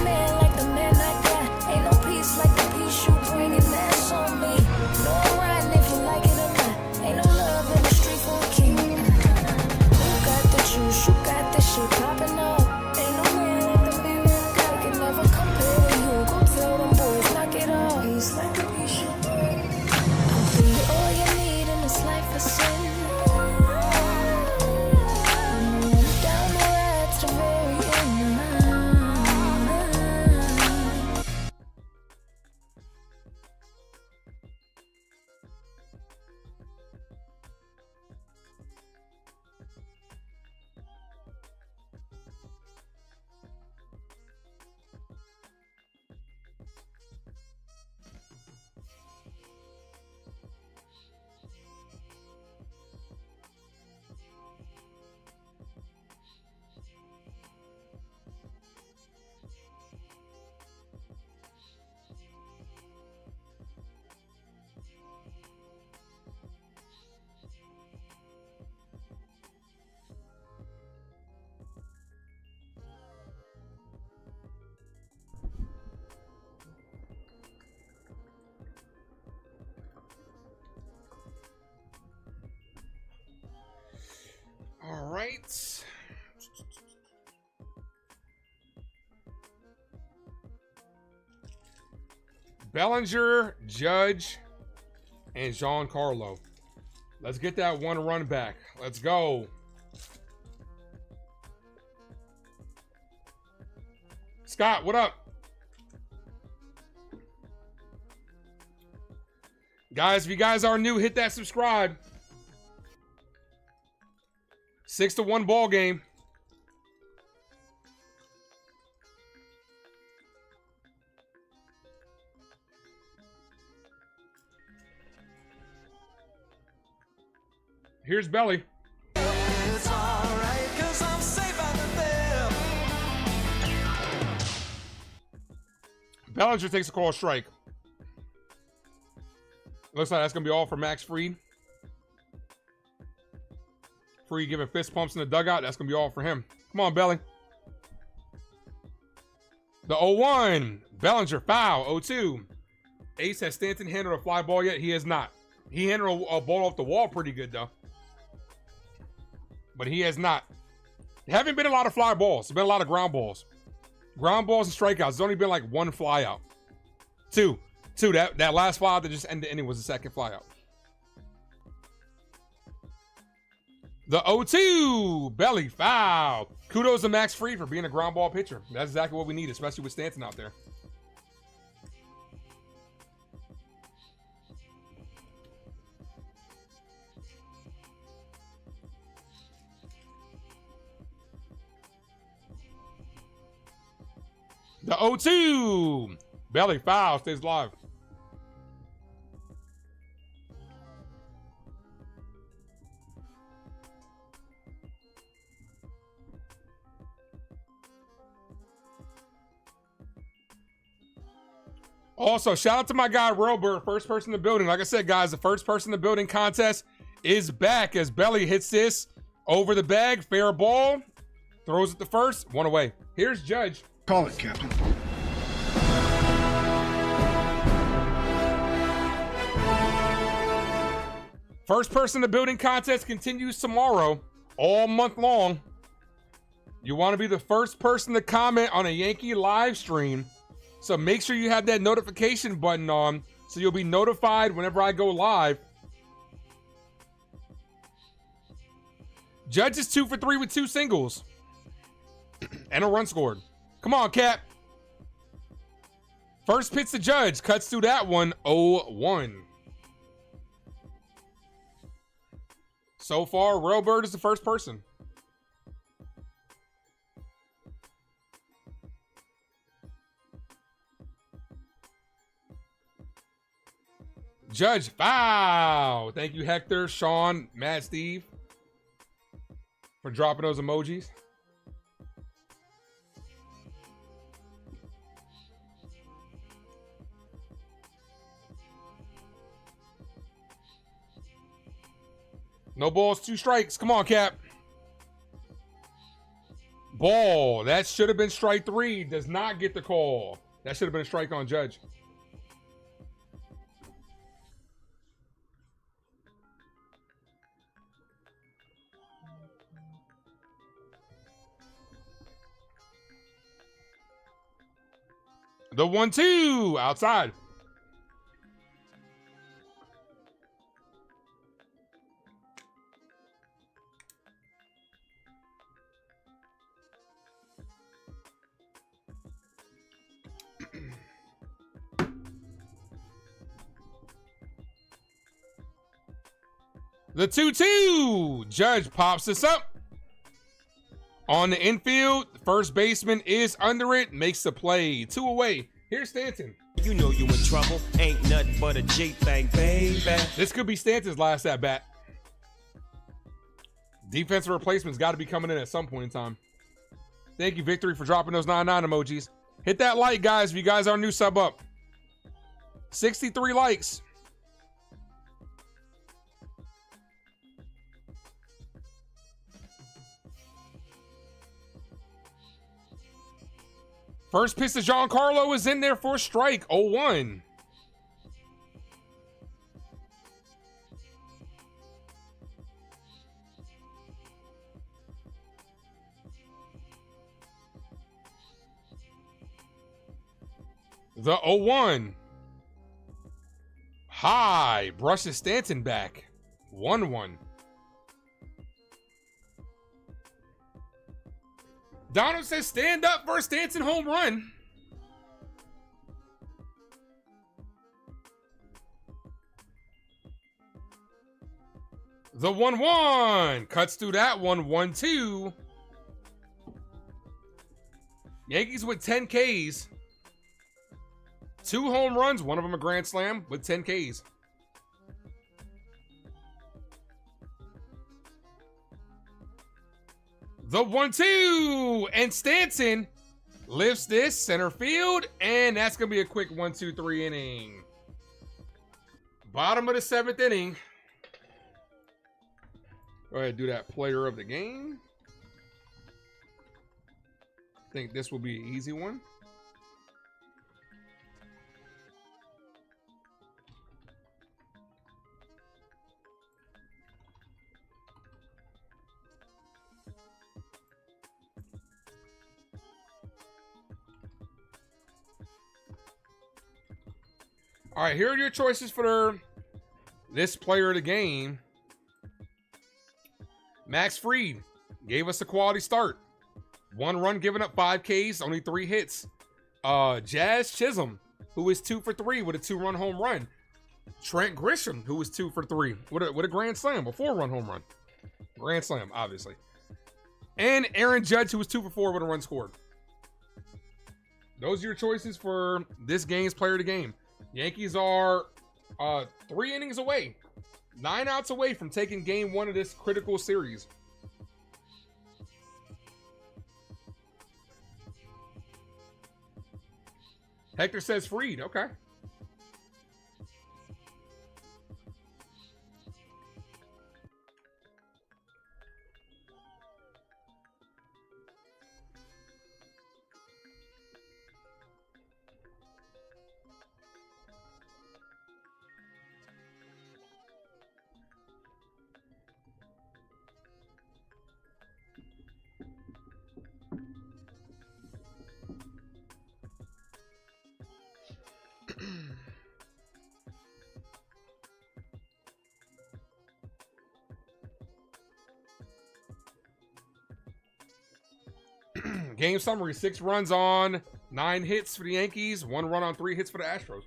man like the man I got. Ain't no peace like the peace you bring, and that's on me. No riding if you like it or not. Ain't no love in the street for a king. You got the juice, you got the shit popping up. Ain't no man like the man that I got. Can never compare to you. Go tell them boys, knock it off. Peace like the peace you bring. I'll be all you need in this life for sin. All right. Bellinger, Judge, and Giancarlo. Let's get that one run back. Let's go. Scott, what up? Guys, if you guys are new, hit that subscribe. 6-1 ball game. Here's Belly. It's alright, 'cause I'm safe out there. Bellinger takes a call strike. Looks like that's going to be all for Max Fried. Fried giving fist pumps in the dugout. That's going to be all for him. Come on, Belly. The 0-1. Bellinger foul. 0-2. Ace, has Stanton handled a fly ball yet? He has not. He handled a ball off the wall pretty good, though. But he has not. There haven't been a lot of fly balls. There's been a lot of ground balls. Ground balls and strikeouts. There's only been like one fly out. Two. That last fly out that just ended the inning was the second fly out. The 0-2. Belly foul. Kudos to Max Fried for being a ground ball pitcher. That's exactly what we need, especially with Stanton out there. The 0-2. Belly foul. Stays live. Also, shout out to my guy, Robert, first person in the building. Like I said, guys, the first person in the building contest is back as Belly hits this over the bag. Fair ball. Throws it to first. One away. Here's Judge. Call it, Captain. First person in the building contest continues tomorrow, all month long. You want to be the first person to comment on a Yankee live stream. So make sure you have that notification button on so you'll be notified whenever I go live. Judge is 2 for 3 with 2 singles and a run scored. Come on, Cap. First pitch to Judge. Cuts through that one. 0-1. So far, Railbird is the first person. Judge, foul. Thank you, Hector, Sean, Matt, Steve, for dropping those emojis. No balls, 2 strikes. Come on, Cap. Ball. That should have been strike 3. Does not get the call. That should have been a strike on Judge. The 1-2 outside. The 2-2. Judge pops this up. On the infield, first baseman is under it, makes the play. 2 away. Here's Stanton. You know you in trouble. Ain't nothing but a J-thing, baby. This could be Stanton's last at bat. Defensive replacement's got to be coming in at some point in time. Thank you, Victory, for dropping those 9-9 emojis. Hit that like, guys, if you guys are new, sub up. 63 likes. First pitch to Giancarlo is in there for a strike. 0-1. The 0-1. High. Brushes Stanton back. 1-1. Donald says stand up for a Stanton home run. The 1-1. Cuts through that one. 1-2. Yankees with 10 Ks. 2 home runs. One of them a grand slam with 10 Ks. The 1-2, and Stanton lifts this center field, and that's going to be a quick 1-2-3 inning. Bottom of the 7th inning. Go ahead and do that player of the game. I think this will be an easy one. All right, here are your choices for this player of the game. Max Fried gave us a quality start. 1 run given up, 5 Ks, only 3 hits. Jazz Chisholm, who is 2 for 3 with a 2-run home run. Trent Grisham, who was 2 for 3 with a grand slam, a 4-run home run. Grand slam, obviously. And Aaron Judge, who was 2 for 4 with a run scored. Those are your choices for this game's player of the game. Yankees are 3 innings away, 9 outs away from taking game 1 of this critical series. Hector says Fried. Okay. Game summary, 6 runs on 9 hits for the Yankees, 1 run on 3 hits for the Astros.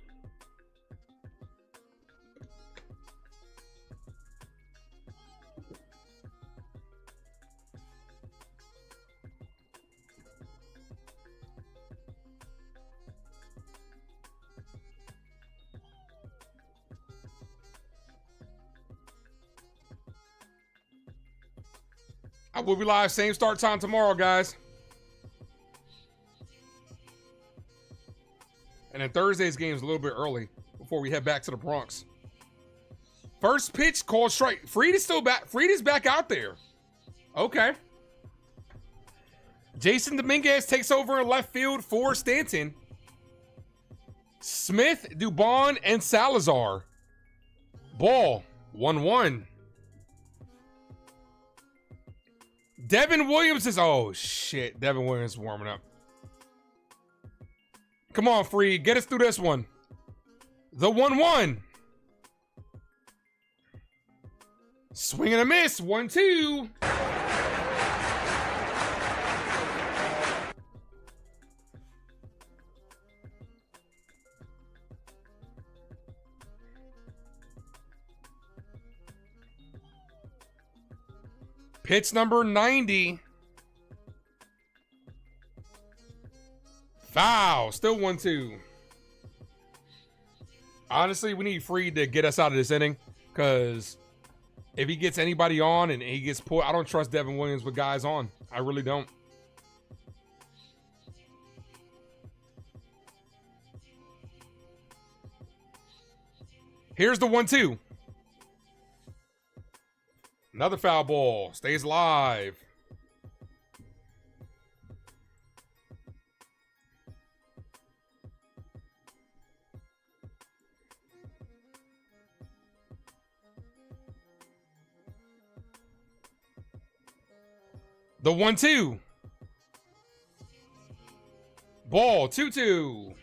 I will be live, same start time tomorrow, guys. And then Thursday's game is a little bit early before we head back to the Bronx. First pitch, called strike. Fried is still back. Fried is back out there. Okay. Jason Dominguez takes over in left field for Stanton. Smith, Dubon, and Salazar. Ball, 1-1. Devin Williams is, oh shit, Devin Williams is warming up. Come on, Fried, get us through this one. The 1-1. Swing and a miss, 1-2. Pitch number 90. Foul. Still 1-2. Honestly, we need Fried to get us out of this inning, because if he gets anybody on and he gets pulled, I don't trust Devin Williams with guys on. I really don't. Here's the 1-2. Another foul ball. Stays alive. The 1-2. Ball, 2-2.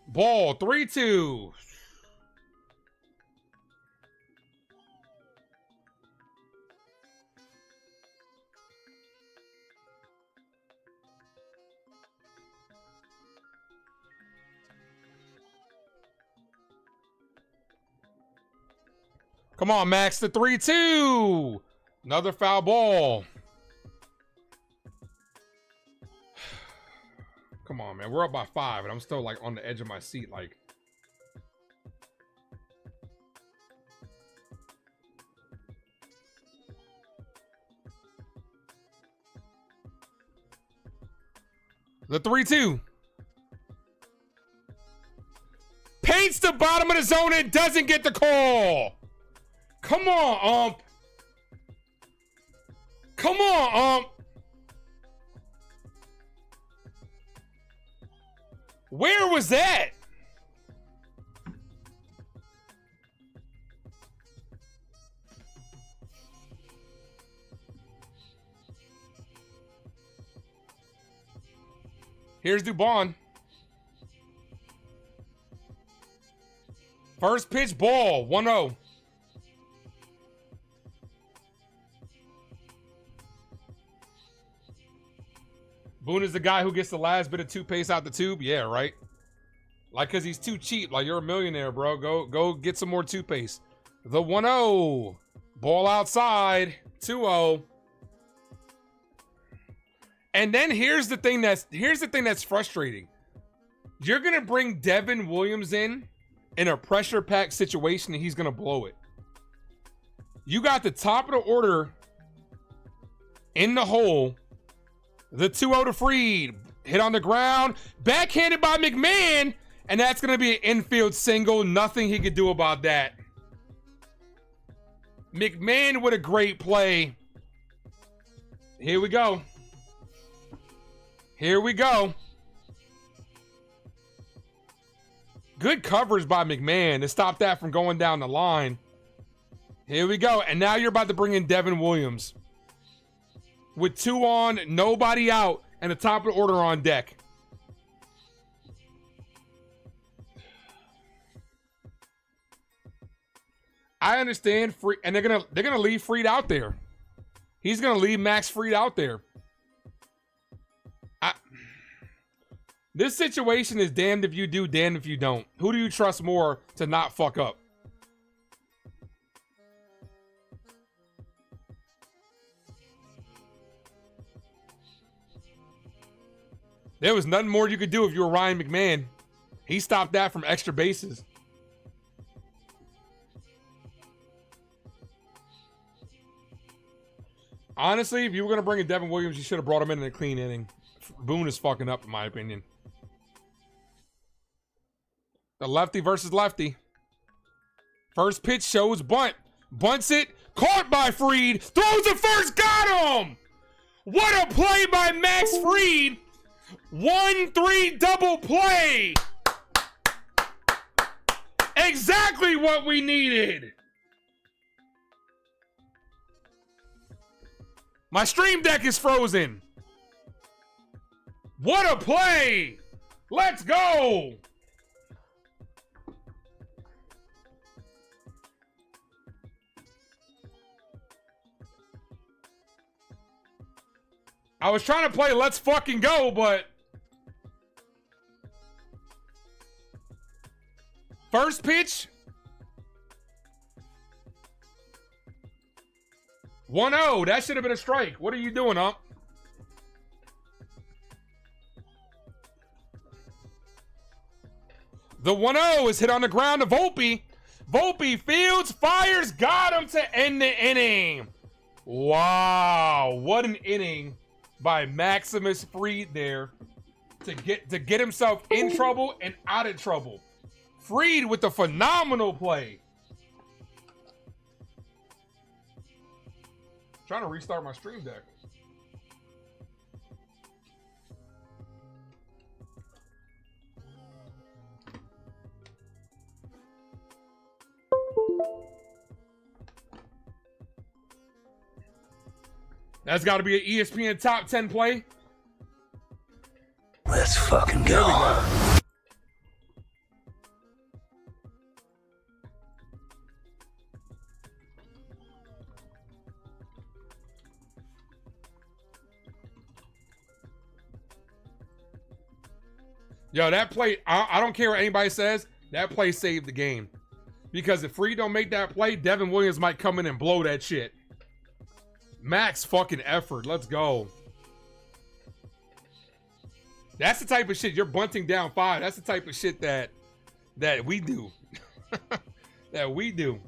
Ball, 3-2. Come on, Max, the 3-2. Another foul ball. Come on, man. We're up by 5, and I'm still, like, on the edge of my seat, like. The 3-2. Paints the bottom of the zone and doesn't get the call. Come on, Come on, Where was that? Here's Dubon. First pitch ball, 1-0. Boone is the guy who gets the last bit of toothpaste out the tube? Yeah, right? Like, because he's too cheap. Like, you're a millionaire, bro. Go get some more toothpaste. The 1-0. Ball outside. 2-0. And then here's the thing that's frustrating. You're going to bring Devin Williams in a pressure-packed situation, and he's going to blow it. You got the top of the order in the hole. The 2-0 to Fried. Hit on the ground. Backhanded by McMahon. And that's going to be an infield single. Nothing he could do about that. McMahon with a great play. Here we go. Here we go. Good coverage by McMahon to stop that from going down the line. Here we go. And now you're about to bring in Devin Williams. with 2 on, nobody out, and the top of the order on deck. I understand Fried, and they're gonna leave Fried out there. He's gonna leave Max Fried out there. This situation is damned if you do, damned if you don't. Who do you trust more to not fuck up? There was nothing more you could do if you were Ryan McMahon. He stopped that from extra bases. Honestly, if you were going to bring in Devin Williams, you should have brought him in a clean inning. Boone is fucking up, in my opinion. The lefty versus lefty. First pitch shows bunt. Bunts it. Caught by Fried. Throws it first. Got him! What a play by Max Fried. 1-3 double play. Exactly what we needed. My stream deck is frozen. What a play. Let's go. I was trying to play let's fucking go, but first pitch 1-0. That should have been a strike. What are you doing, Ump? The 1-0 is hit on the ground to Volpe. Volpe fields, fires, got him to end the inning. Wow, what an inning by Maximus Fried there to get himself in trouble and out of trouble. Fried with a phenomenal play. Trying to restart my stream deck. That's got to be an ESPN top 10 play. Let's fucking go. Yo, that play, I don't care what anybody says, that play saved the game. Because if Fried don't make that play, Devin Williams might come in and blow that shit. Max fucking effort. Let's go. That's the type of shit. You're bunting down 5. That's the type of shit that we do. That we do.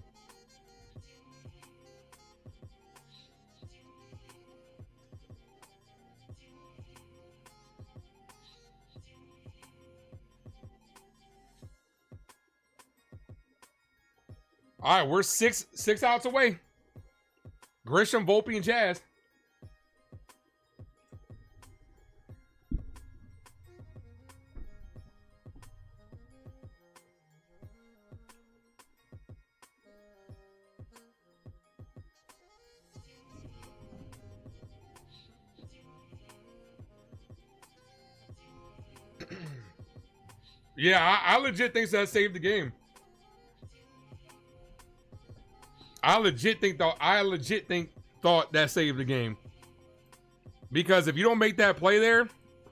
All right, we're six outs away. Grisham, Volpe, and Jazz. Yeah, I legit think that saved the game. I legit thought that saved the game. Because if you don't make that play there,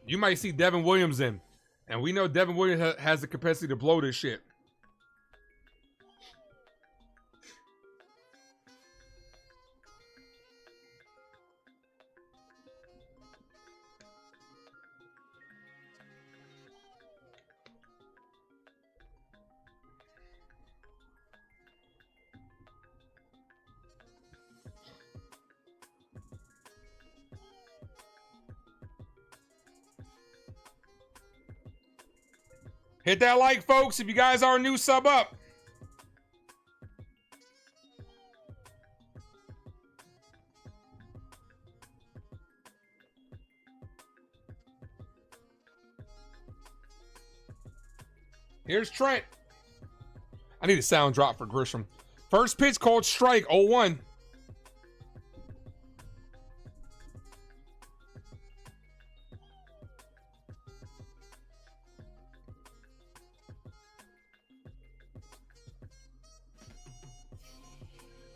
you might see Devin Williams in. And we know Devin Williams has the capacity to blow this shit. Hit that like, folks, if you guys are new, sub up. Here's Trent. I need a sound drop for Grisham. First pitch called strike, 0-1.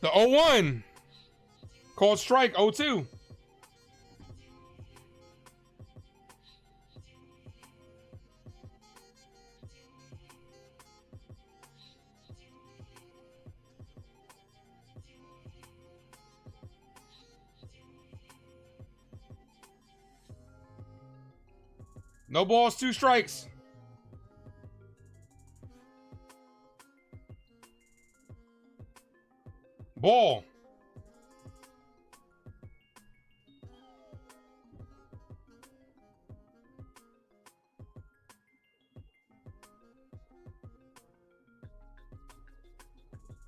The 0-1. Called strike, 0-2. No balls, 2 strikes. Ball.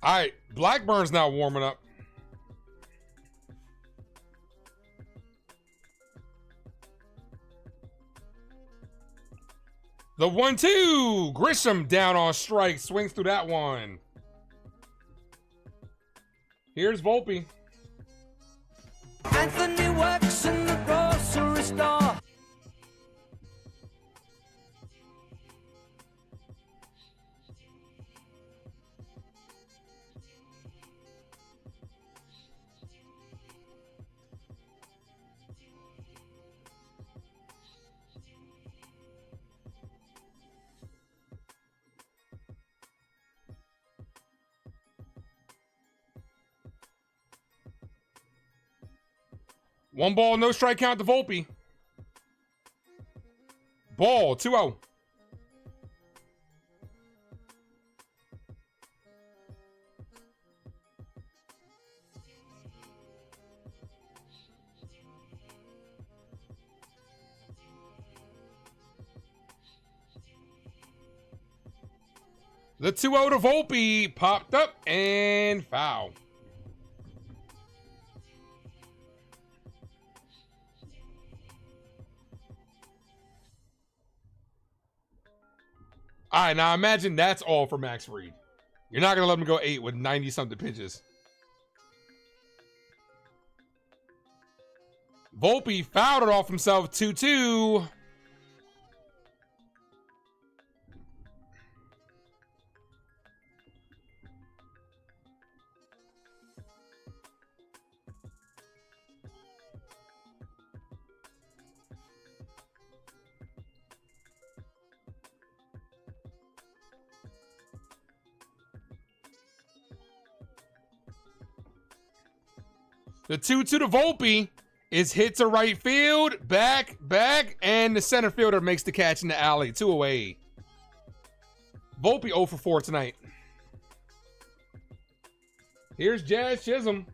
All right, Blackburn's now warming up. The 1-2. Grisham down on strike. Swings through that one. Here's Volpe. Anthony works in the grocery store. One ball, no strike count to Volpe. Ball, 2-0. The 2-0 to Volpe popped up and foul. All right, now imagine that's all for Max Fried. You're not going to let him go 8 with 90-something pitches. Volpe fouled it off himself, 2-2. The 2-2 to Volpe is hit to right field, back, and the center fielder makes the catch in the alley. 2 away. Volpe 0 for 4 tonight. Here's Jazz Chisholm.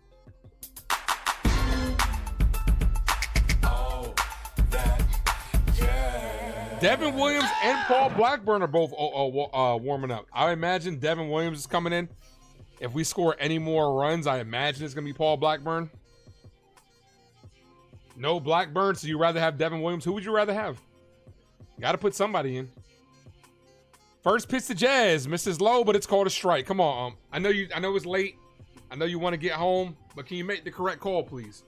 Oh, that jazz. Devin Williams and Paul Blackburn are both warming up. I imagine Devin Williams is coming in. If we score any more runs, I imagine it's going to be Paul Blackburn. No Blackburn, so you'd rather have Devin Williams. Who would you rather have? Got to put somebody in. First pitch to Jazz. Misses low, but it's called a strike. Come on, I know it's late. I know you want to get home, but can you make the correct call, please?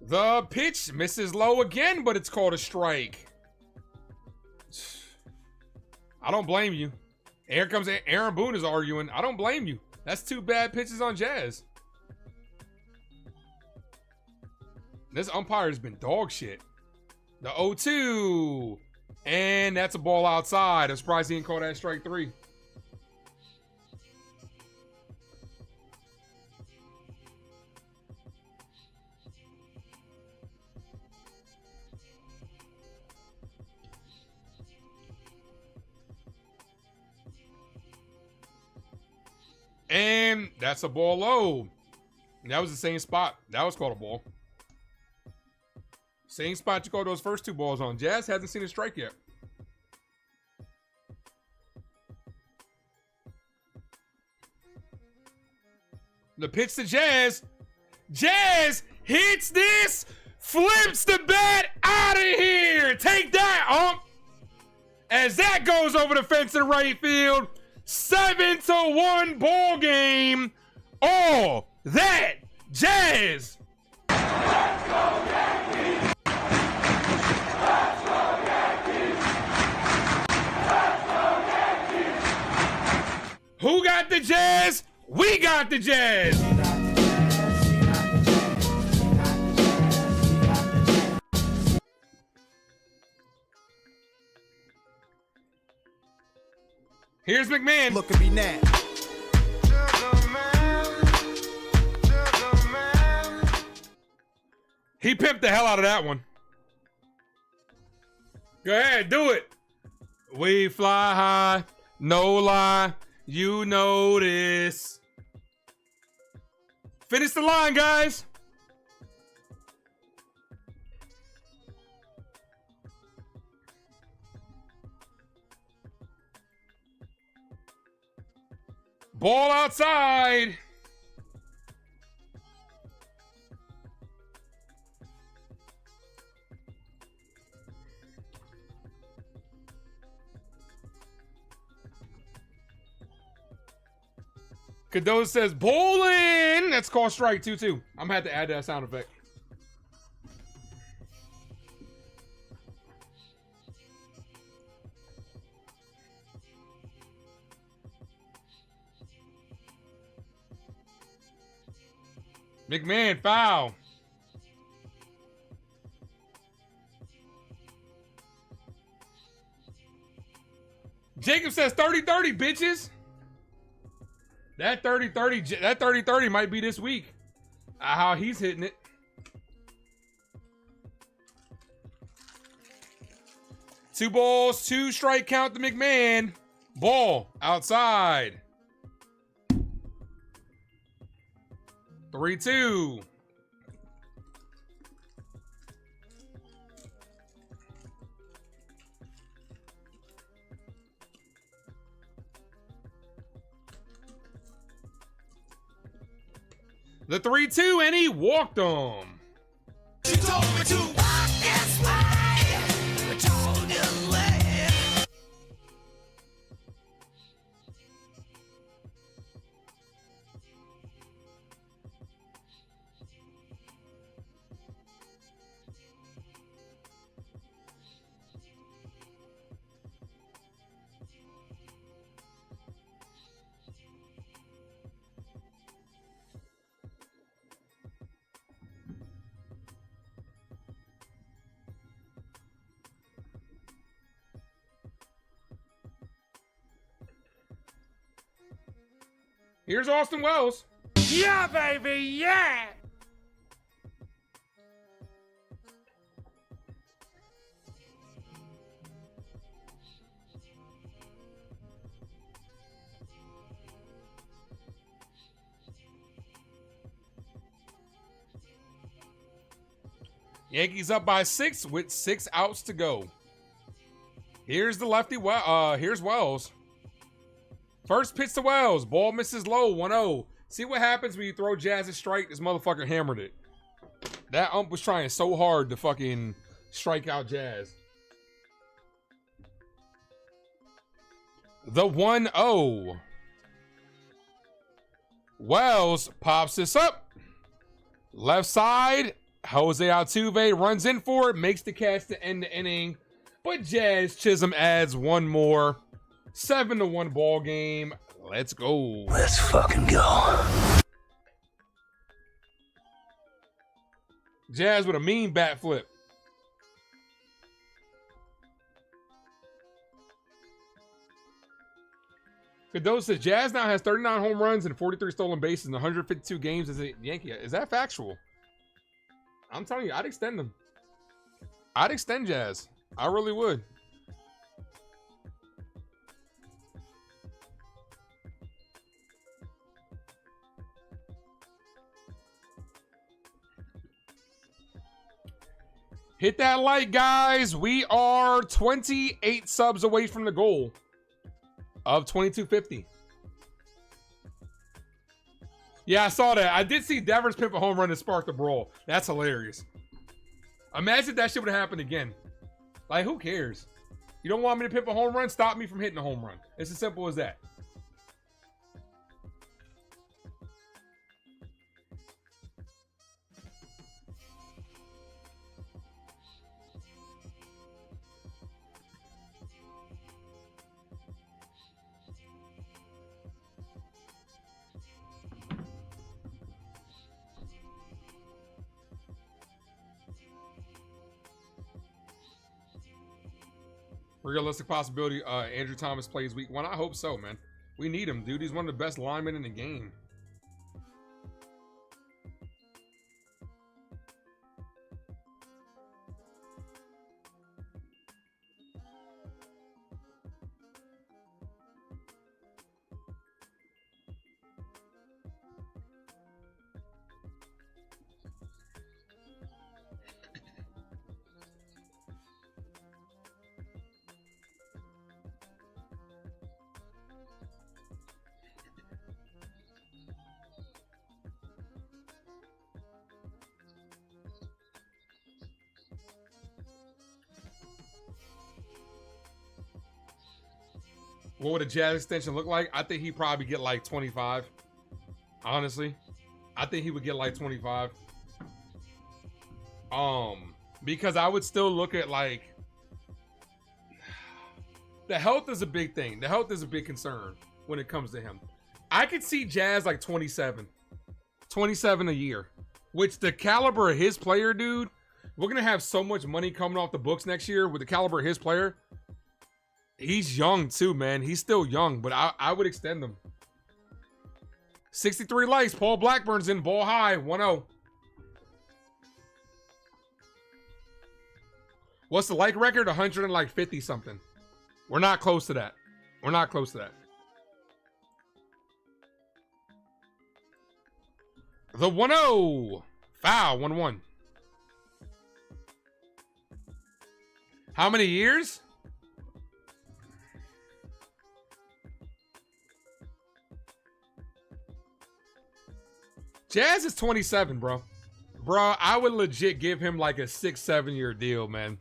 The pitch misses low again, but it's called a strike. I don't blame you. Here comes Aaron Boone is arguing. I don't blame you. That's 2 bad pitches on Jazz. This umpire has been dog shit. The 0-2. And that's a ball outside. I'm surprised he didn't call that strike 3. And that's a ball low. And that was the same spot. That was called a ball. Same spot you called those first 2 balls on. Jazz hasn't seen a strike yet. The pitch to Jazz. Jazz hits this. Flips the bat out of here. Take that, As that goes over the fence in right field. 7-1 ball game. All that jazz. Let's go Yankees. Let's go Yankees. Let's go Yankees. Who got the jazz? We got the jazz. Here's McMahon. Look at me now. He pimped the hell out of that one. Go ahead, do it. We fly high, no lie. You know this. Finish the line, guys. Ball outside. Cadeau says bowling. That's called strike 2-2. I'm gonna have to add that sound effect. McMahon, foul. Jacob says 30-30, bitches. That 30-30 might be this week. How he's hitting it. Two balls, two strike count to McMahon. Ball outside. 3-2. The 3-2, and he walked him. She told me to walk this way. I told you later. Here's Austin Wells. Yeah, baby, yeah. Yankees up by 6 with 6 outs to go. Here's the lefty. Here's Wells. First pitch to Wells. Ball misses low. 1-0. See what happens when you throw Jazz a strike? This motherfucker hammered it. That ump was trying so hard to fucking strike out Jazz. The 1-0. Wells pops this up. Left side. Jose Altuve runs in for it. Makes the catch to end the inning. But Jazz Chisholm adds one more. 7-1 ball game. Let's go. Let's fucking go. Jazz with a mean bat flip. Cadeau says Jazz now has 39 home runs and 43 stolen bases in 152 games as a Yankee. Is that factual? I'm telling you, I'd extend them. I'd extend Jazz. I really would. Hit that like, guys. We are 28 subs away from the goal of 2250. Yeah, I saw that. I did see Devers pimp a home run and spark the brawl. That's hilarious. Imagine if that shit would have happened again. Like, who cares? You don't want me to pip a home run? Stop me from hitting a home run. It's as simple as that. Realistic possibility Andrew Thomas plays week 1. I hope so, man. We need him, dude. He's one of the best linemen in the game. What would a Jazz extension look like? I think he'd probably get like 25. Honestly. I think he would get like 25. Because I would still look at like the health is a big thing. The health is a big concern when it comes to him. I could see Jazz like 27. 27 a year. Which the caliber of his player, dude, we're gonna have so much money coming off the books next year with the caliber of his player. He's young too, man. He's still young, but I would extend him. 63 likes. Paul Blackburn's in ball high. 1-0. What's the like record? 150 something. We're not close to that. We're not close to that. The 1-0. Foul. 1-1. How many years? Jazz is 27, bro. Bro, I would legit give him like a 6-7 year deal, man.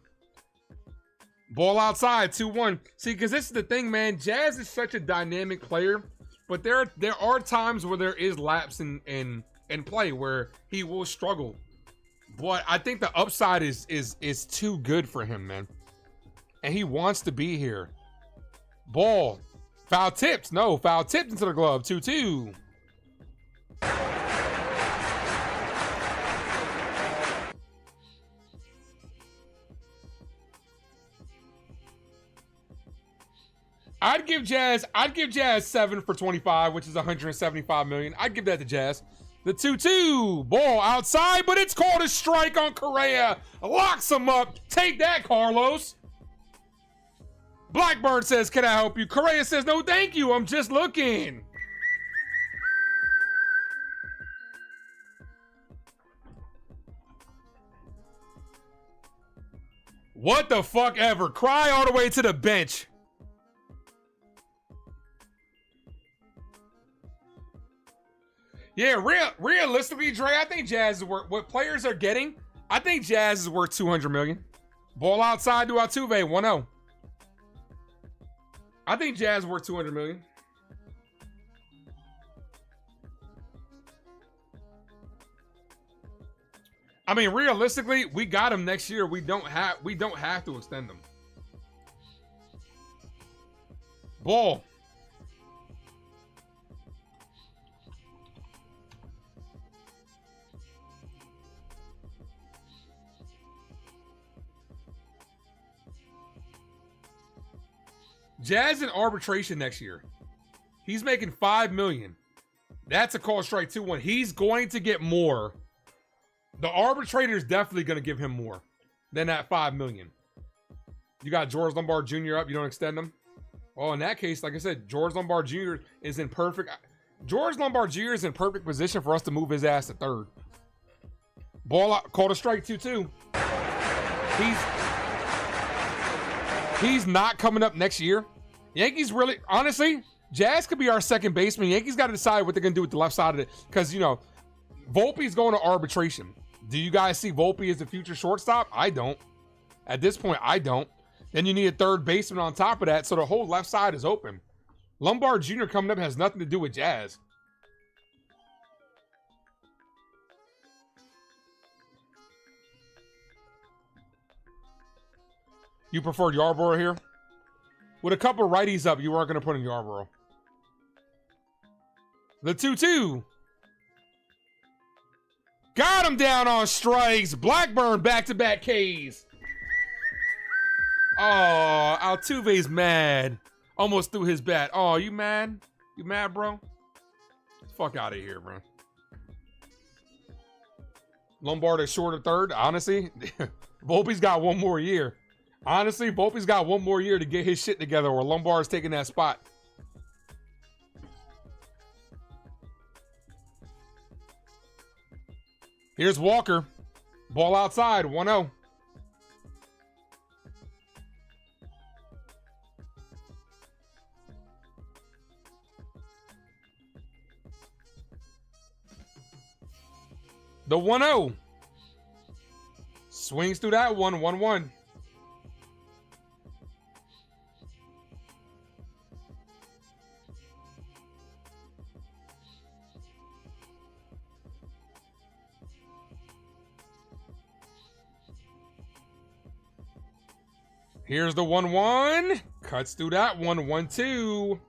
Ball outside, 2-1. See, because this is the thing, man. Jazz is such a dynamic player, but there are times where there is lapse in play where he will struggle. But I think the upside is too good for him, man. And he wants to be here. Ball. Foul tipped. No, foul tipped into the glove. 2-2. I'd give Jazz 7 for 25, which is 175 million. I'd give that to Jazz. The 2-2 ball outside, but it's called a strike on Chyeaaa. Locks him up. Take that, Carlos. Blackbird says, "Can I help you?" Chyeaaa says, "No, thank you. I'm just looking." What the fuck ever? Cry all the way to the bench. Yeah, realistically, Dre, I think Jazz is worth what players are getting. I think Jazz is worth 200 million. Ball outside to Altuve, 1-0. I think Jazz is worth 200 million. I mean, realistically, we got him next year. We don't have to extend him. Ball. Jazz in arbitration next year. He's making $5 million. That's a call strike 2-1. He's going to get more. The arbitrator is definitely going to give him more than that $5 million. You got George Lombard Jr. up. You don't extend him. Well, in that case, like I said, George Lombard Jr. is in perfect. George Lombard Jr. is in perfect position for us to move his ass to third. Ball out, called a strike 2-2. He's not coming up next year. Yankees really, honestly, Jazz could be our second baseman. Yankees got to decide what they're going to do with the left side of it. Because, you know, Volpe's going to arbitration. Do you guys see Volpe as the future shortstop? I don't. At this point, I don't. Then you need a third baseman on top of that, so the whole left side is open. Lombard Jr. coming up has nothing to do with Jazz. You preferred Yarborough here? With a couple righties up, you weren't going to put in Yarborough. The 2-2. Got him down on strikes. Blackburn back-to-back Ks. Oh, Altuve's mad. Almost threw his bat. Oh, you mad? You mad, bro? Fuck out of here, bro. Lombard is short of third. Honestly, Volpe's got one more year. Honestly, Volpe's got one more year to get his shit together, or Lombard's taking that spot. Here's Walker. Ball outside, 1-0. The 1-0. Swings through that one, 1-1. Here's the 1-1. Cuts through that one, 1-2.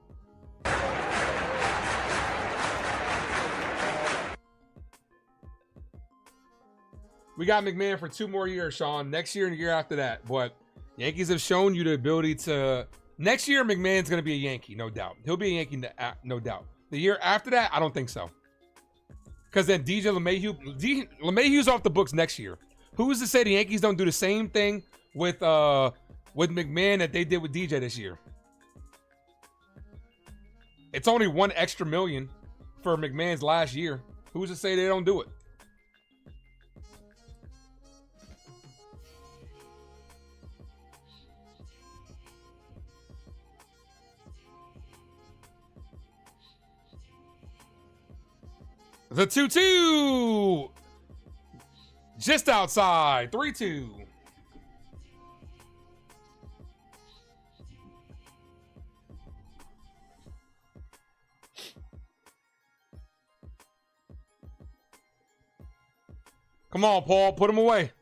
We got McMahon for 2 more years, Sean. Next year and the year after that. But Yankees have shown you the ability to... Next year, McMahon's going to be a Yankee, no doubt. He'll be a Yankee, no doubt. The year after that, I don't think so. Because then DJ LeMahieu's off the books next year. Who's to say the Yankees don't do the same thing with McMahon that they did with DJ this year? It's only $1 extra million for McMahon's last year. Who's to say they don't do it? The 2-2. Just outside. 3-2. Come on, Paul. Put him away.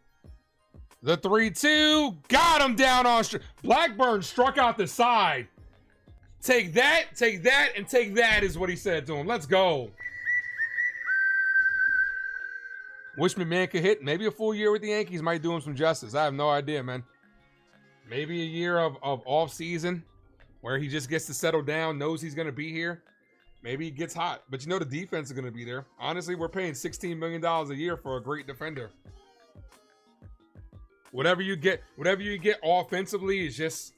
The 3-2. Got him down on... Blackburn struck out the side. Take that, and take that is what he said to him. Let's go. Wish McMahon could hit. Maybe a full year with the Yankees might do him some justice. I have no idea, man. Maybe a year of off-season where he just gets to settle down, knows he's going to be here. Maybe he gets hot. But you know the defense is going to be there. Honestly, we're paying $16 million a year for a great defender. Whatever you get offensively is just...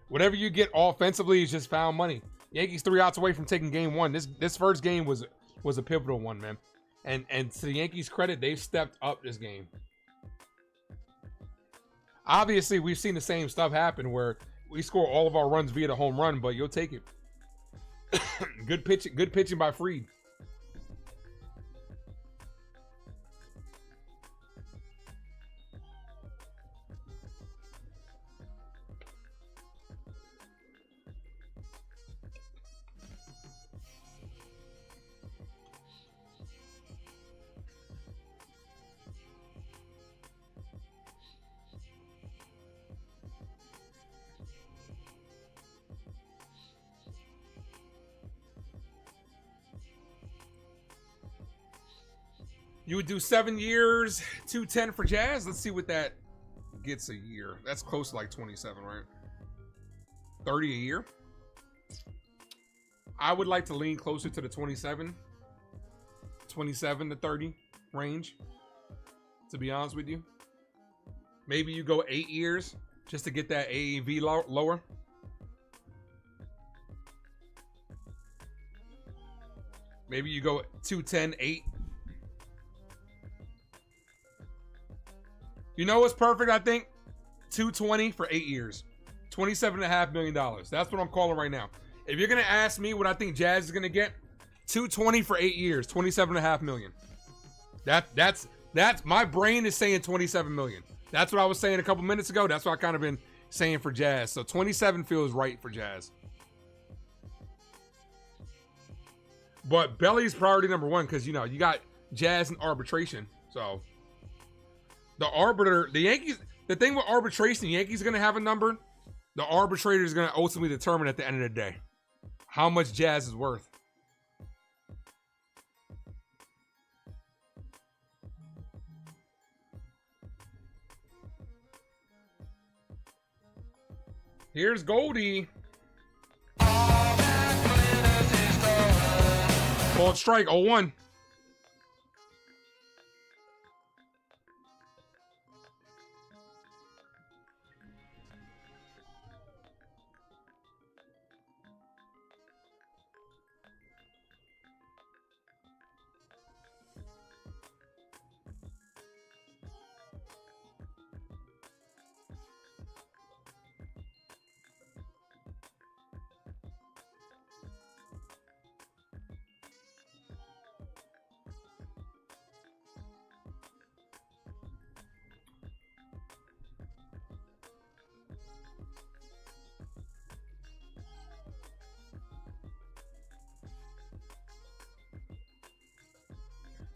Whatever you get offensively is just found money. Yankees 3 outs away from taking game 1. This first game was a pivotal one, man. And to the Yankees' credit, they've stepped up this game. Obviously, we've seen the same stuff happen where we score all of our runs via the home run, but you'll take it. Good pitching by Fried. You would do 7 years, 210 for Jazz. Let's see what that gets a year. That's close to like 27, right? 30 a year. I would like to lean closer to the 27 to 30 range, to be honest with you. Maybe you go 8 years just to get that AAV lower. Maybe you go 210, 8. You know what's perfect, I think? 220 for 8 years. $27.5 million. That's what I'm calling right now. If you're going to ask me what I think Jazz is going to get, 220 for 8 years, $27.5 million. That's my brain is saying $27 million. That's what I was saying a couple minutes ago. That's what I kind of been saying for Jazz. So 27 feels right for Jazz. But Belly's priority number one because, you know, you got Jazz and arbitration. So the arbiter, the Yankees, the thing with arbitration, the Yankees are going to have a number. The arbitrator is going to ultimately determine at the end of the day how much Jazz is worth. Here's Goldie. Called strike, 0-1.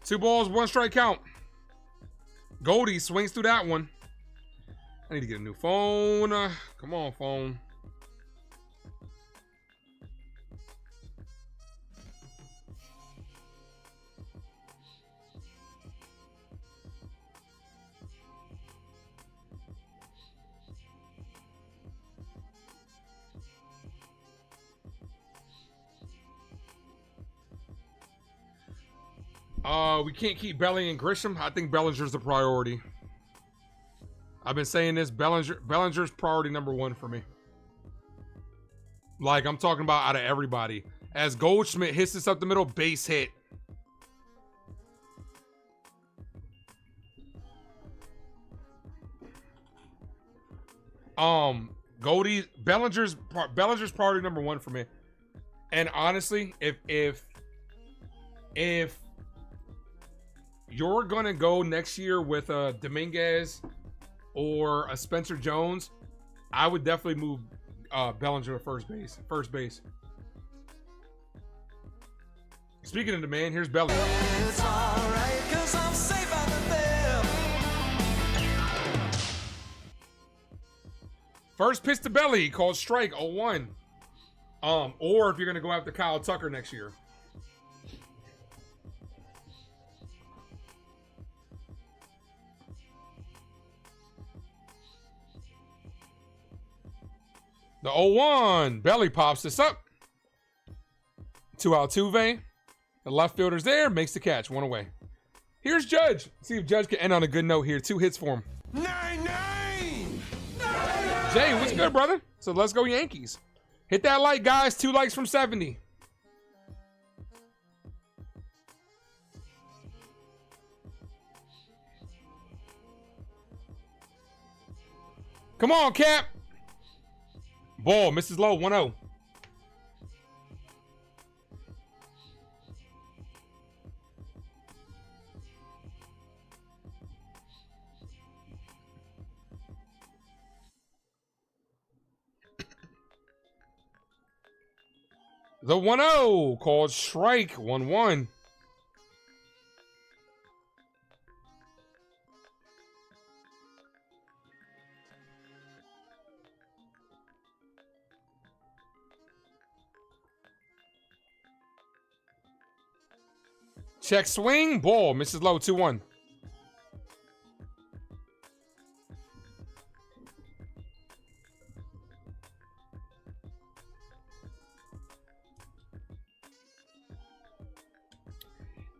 Two balls, one strike count. Goldie swings through that one. I need to get a new phone. Come on, phone. We can't keep Belly and Grisham. I think Bellinger's the priority. I've been saying this. Bellinger's priority number one for me. Like, I'm talking about out of everybody. As Goldschmidt hits this up the middle, base hit. Bellinger's priority number one for me. And honestly, if you're gonna go next year with a Dominguez or a Spencer Jones, I would definitely move Bellinger to first base. Speaking of demand, here's Belly. It's alright, 'cause I'm safe out of there. First pitch to Belly, called strike, 0-1. Or if you're gonna go after Kyle Tucker next year. The 0-1. Belly pops this up. 2 Altuve. The left fielder's there. Makes the catch. 1 away. Here's Judge. See if Judge can end on a good note here. 2 hits for him. 9-9. Jay, what's good, brother? So let's go Yankees. Hit that like, guys. 2 likes from 70. Come on, Cap. Ball misses low, 1-0. The 1-0 called strike, 1-1. Check swing, ball, misses low, 2-1.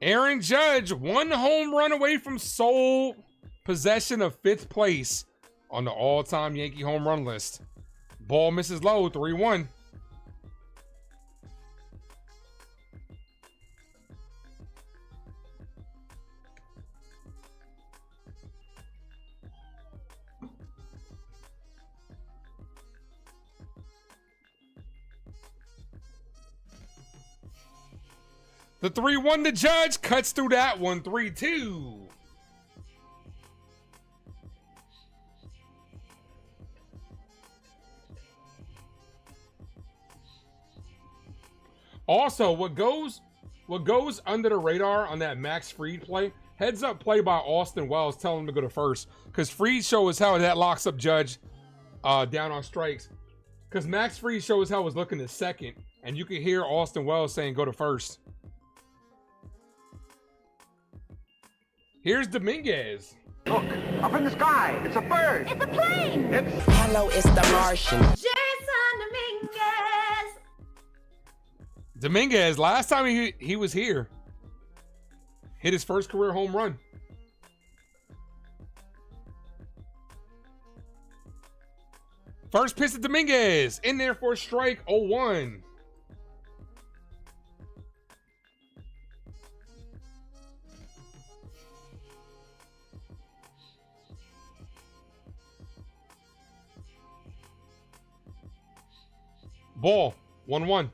Aaron Judge, 1 home run away from sole possession of 5th place on the all-time Yankee home run list. Ball misses low, 3-1. The 3-1 to Judge cuts through that one, 3-2. Also, what goes under the radar on that Max Fried play, heads up play by Austin Wells telling him to go to first. Because Fried show as hell that locks up Judge down on strikes. Because Max Fried show as hell was looking to second. And you can hear Austin Wells saying go to first. Here's Dominguez. Look, up in the sky. It's a bird. It's a plane. Hello, it's the Martian. Jason Dominguez. Dominguez, last time he was here, hit his first career home run. First pitch to Dominguez. In there for strike 0-1. Ball, 1-1.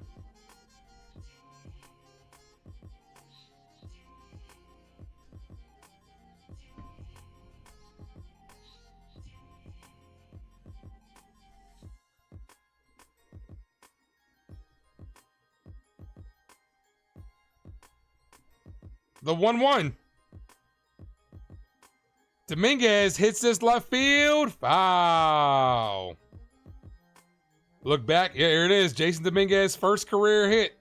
The 1-1. Dominguez hits this left field. Foul. Look back. Yeah, here it is. Jason Dominguez's first career hit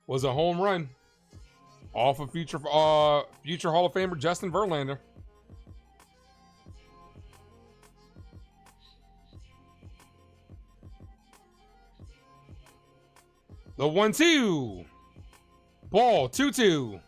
was a home run off of future Hall of Famer Justin Verlander. The 1-2. Ball, 2-2.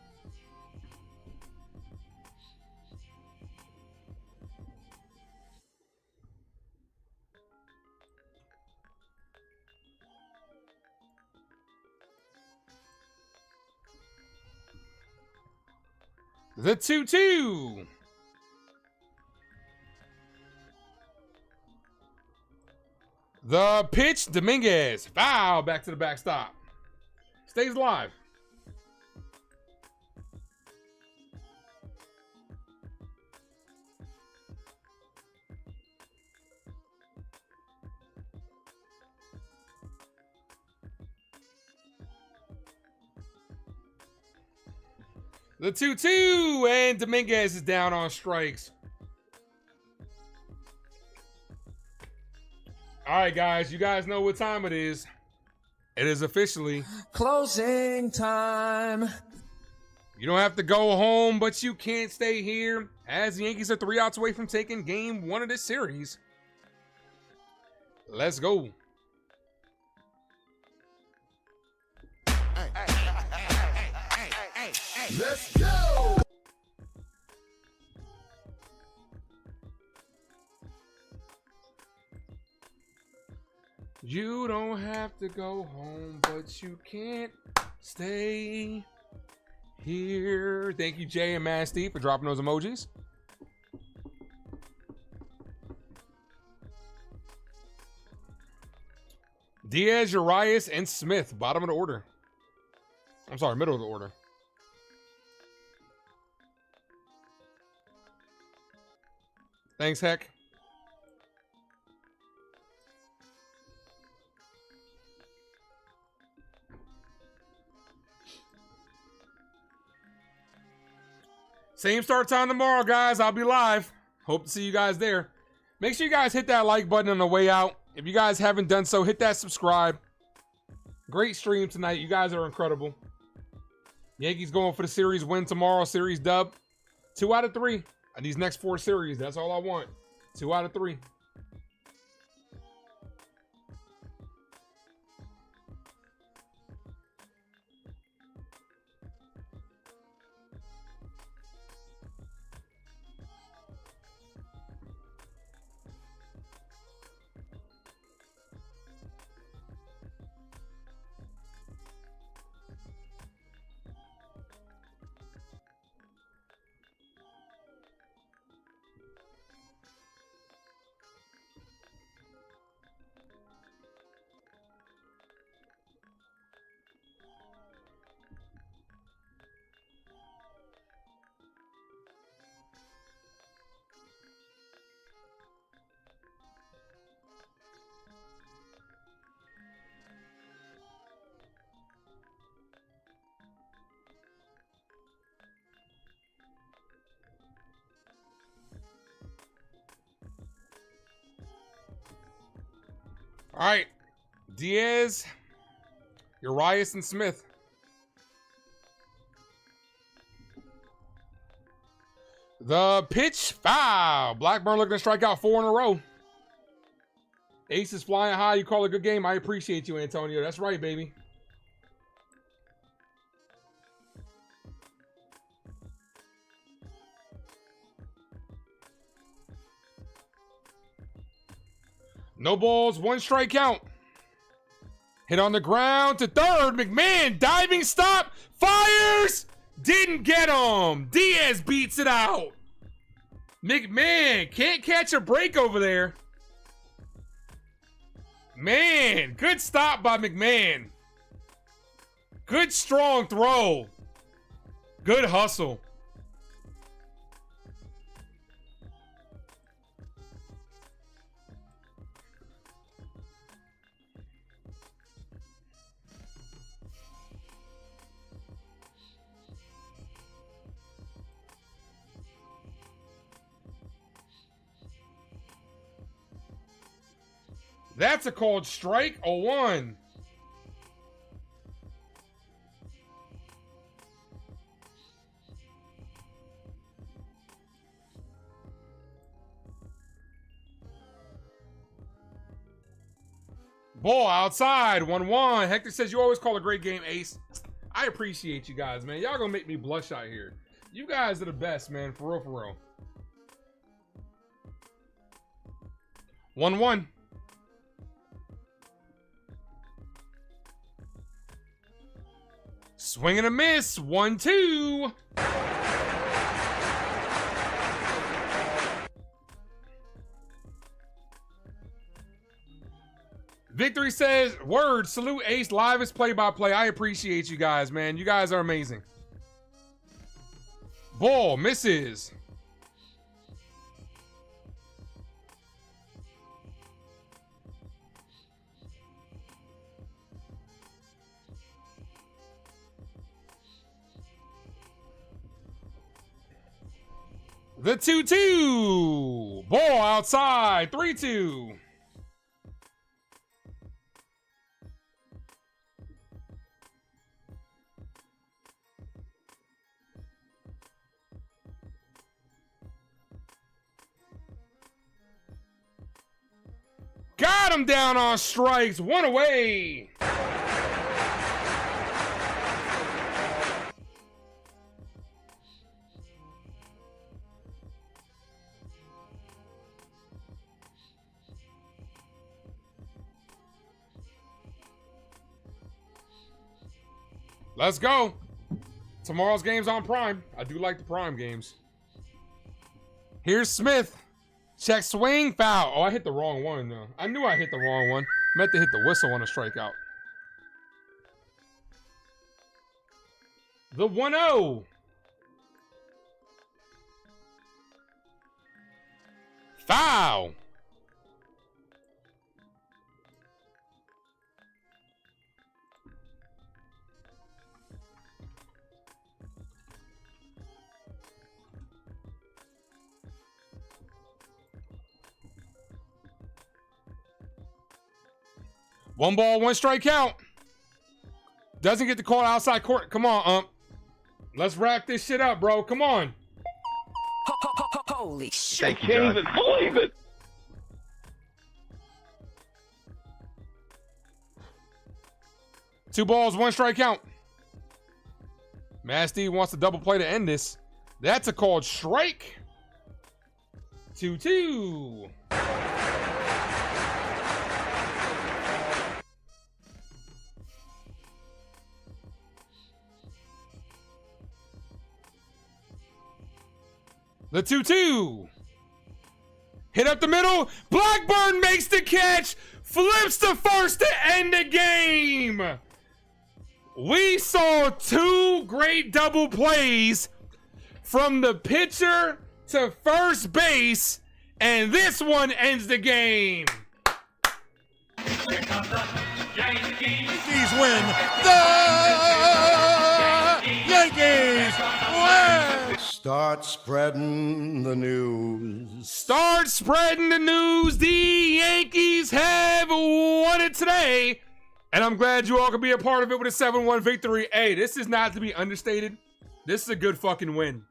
The 2-2. The pitch, Dominguez. Foul, back to the backstop. Stays alive. The 2-2, and Dominguez is down on strikes. All right, guys, you guys know what time it is. It is officially closing time. You don't have to go home, but you can't stay here, as the Yankees are 3 outs away from taking game 1 of this series. Let's go. Let's go! You don't have to go home, but you can't stay here. Thank you, Jay and Mad Steve, for dropping those emojis. Diaz, Urias, and Smith, bottom of the order. I'm sorry, middle of the order. Thanks, Heck. Same start time tomorrow, guys. I'll be live. Hope to see you guys there. Make sure you guys hit that like button on the way out. If you guys haven't done so, hit that subscribe. Great stream tonight. You guys are incredible. Yankees going for the series win tomorrow. Series dub. 2 out of 3. And these next 4 series, that's all I want. 2 out of 3. All right. Diaz, Urias, and Smith. The pitch, foul. Blackburn looking to strike out 4 in a row. Ace is flying high. You call it a good game. I appreciate you, Antonio. That's right, baby. No balls, 1 strike count. Hit on the ground to third. McMahon, diving stop, fires. Didn't get him. Diaz beats it out. McMahon can't catch a break over there. Man, good stop by McMahon. Good strong throw. Good hustle. That's a called strike, 0-1. Ball outside, 1-1. Hector says you always call a great game, Ace. I appreciate you guys, man. Y'all gonna make me blush out here. You guys are the best, man. For real, for real. 1-1. Swing and a miss. 1-2. Victory says, word, salute Ace, livest play-by-play. I appreciate you guys, man. You guys are amazing. Ball misses. The 2-2. Ball outside. 3-2. Got him down on strikes. 1 away. Let's go. Tomorrow's game's on Prime. I do like the Prime games. Here's Smith. Check swing, foul. Oh, I hit the wrong one, though. I knew I hit the wrong one. Meant to hit the whistle on a strikeout. The 1-0. Foul. One ball, 1 strike count. Doesn't get the call outside court. Come on, let's wrap this shit up, bro. Come on. Holy shit. I can't even believe it. Two balls, 1 strike count. Masty wants to double play to end this. That's a called strike. 2-2. The 2-2. Hit up the middle. Blackburn makes the catch. Flips to first to end the game. We saw 2 great double plays from the pitcher to first base, and this one ends the game. Yankees win. The Yankees win. Start spreading the news. Start spreading the news. The Yankees have won it today. And I'm glad you all could be a part of it with a 7-1 victory. Hey, this is not to be understated. This is a good fucking win.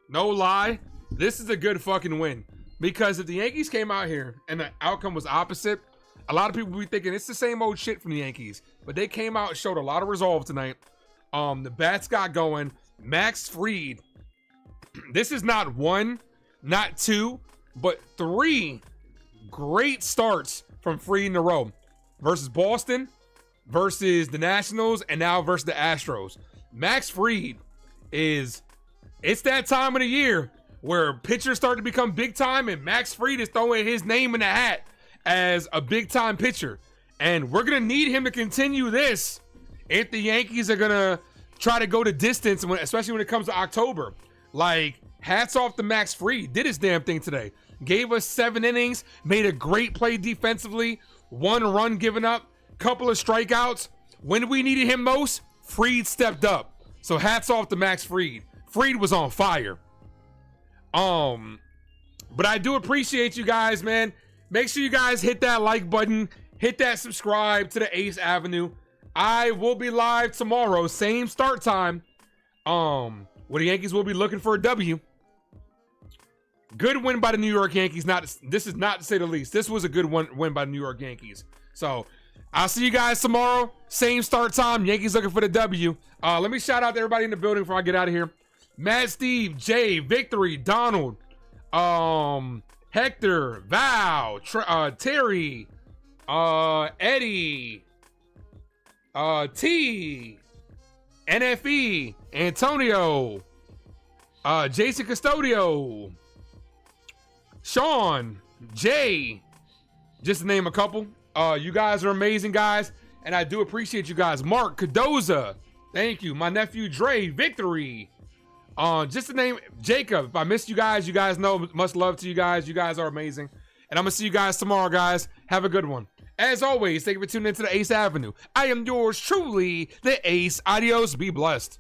No lie. This is a good fucking win. Because if the Yankees came out here and the outcome was opposite, a lot of people would be thinking it's the same old shit from the Yankees. But they came out and showed a lot of resolve tonight. The bats got going. Max Fried. This is not one, not two, but three great starts from Fried in a row. Versus Boston, versus the Nationals, and now versus the Astros. Max Fried it's that time of the year where pitchers start to become big time, and Max Fried is throwing his name in the hat as a big time pitcher. And we're going to need him to continue this if the Yankees are going to try to go the distance, especially when it comes to October. Like, hats off to Max Fried. Did his damn thing today. Gave us 7 innings, made a great play defensively, 1 run given up, couple of strikeouts. When we needed him most, Fried stepped up. So hats off to Max Fried. Fried was on fire. But I do appreciate you guys, man. Make sure you guys hit that like button, hit that subscribe to the Ace Avenue. I will be live tomorrow, same start time. Where the Yankees will be looking for a W. Good win by the New York Yankees. This is not to say the least. This was a good win by the New York Yankees. So I'll see you guys tomorrow. Same start time. Yankees looking for the W. Let me shout out to everybody in the building before I get out of here. Matt, Steve, Jay, Victory, Donald, Hector, Val, Terry, Eddie, T, NFE, Antonio, Jason Custodio, Sean, Jay, just to name a couple. You guys are amazing, guys, and I do appreciate you guys. Mark, Cadoza, thank you. My nephew, Dre, Victory, just to name Jacob. If I missed you guys know, much love to you guys. You guys are amazing, and I'm gonna see you guys tomorrow, guys. Have a good one. As always, thank you for tuning into the Ace Avenue. I am yours truly, the Ace. Adios, be blessed.